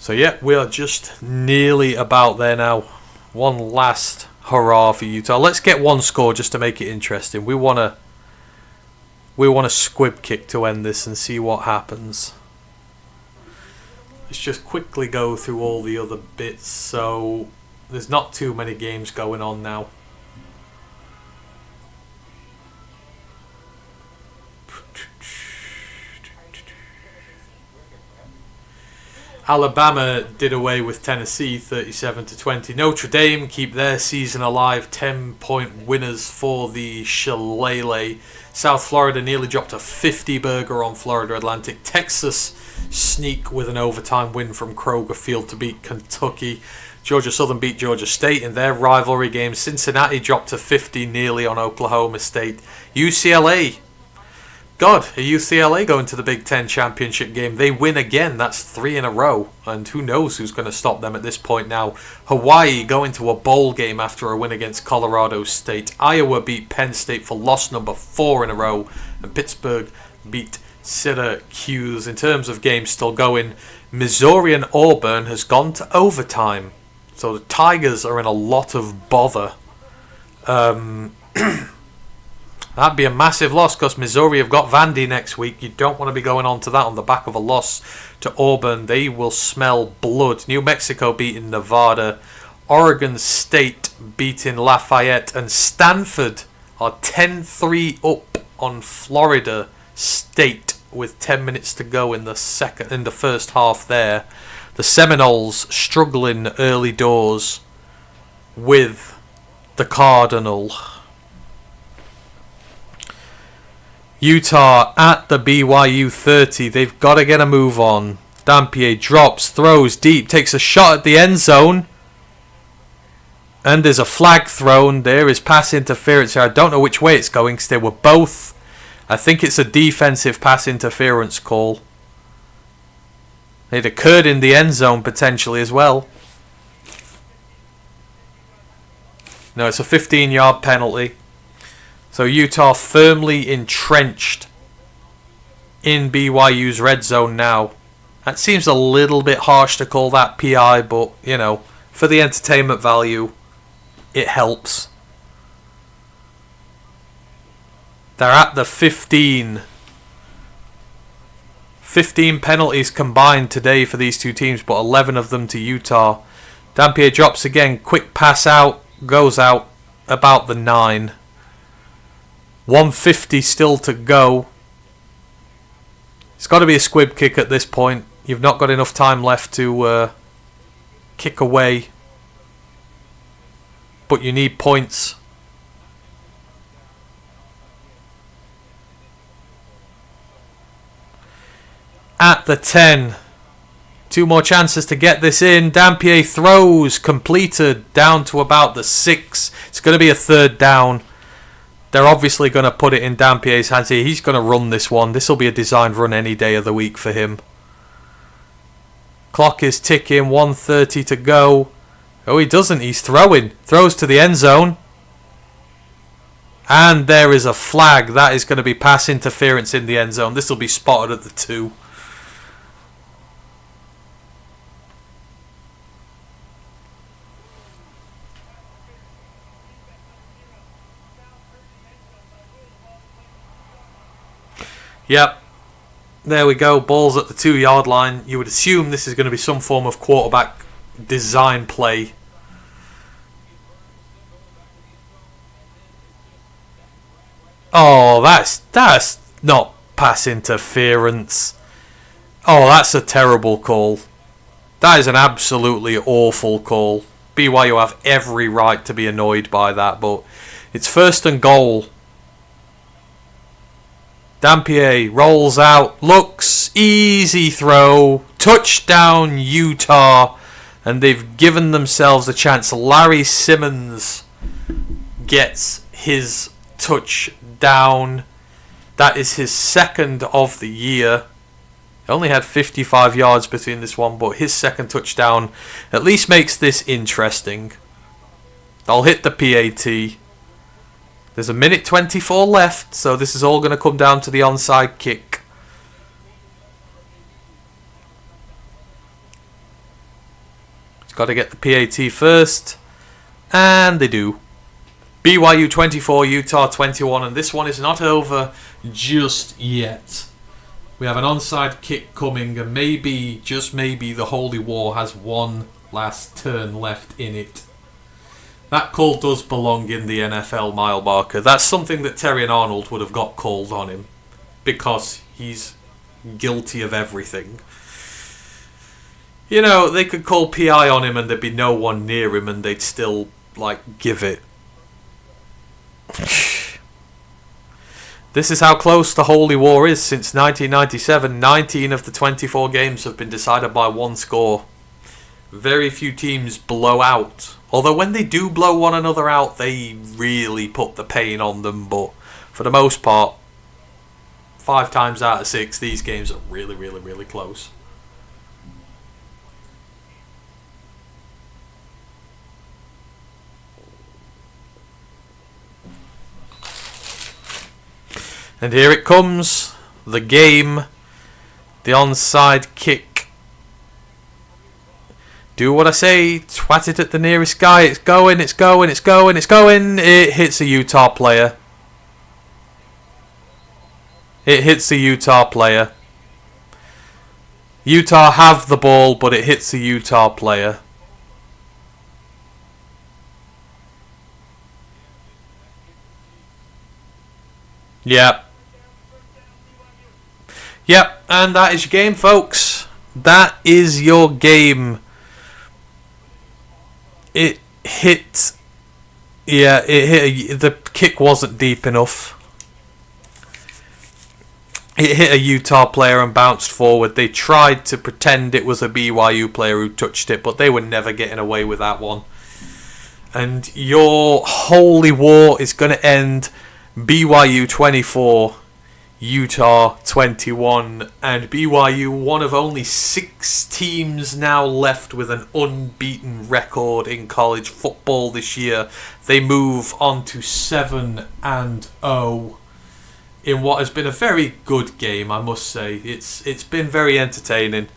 So yeah, we are just nearly about there now. One last hurrah for Utah. Let's get one score just to make it interesting. We want a squib kick to end this and see what happens. Let's just quickly go through all the other bits. So there's not too many games going on now. Alabama did away with Tennessee 37-20. Notre Dame keep their season alive, 10-point winners for the Shillelagh. South Florida nearly dropped a 50 burger on Florida Atlantic. Texas sneak with an overtime win from Kroger Field to beat Kentucky. Georgia Southern beat Georgia State in their rivalry game. Cincinnati dropped to 50 nearly on Oklahoma State. UCLA. God, a UCLA going to the Big Ten championship game. They win again. That's 3 in a row. And who knows who's going to stop them at this point now. Hawaii going to a bowl game after a win against Colorado State. Iowa beat Penn State for loss number 4 in a row. And Pittsburgh beat Syracuse. In terms of games still going, Missouri and Auburn has gone to overtime. So the Tigers are in a lot of bother. That'd be a massive loss because Missouri have got Vandy next week. You don't want to be going on to that on the back of a loss to Auburn. They will smell blood. New Mexico beating Nevada. Oregon State beating Lafayette. And Stanford are 10-3 up on Florida State with 10 minutes to go in the first half there. The Seminoles struggling early doors with the Cardinal. Utah at the BYU 30. They've got to get a move on. Dampier drops, throws deep, takes a shot at the end zone. And there's a flag thrown. There is pass interference here. I don't know which way it's going because they were both. I think it's a defensive pass interference call. It occurred in the end zone potentially as well. No, it's a 15-yard penalty. So Utah firmly entrenched in BYU's red zone now. That seems a little bit harsh to call that PI, but, you know, for the entertainment value, it helps. They're at the 15. 15 penalties combined today for these two teams, but 11 of them to Utah. Dampier drops again, quick pass out, goes out about the 9. 150 still to go. It's got to be a squib kick at this point. You've not got enough time left to kick away. But you need points. At the 10. 2 more chances to get this in. Dampier throws. Completed. Down to about the 6. It's going to be a 3rd down. They're obviously going to put it in Dampier's hands here. He's going to run this one. This will be a designed run any day of the week for him. Clock is ticking. 1:30 to go. Oh, he doesn't. He's throwing. Throws to the end zone. And there is a flag. That is going to be pass interference in the end zone. This will be spotted at the 2. Yep. There we go. Ball's at the 2-yard line. You would assume this is going to be some form of quarterback design play. Oh, that's not pass interference. Oh, that's a terrible call. That is an absolutely awful call. BYU have every right to be annoyed by that, but it's first and goal. Dampier rolls out, looks, easy throw, touchdown Utah, and they've given themselves a chance. Larry Simmons gets his touchdown. That is his second of the year. He only had 55 yards between this one, but his second touchdown at least makes this interesting. I'll hit the PAT. There's a minute 24 left, so this is all going to come down to the onside kick. It's got to get the PAT first, and they do. BYU 24, Utah 21, and this one is not over just yet. We have an onside kick coming, and maybe, just maybe, the Holy War has one last turn left in it. That call does belong in the NFL mile marker. That's something that Terry and Arnold would have got called on him, because he's guilty of everything. You know, they could call PI on him and there'd be no one near him and they'd still, give it. This is how close the Holy War is. Since 1997, 19 of the 24 games have been decided by one score. Very few teams blow out. Although when they do blow one another out, they really put the pain on them. But for the most part, 5 times out of 6, these games are really, really, really close. And here it comes, the game, the onside kick. Do what I say, twat it at the nearest guy, it's going, it's going, it's going, it's going. It hits a Utah player. It hits a Utah player. Utah have the ball, but it hits a Utah player. Yep. Yep, and that is your game, folks. That is your game. It hit... Yeah, the kick wasn't deep enough. It hit a Utah player and bounced forward. They tried to pretend it was a BYU player who touched it, but they were never getting away with that one. And your Holy War is going to end BYU 24, Utah 21, and BYU one of only 6 teams now left with an unbeaten record in college football this year. They move on to 7-0 in what has been a very good game, I must say. It's been very entertaining.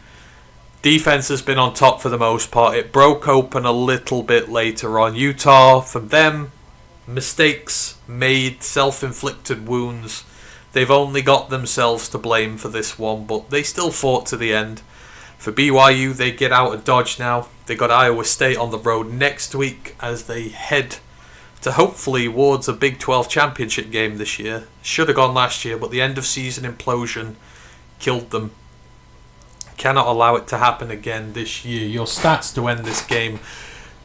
Defense has been on top for the most part. It broke open a little bit later on. Utah, from them, mistakes made, self-inflicted wounds. They've only got themselves to blame for this one, but they still fought to the end. For BYU, they get out of Dodge now. They got Iowa State on the road next week as they head to hopefully towards a Big 12 championship game this year. Should have gone last year, but the end of season implosion killed them. Cannot allow it to happen again this year. Your stats to end this game: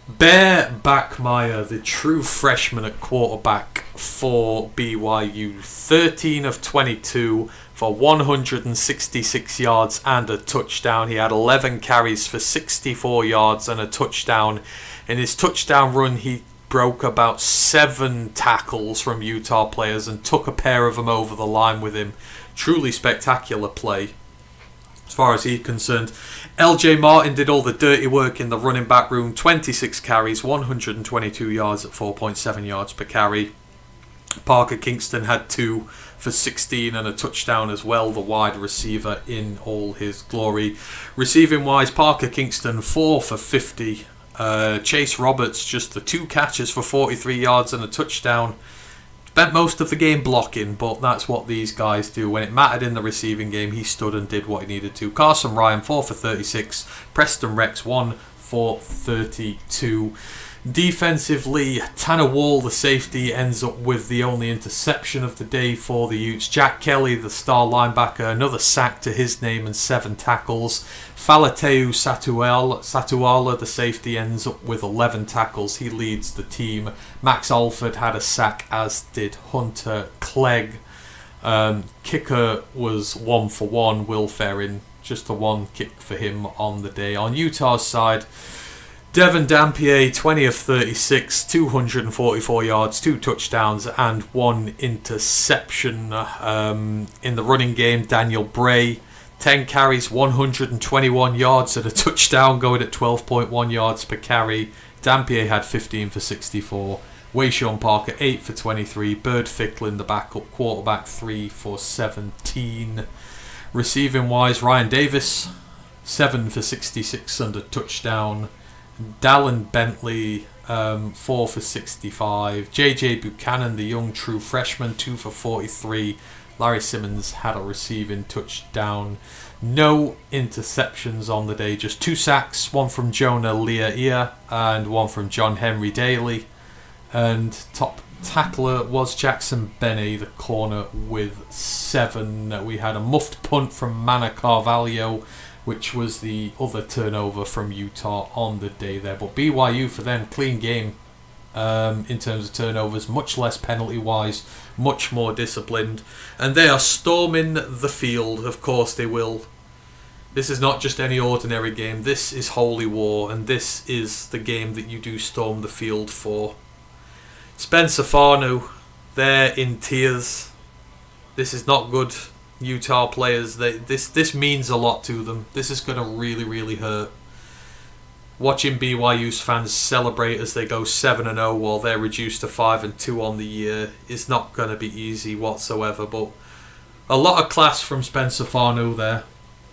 Bear Bachmeier, the true freshman at quarterback for BYU, 13 of 22 for 166 yards and a touchdown. He had 11 carries for 64 yards and a touchdown. In his touchdown run, he broke about 7 tackles from Utah players and took a pair of them over the line with him. Truly spectacular play as far as he's concerned. LJ Martin did all the dirty work in the running back room. 26 carries, 122 yards at 4.7 yards per carry. Parker Kingston had 2 for 16 and a touchdown as well, the wide receiver in all his glory. Receiving wise, Parker Kingston 4 for 50. Chase Roberts just the 2 catches for 43 yards and a touchdown. Spent most of the game blocking, but that's what these guys do. When it mattered in the receiving game, he stood and did what he needed to. Carson Ryan 4 for 36. Preston Rex 1 for 32. Defensively, Tanner Wall, the safety, ends up with the only interception of the day for the Utes. Jack Kelly, the star linebacker, another sack to his name and 7 tackles. Falateu Satuala, the safety, ends up with 11 tackles. He leads the team. Max Alford had a sack, as did Hunter Clegg. Kicker was 1 for 1. Will Ferrin, just the one kick for him on the day. On Utah's side, Devon Dampier, 20 of 36, 244 yards, 2 touchdowns and 1 interception. In the running game, Daniel Bray, 10 carries, 121 yards and a touchdown, going at 12.1 yards per carry. Dampier had 15 for 64. Wayshawn Parker, 8 for 23. Bird Ficklin, the backup quarterback, 3 for 17. Receiving wise, Ryan Davis, 7 for 66 and a touchdown. Dallin Bentley, 4 for 65. JJ Buchanan, the young true freshman, 2 for 43. Larry Simmons had a receiving touchdown. No interceptions on the day, just 2 sacks, 1 from Jonah Leah and 1 from John Henry Daly. And top tackler was Jackson Benney, the corner, with 7. We had a muffed punt from Mana Carvalho, which was the other turnover from Utah on the day there. But BYU, for them, clean game in terms of turnovers, much less penalty-wise, much more disciplined. And they are storming the field. Of course they will. This is not just any ordinary game. This is Holy War, and this is the game that you do storm the field for. Spencer Farnu, they're in tears. This is not good. Utah players, this means a lot to them. This is going to really, really hurt. Watching BYU's fans celebrate as they go 7-0 while they're reduced to 5-2 on the year is not going to be easy whatsoever. But a lot of class from Spencer Farnu there.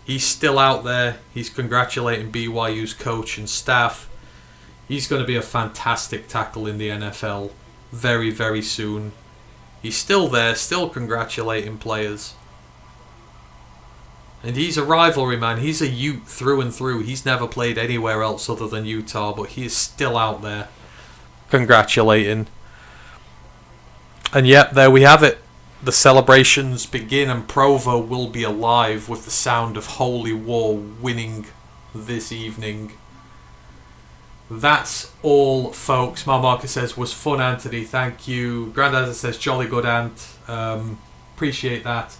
He's still out there. He's congratulating BYU's coach and staff. He's going to be a fantastic tackle in the NFL very, very soon. He's still there, still congratulating players. And he's a rivalry man. He's a Ute through and through. He's never played anywhere else other than Utah, but he is still out there congratulating. And yep, there we have it. The celebrations begin and Provo will be alive with the sound of Holy War winning this evening. That's all, folks. My marker says, was fun, Anthony. Thank you. Grandad says, jolly good, Ant. Appreciate that.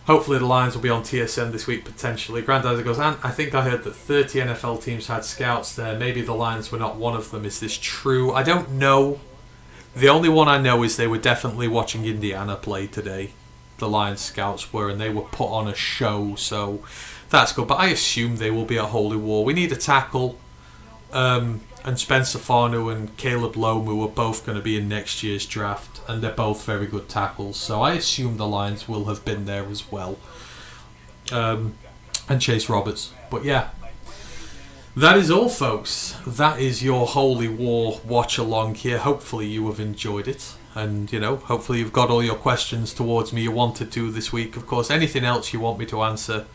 Hopefully the Lions will be on TSN this week, potentially. Grandad goes, Ant, I think I heard that 30 NFL teams had scouts there. Maybe the Lions were not one of them. Is this true? I don't know. The only one I know is they were definitely watching Indiana play today. The Lions scouts were, and they were put on a show, so that's good. But I assume they will be at Holy War. We need a tackle. And Spencer Farnu and Caleb Lomu are both going to be in next year's draft, and they're both very good tackles, so I assume the Lions will have been there as well. And Chase Roberts. But yeah, that is all, folks. That is your Holy War watch along here. Hopefully you have enjoyed it, and hopefully you've got all your questions towards me you wanted to this week. Of course, anything else you want me to answer,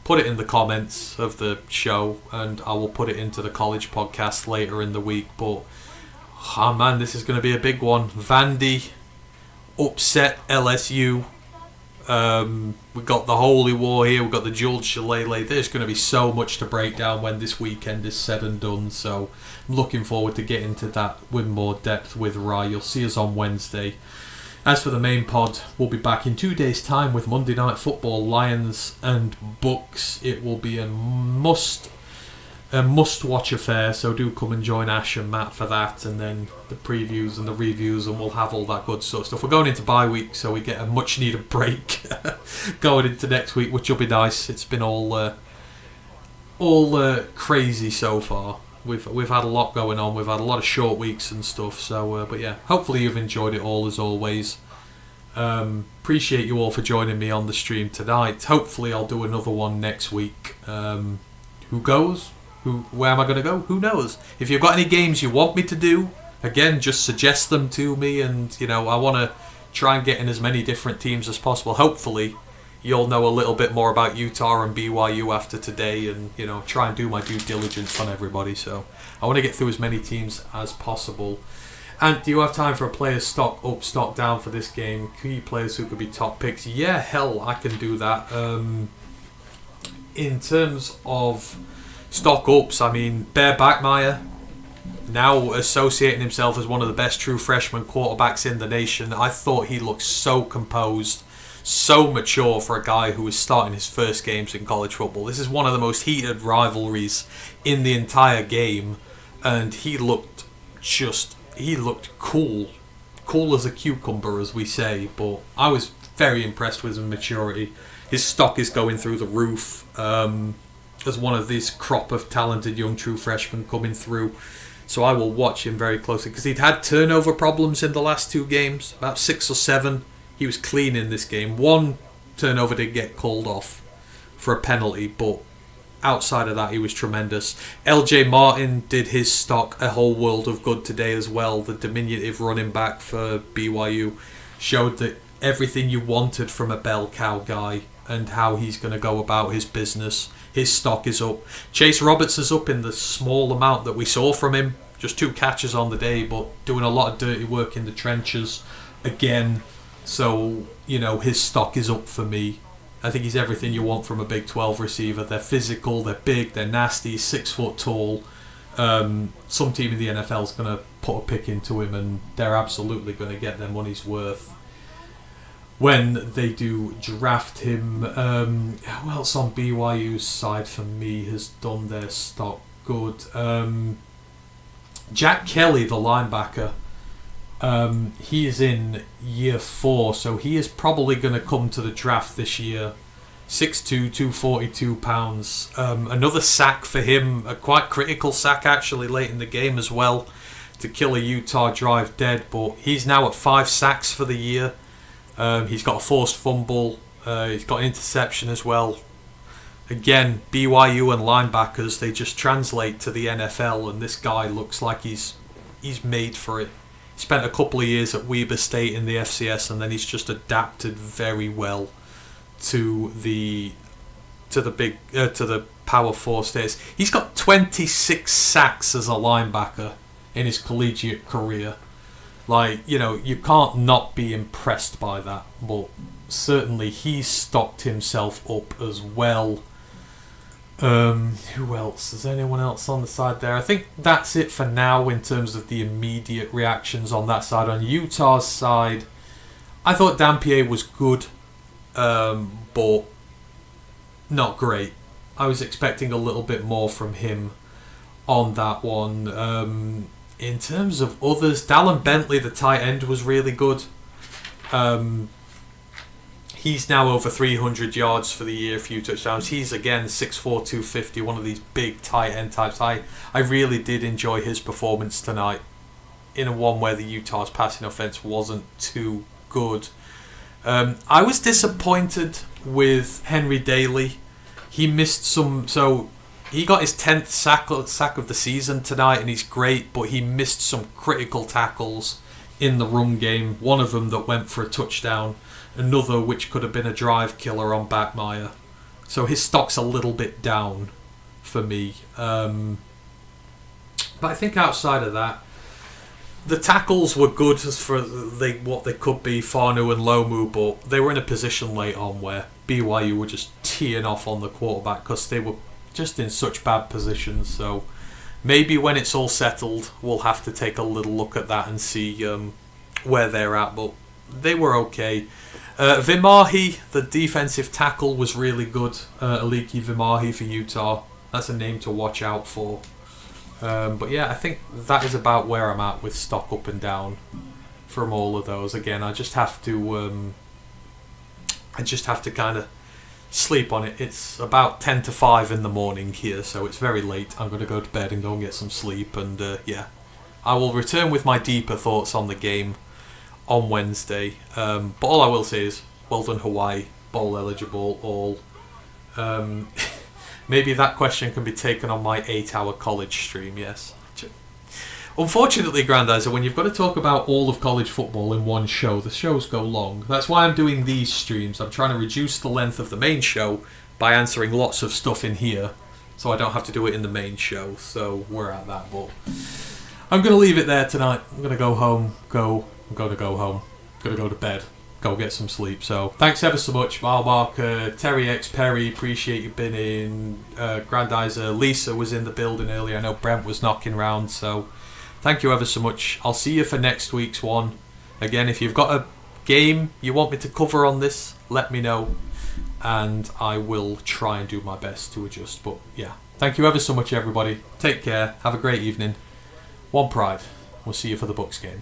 put it in the comments of the show and I will put it into the college podcast later in the week. But oh man, this is going to be a big one. Vandy upset LSU. We've got the Holy War here. We've got the Jules Shillelagh. There's going to be so much to break down when this weekend is said and done. So I'm looking forward to getting to that with more depth with Rye. You'll see us on Wednesday. As for the main pod, we'll be back in 2 days' time with Monday Night Football, Lions and Bucks. It will be a must-watch affair, so do come and join Ash and Matt for that, and then the previews and the reviews, and we'll have all that good sort of stuff. We're going into bye week, so we get a much-needed break going into next week, which will be nice. It's been all crazy so far. We've had a lot going on. We've had a lot of short weeks and stuff. So, but yeah, hopefully you've enjoyed it all as always. Appreciate you all for joining me on the stream tonight. Hopefully I'll do another one next week. Who goes? Where am I going to go? Who knows? If you've got any games you want me to do, again, just suggest them to me. And I want to try and get in as many different teams as possible. Hopefully, you'll know a little bit more about Utah and BYU after today, and try and do my due diligence on everybody. So I want to get through as many teams as possible. And do you have time for a player stock up, stock down for this game? Key players who could be top picks? Yeah, hell, I can do that. In terms of stock ups, I mean, Bear Bachmeier, now associating himself as one of the best true freshman quarterbacks in the nation. I thought he looked so composed, so mature for a guy who was starting his first games in college football. This is one of the most heated rivalries in the entire game, and he looked cool as a cucumber, as we say. But I was very impressed with his maturity. His stock is going through the roof as one of this crop of talented young true freshmen coming through. So I will watch him very closely, because he'd had turnover problems in the last 2 games, about 6 or 7. He was clean in this game. 1 turnover did get called off for a penalty, but outside of that, he was tremendous. LJ Martin did his stock a whole world of good today as well. The diminutive running back for BYU showed that everything you wanted from a bell cow guy, and how he's going to go about his business. His stock is up. Chase Roberts is up in the small amount that we saw from him. Just 2 catches on the day, but doing a lot of dirty work in the trenches again. So, his stock is up for me. I think he's everything you want from a Big 12 receiver. They're physical, they're big, they're nasty, 6 foot tall. Some team in the NFL is going to put a pick into him, and they're absolutely going to get their money's worth when they do draft him. Who else on BYU's side for me has done their stock good? Jack Kelly, the linebacker. He is in year 4, so he is probably going to come to the draft this year. 6'2", 242 pounds. Another sack for him, a quite critical sack actually late in the game as well, to kill a Utah drive dead. But he's now at 5 sacks for the year. He's got a forced fumble. He's got an interception as well. Again, BYU and linebackers, they just translate to the NFL, and this guy looks like he's made for it. He spent a couple of years at Weber State in the FCS, and then he's just adapted very well to the Power 4 states. He's got 26 sacks as a linebacker in his collegiate career. You can't not be impressed by that, but certainly he's stocked himself up as well. Who else? Is anyone else on the side there? I think that's it for now in terms of the immediate reactions on that side. On Utah's side, I thought Dampier was good, but not great. I was expecting a little bit more from him on that one. In terms of others, Dallin Bentley, the tight end, was really good. He's now over 300 yards for the year, a few touchdowns. He's, again, 6'4", 250, one of these big tight end types. I really did enjoy his performance tonight in a one where the Utah's passing offense wasn't too good. I was disappointed with Henry Daly. He missed some... So he got his 10th sack of the season tonight, and he's great, but he missed some critical tackles in the run game. One of them that went for a touchdown. Another which could have been a drive killer on Bachmeier. So his stock's a little bit down for me. But I think outside of that, the tackles were good as for what they could be, Farnu and Lomu, but they were in a position late on where BYU were just teeing off on the quarterback because they were just in such bad positions. So maybe when it's all settled, we'll have to take a little look at that and see where they're at, but they were okay. Vimahi, the defensive tackle, was really good. Aliki Vimahi for Utah. That's a name to watch out for. But yeah, I think that is about where I'm at with stock up and down from all of those. Again, I just have to kind of sleep on it. It's about 10 to 5 in the morning here, so it's very late. I'm going to go to bed and go and get some sleep. And yeah, I will return with my deeper thoughts on the game on Wednesday. But all I will say is, well done Hawaii, bowl eligible, all. Maybe that question can be taken on my 8-hour college stream, yes. Unfortunately, Grandizer, when you've got to talk about all of college football in one show, the shows go long. That's why I'm doing these streams. I'm trying to reduce the length of the main show by answering lots of stuff in here, so I don't have to do it in the main show. So we're at that, but I'm going to leave it there tonight. I'm going to go home. I'm going to go home. I'm going to go to bed. Go get some sleep. So thanks ever so much, Mark, Terry X Perry, appreciate you being in. Grandizer, Lisa was in the building earlier. I know Brent was knocking round, so thank you ever so much. I'll see you for next week's one. Again, if you've got a game you want me to cover on this, let me know, and I will try and do my best to adjust. But yeah, thank you ever so much, everybody. Take care. Have a great evening. One Pride. We'll see you for the Bucks game.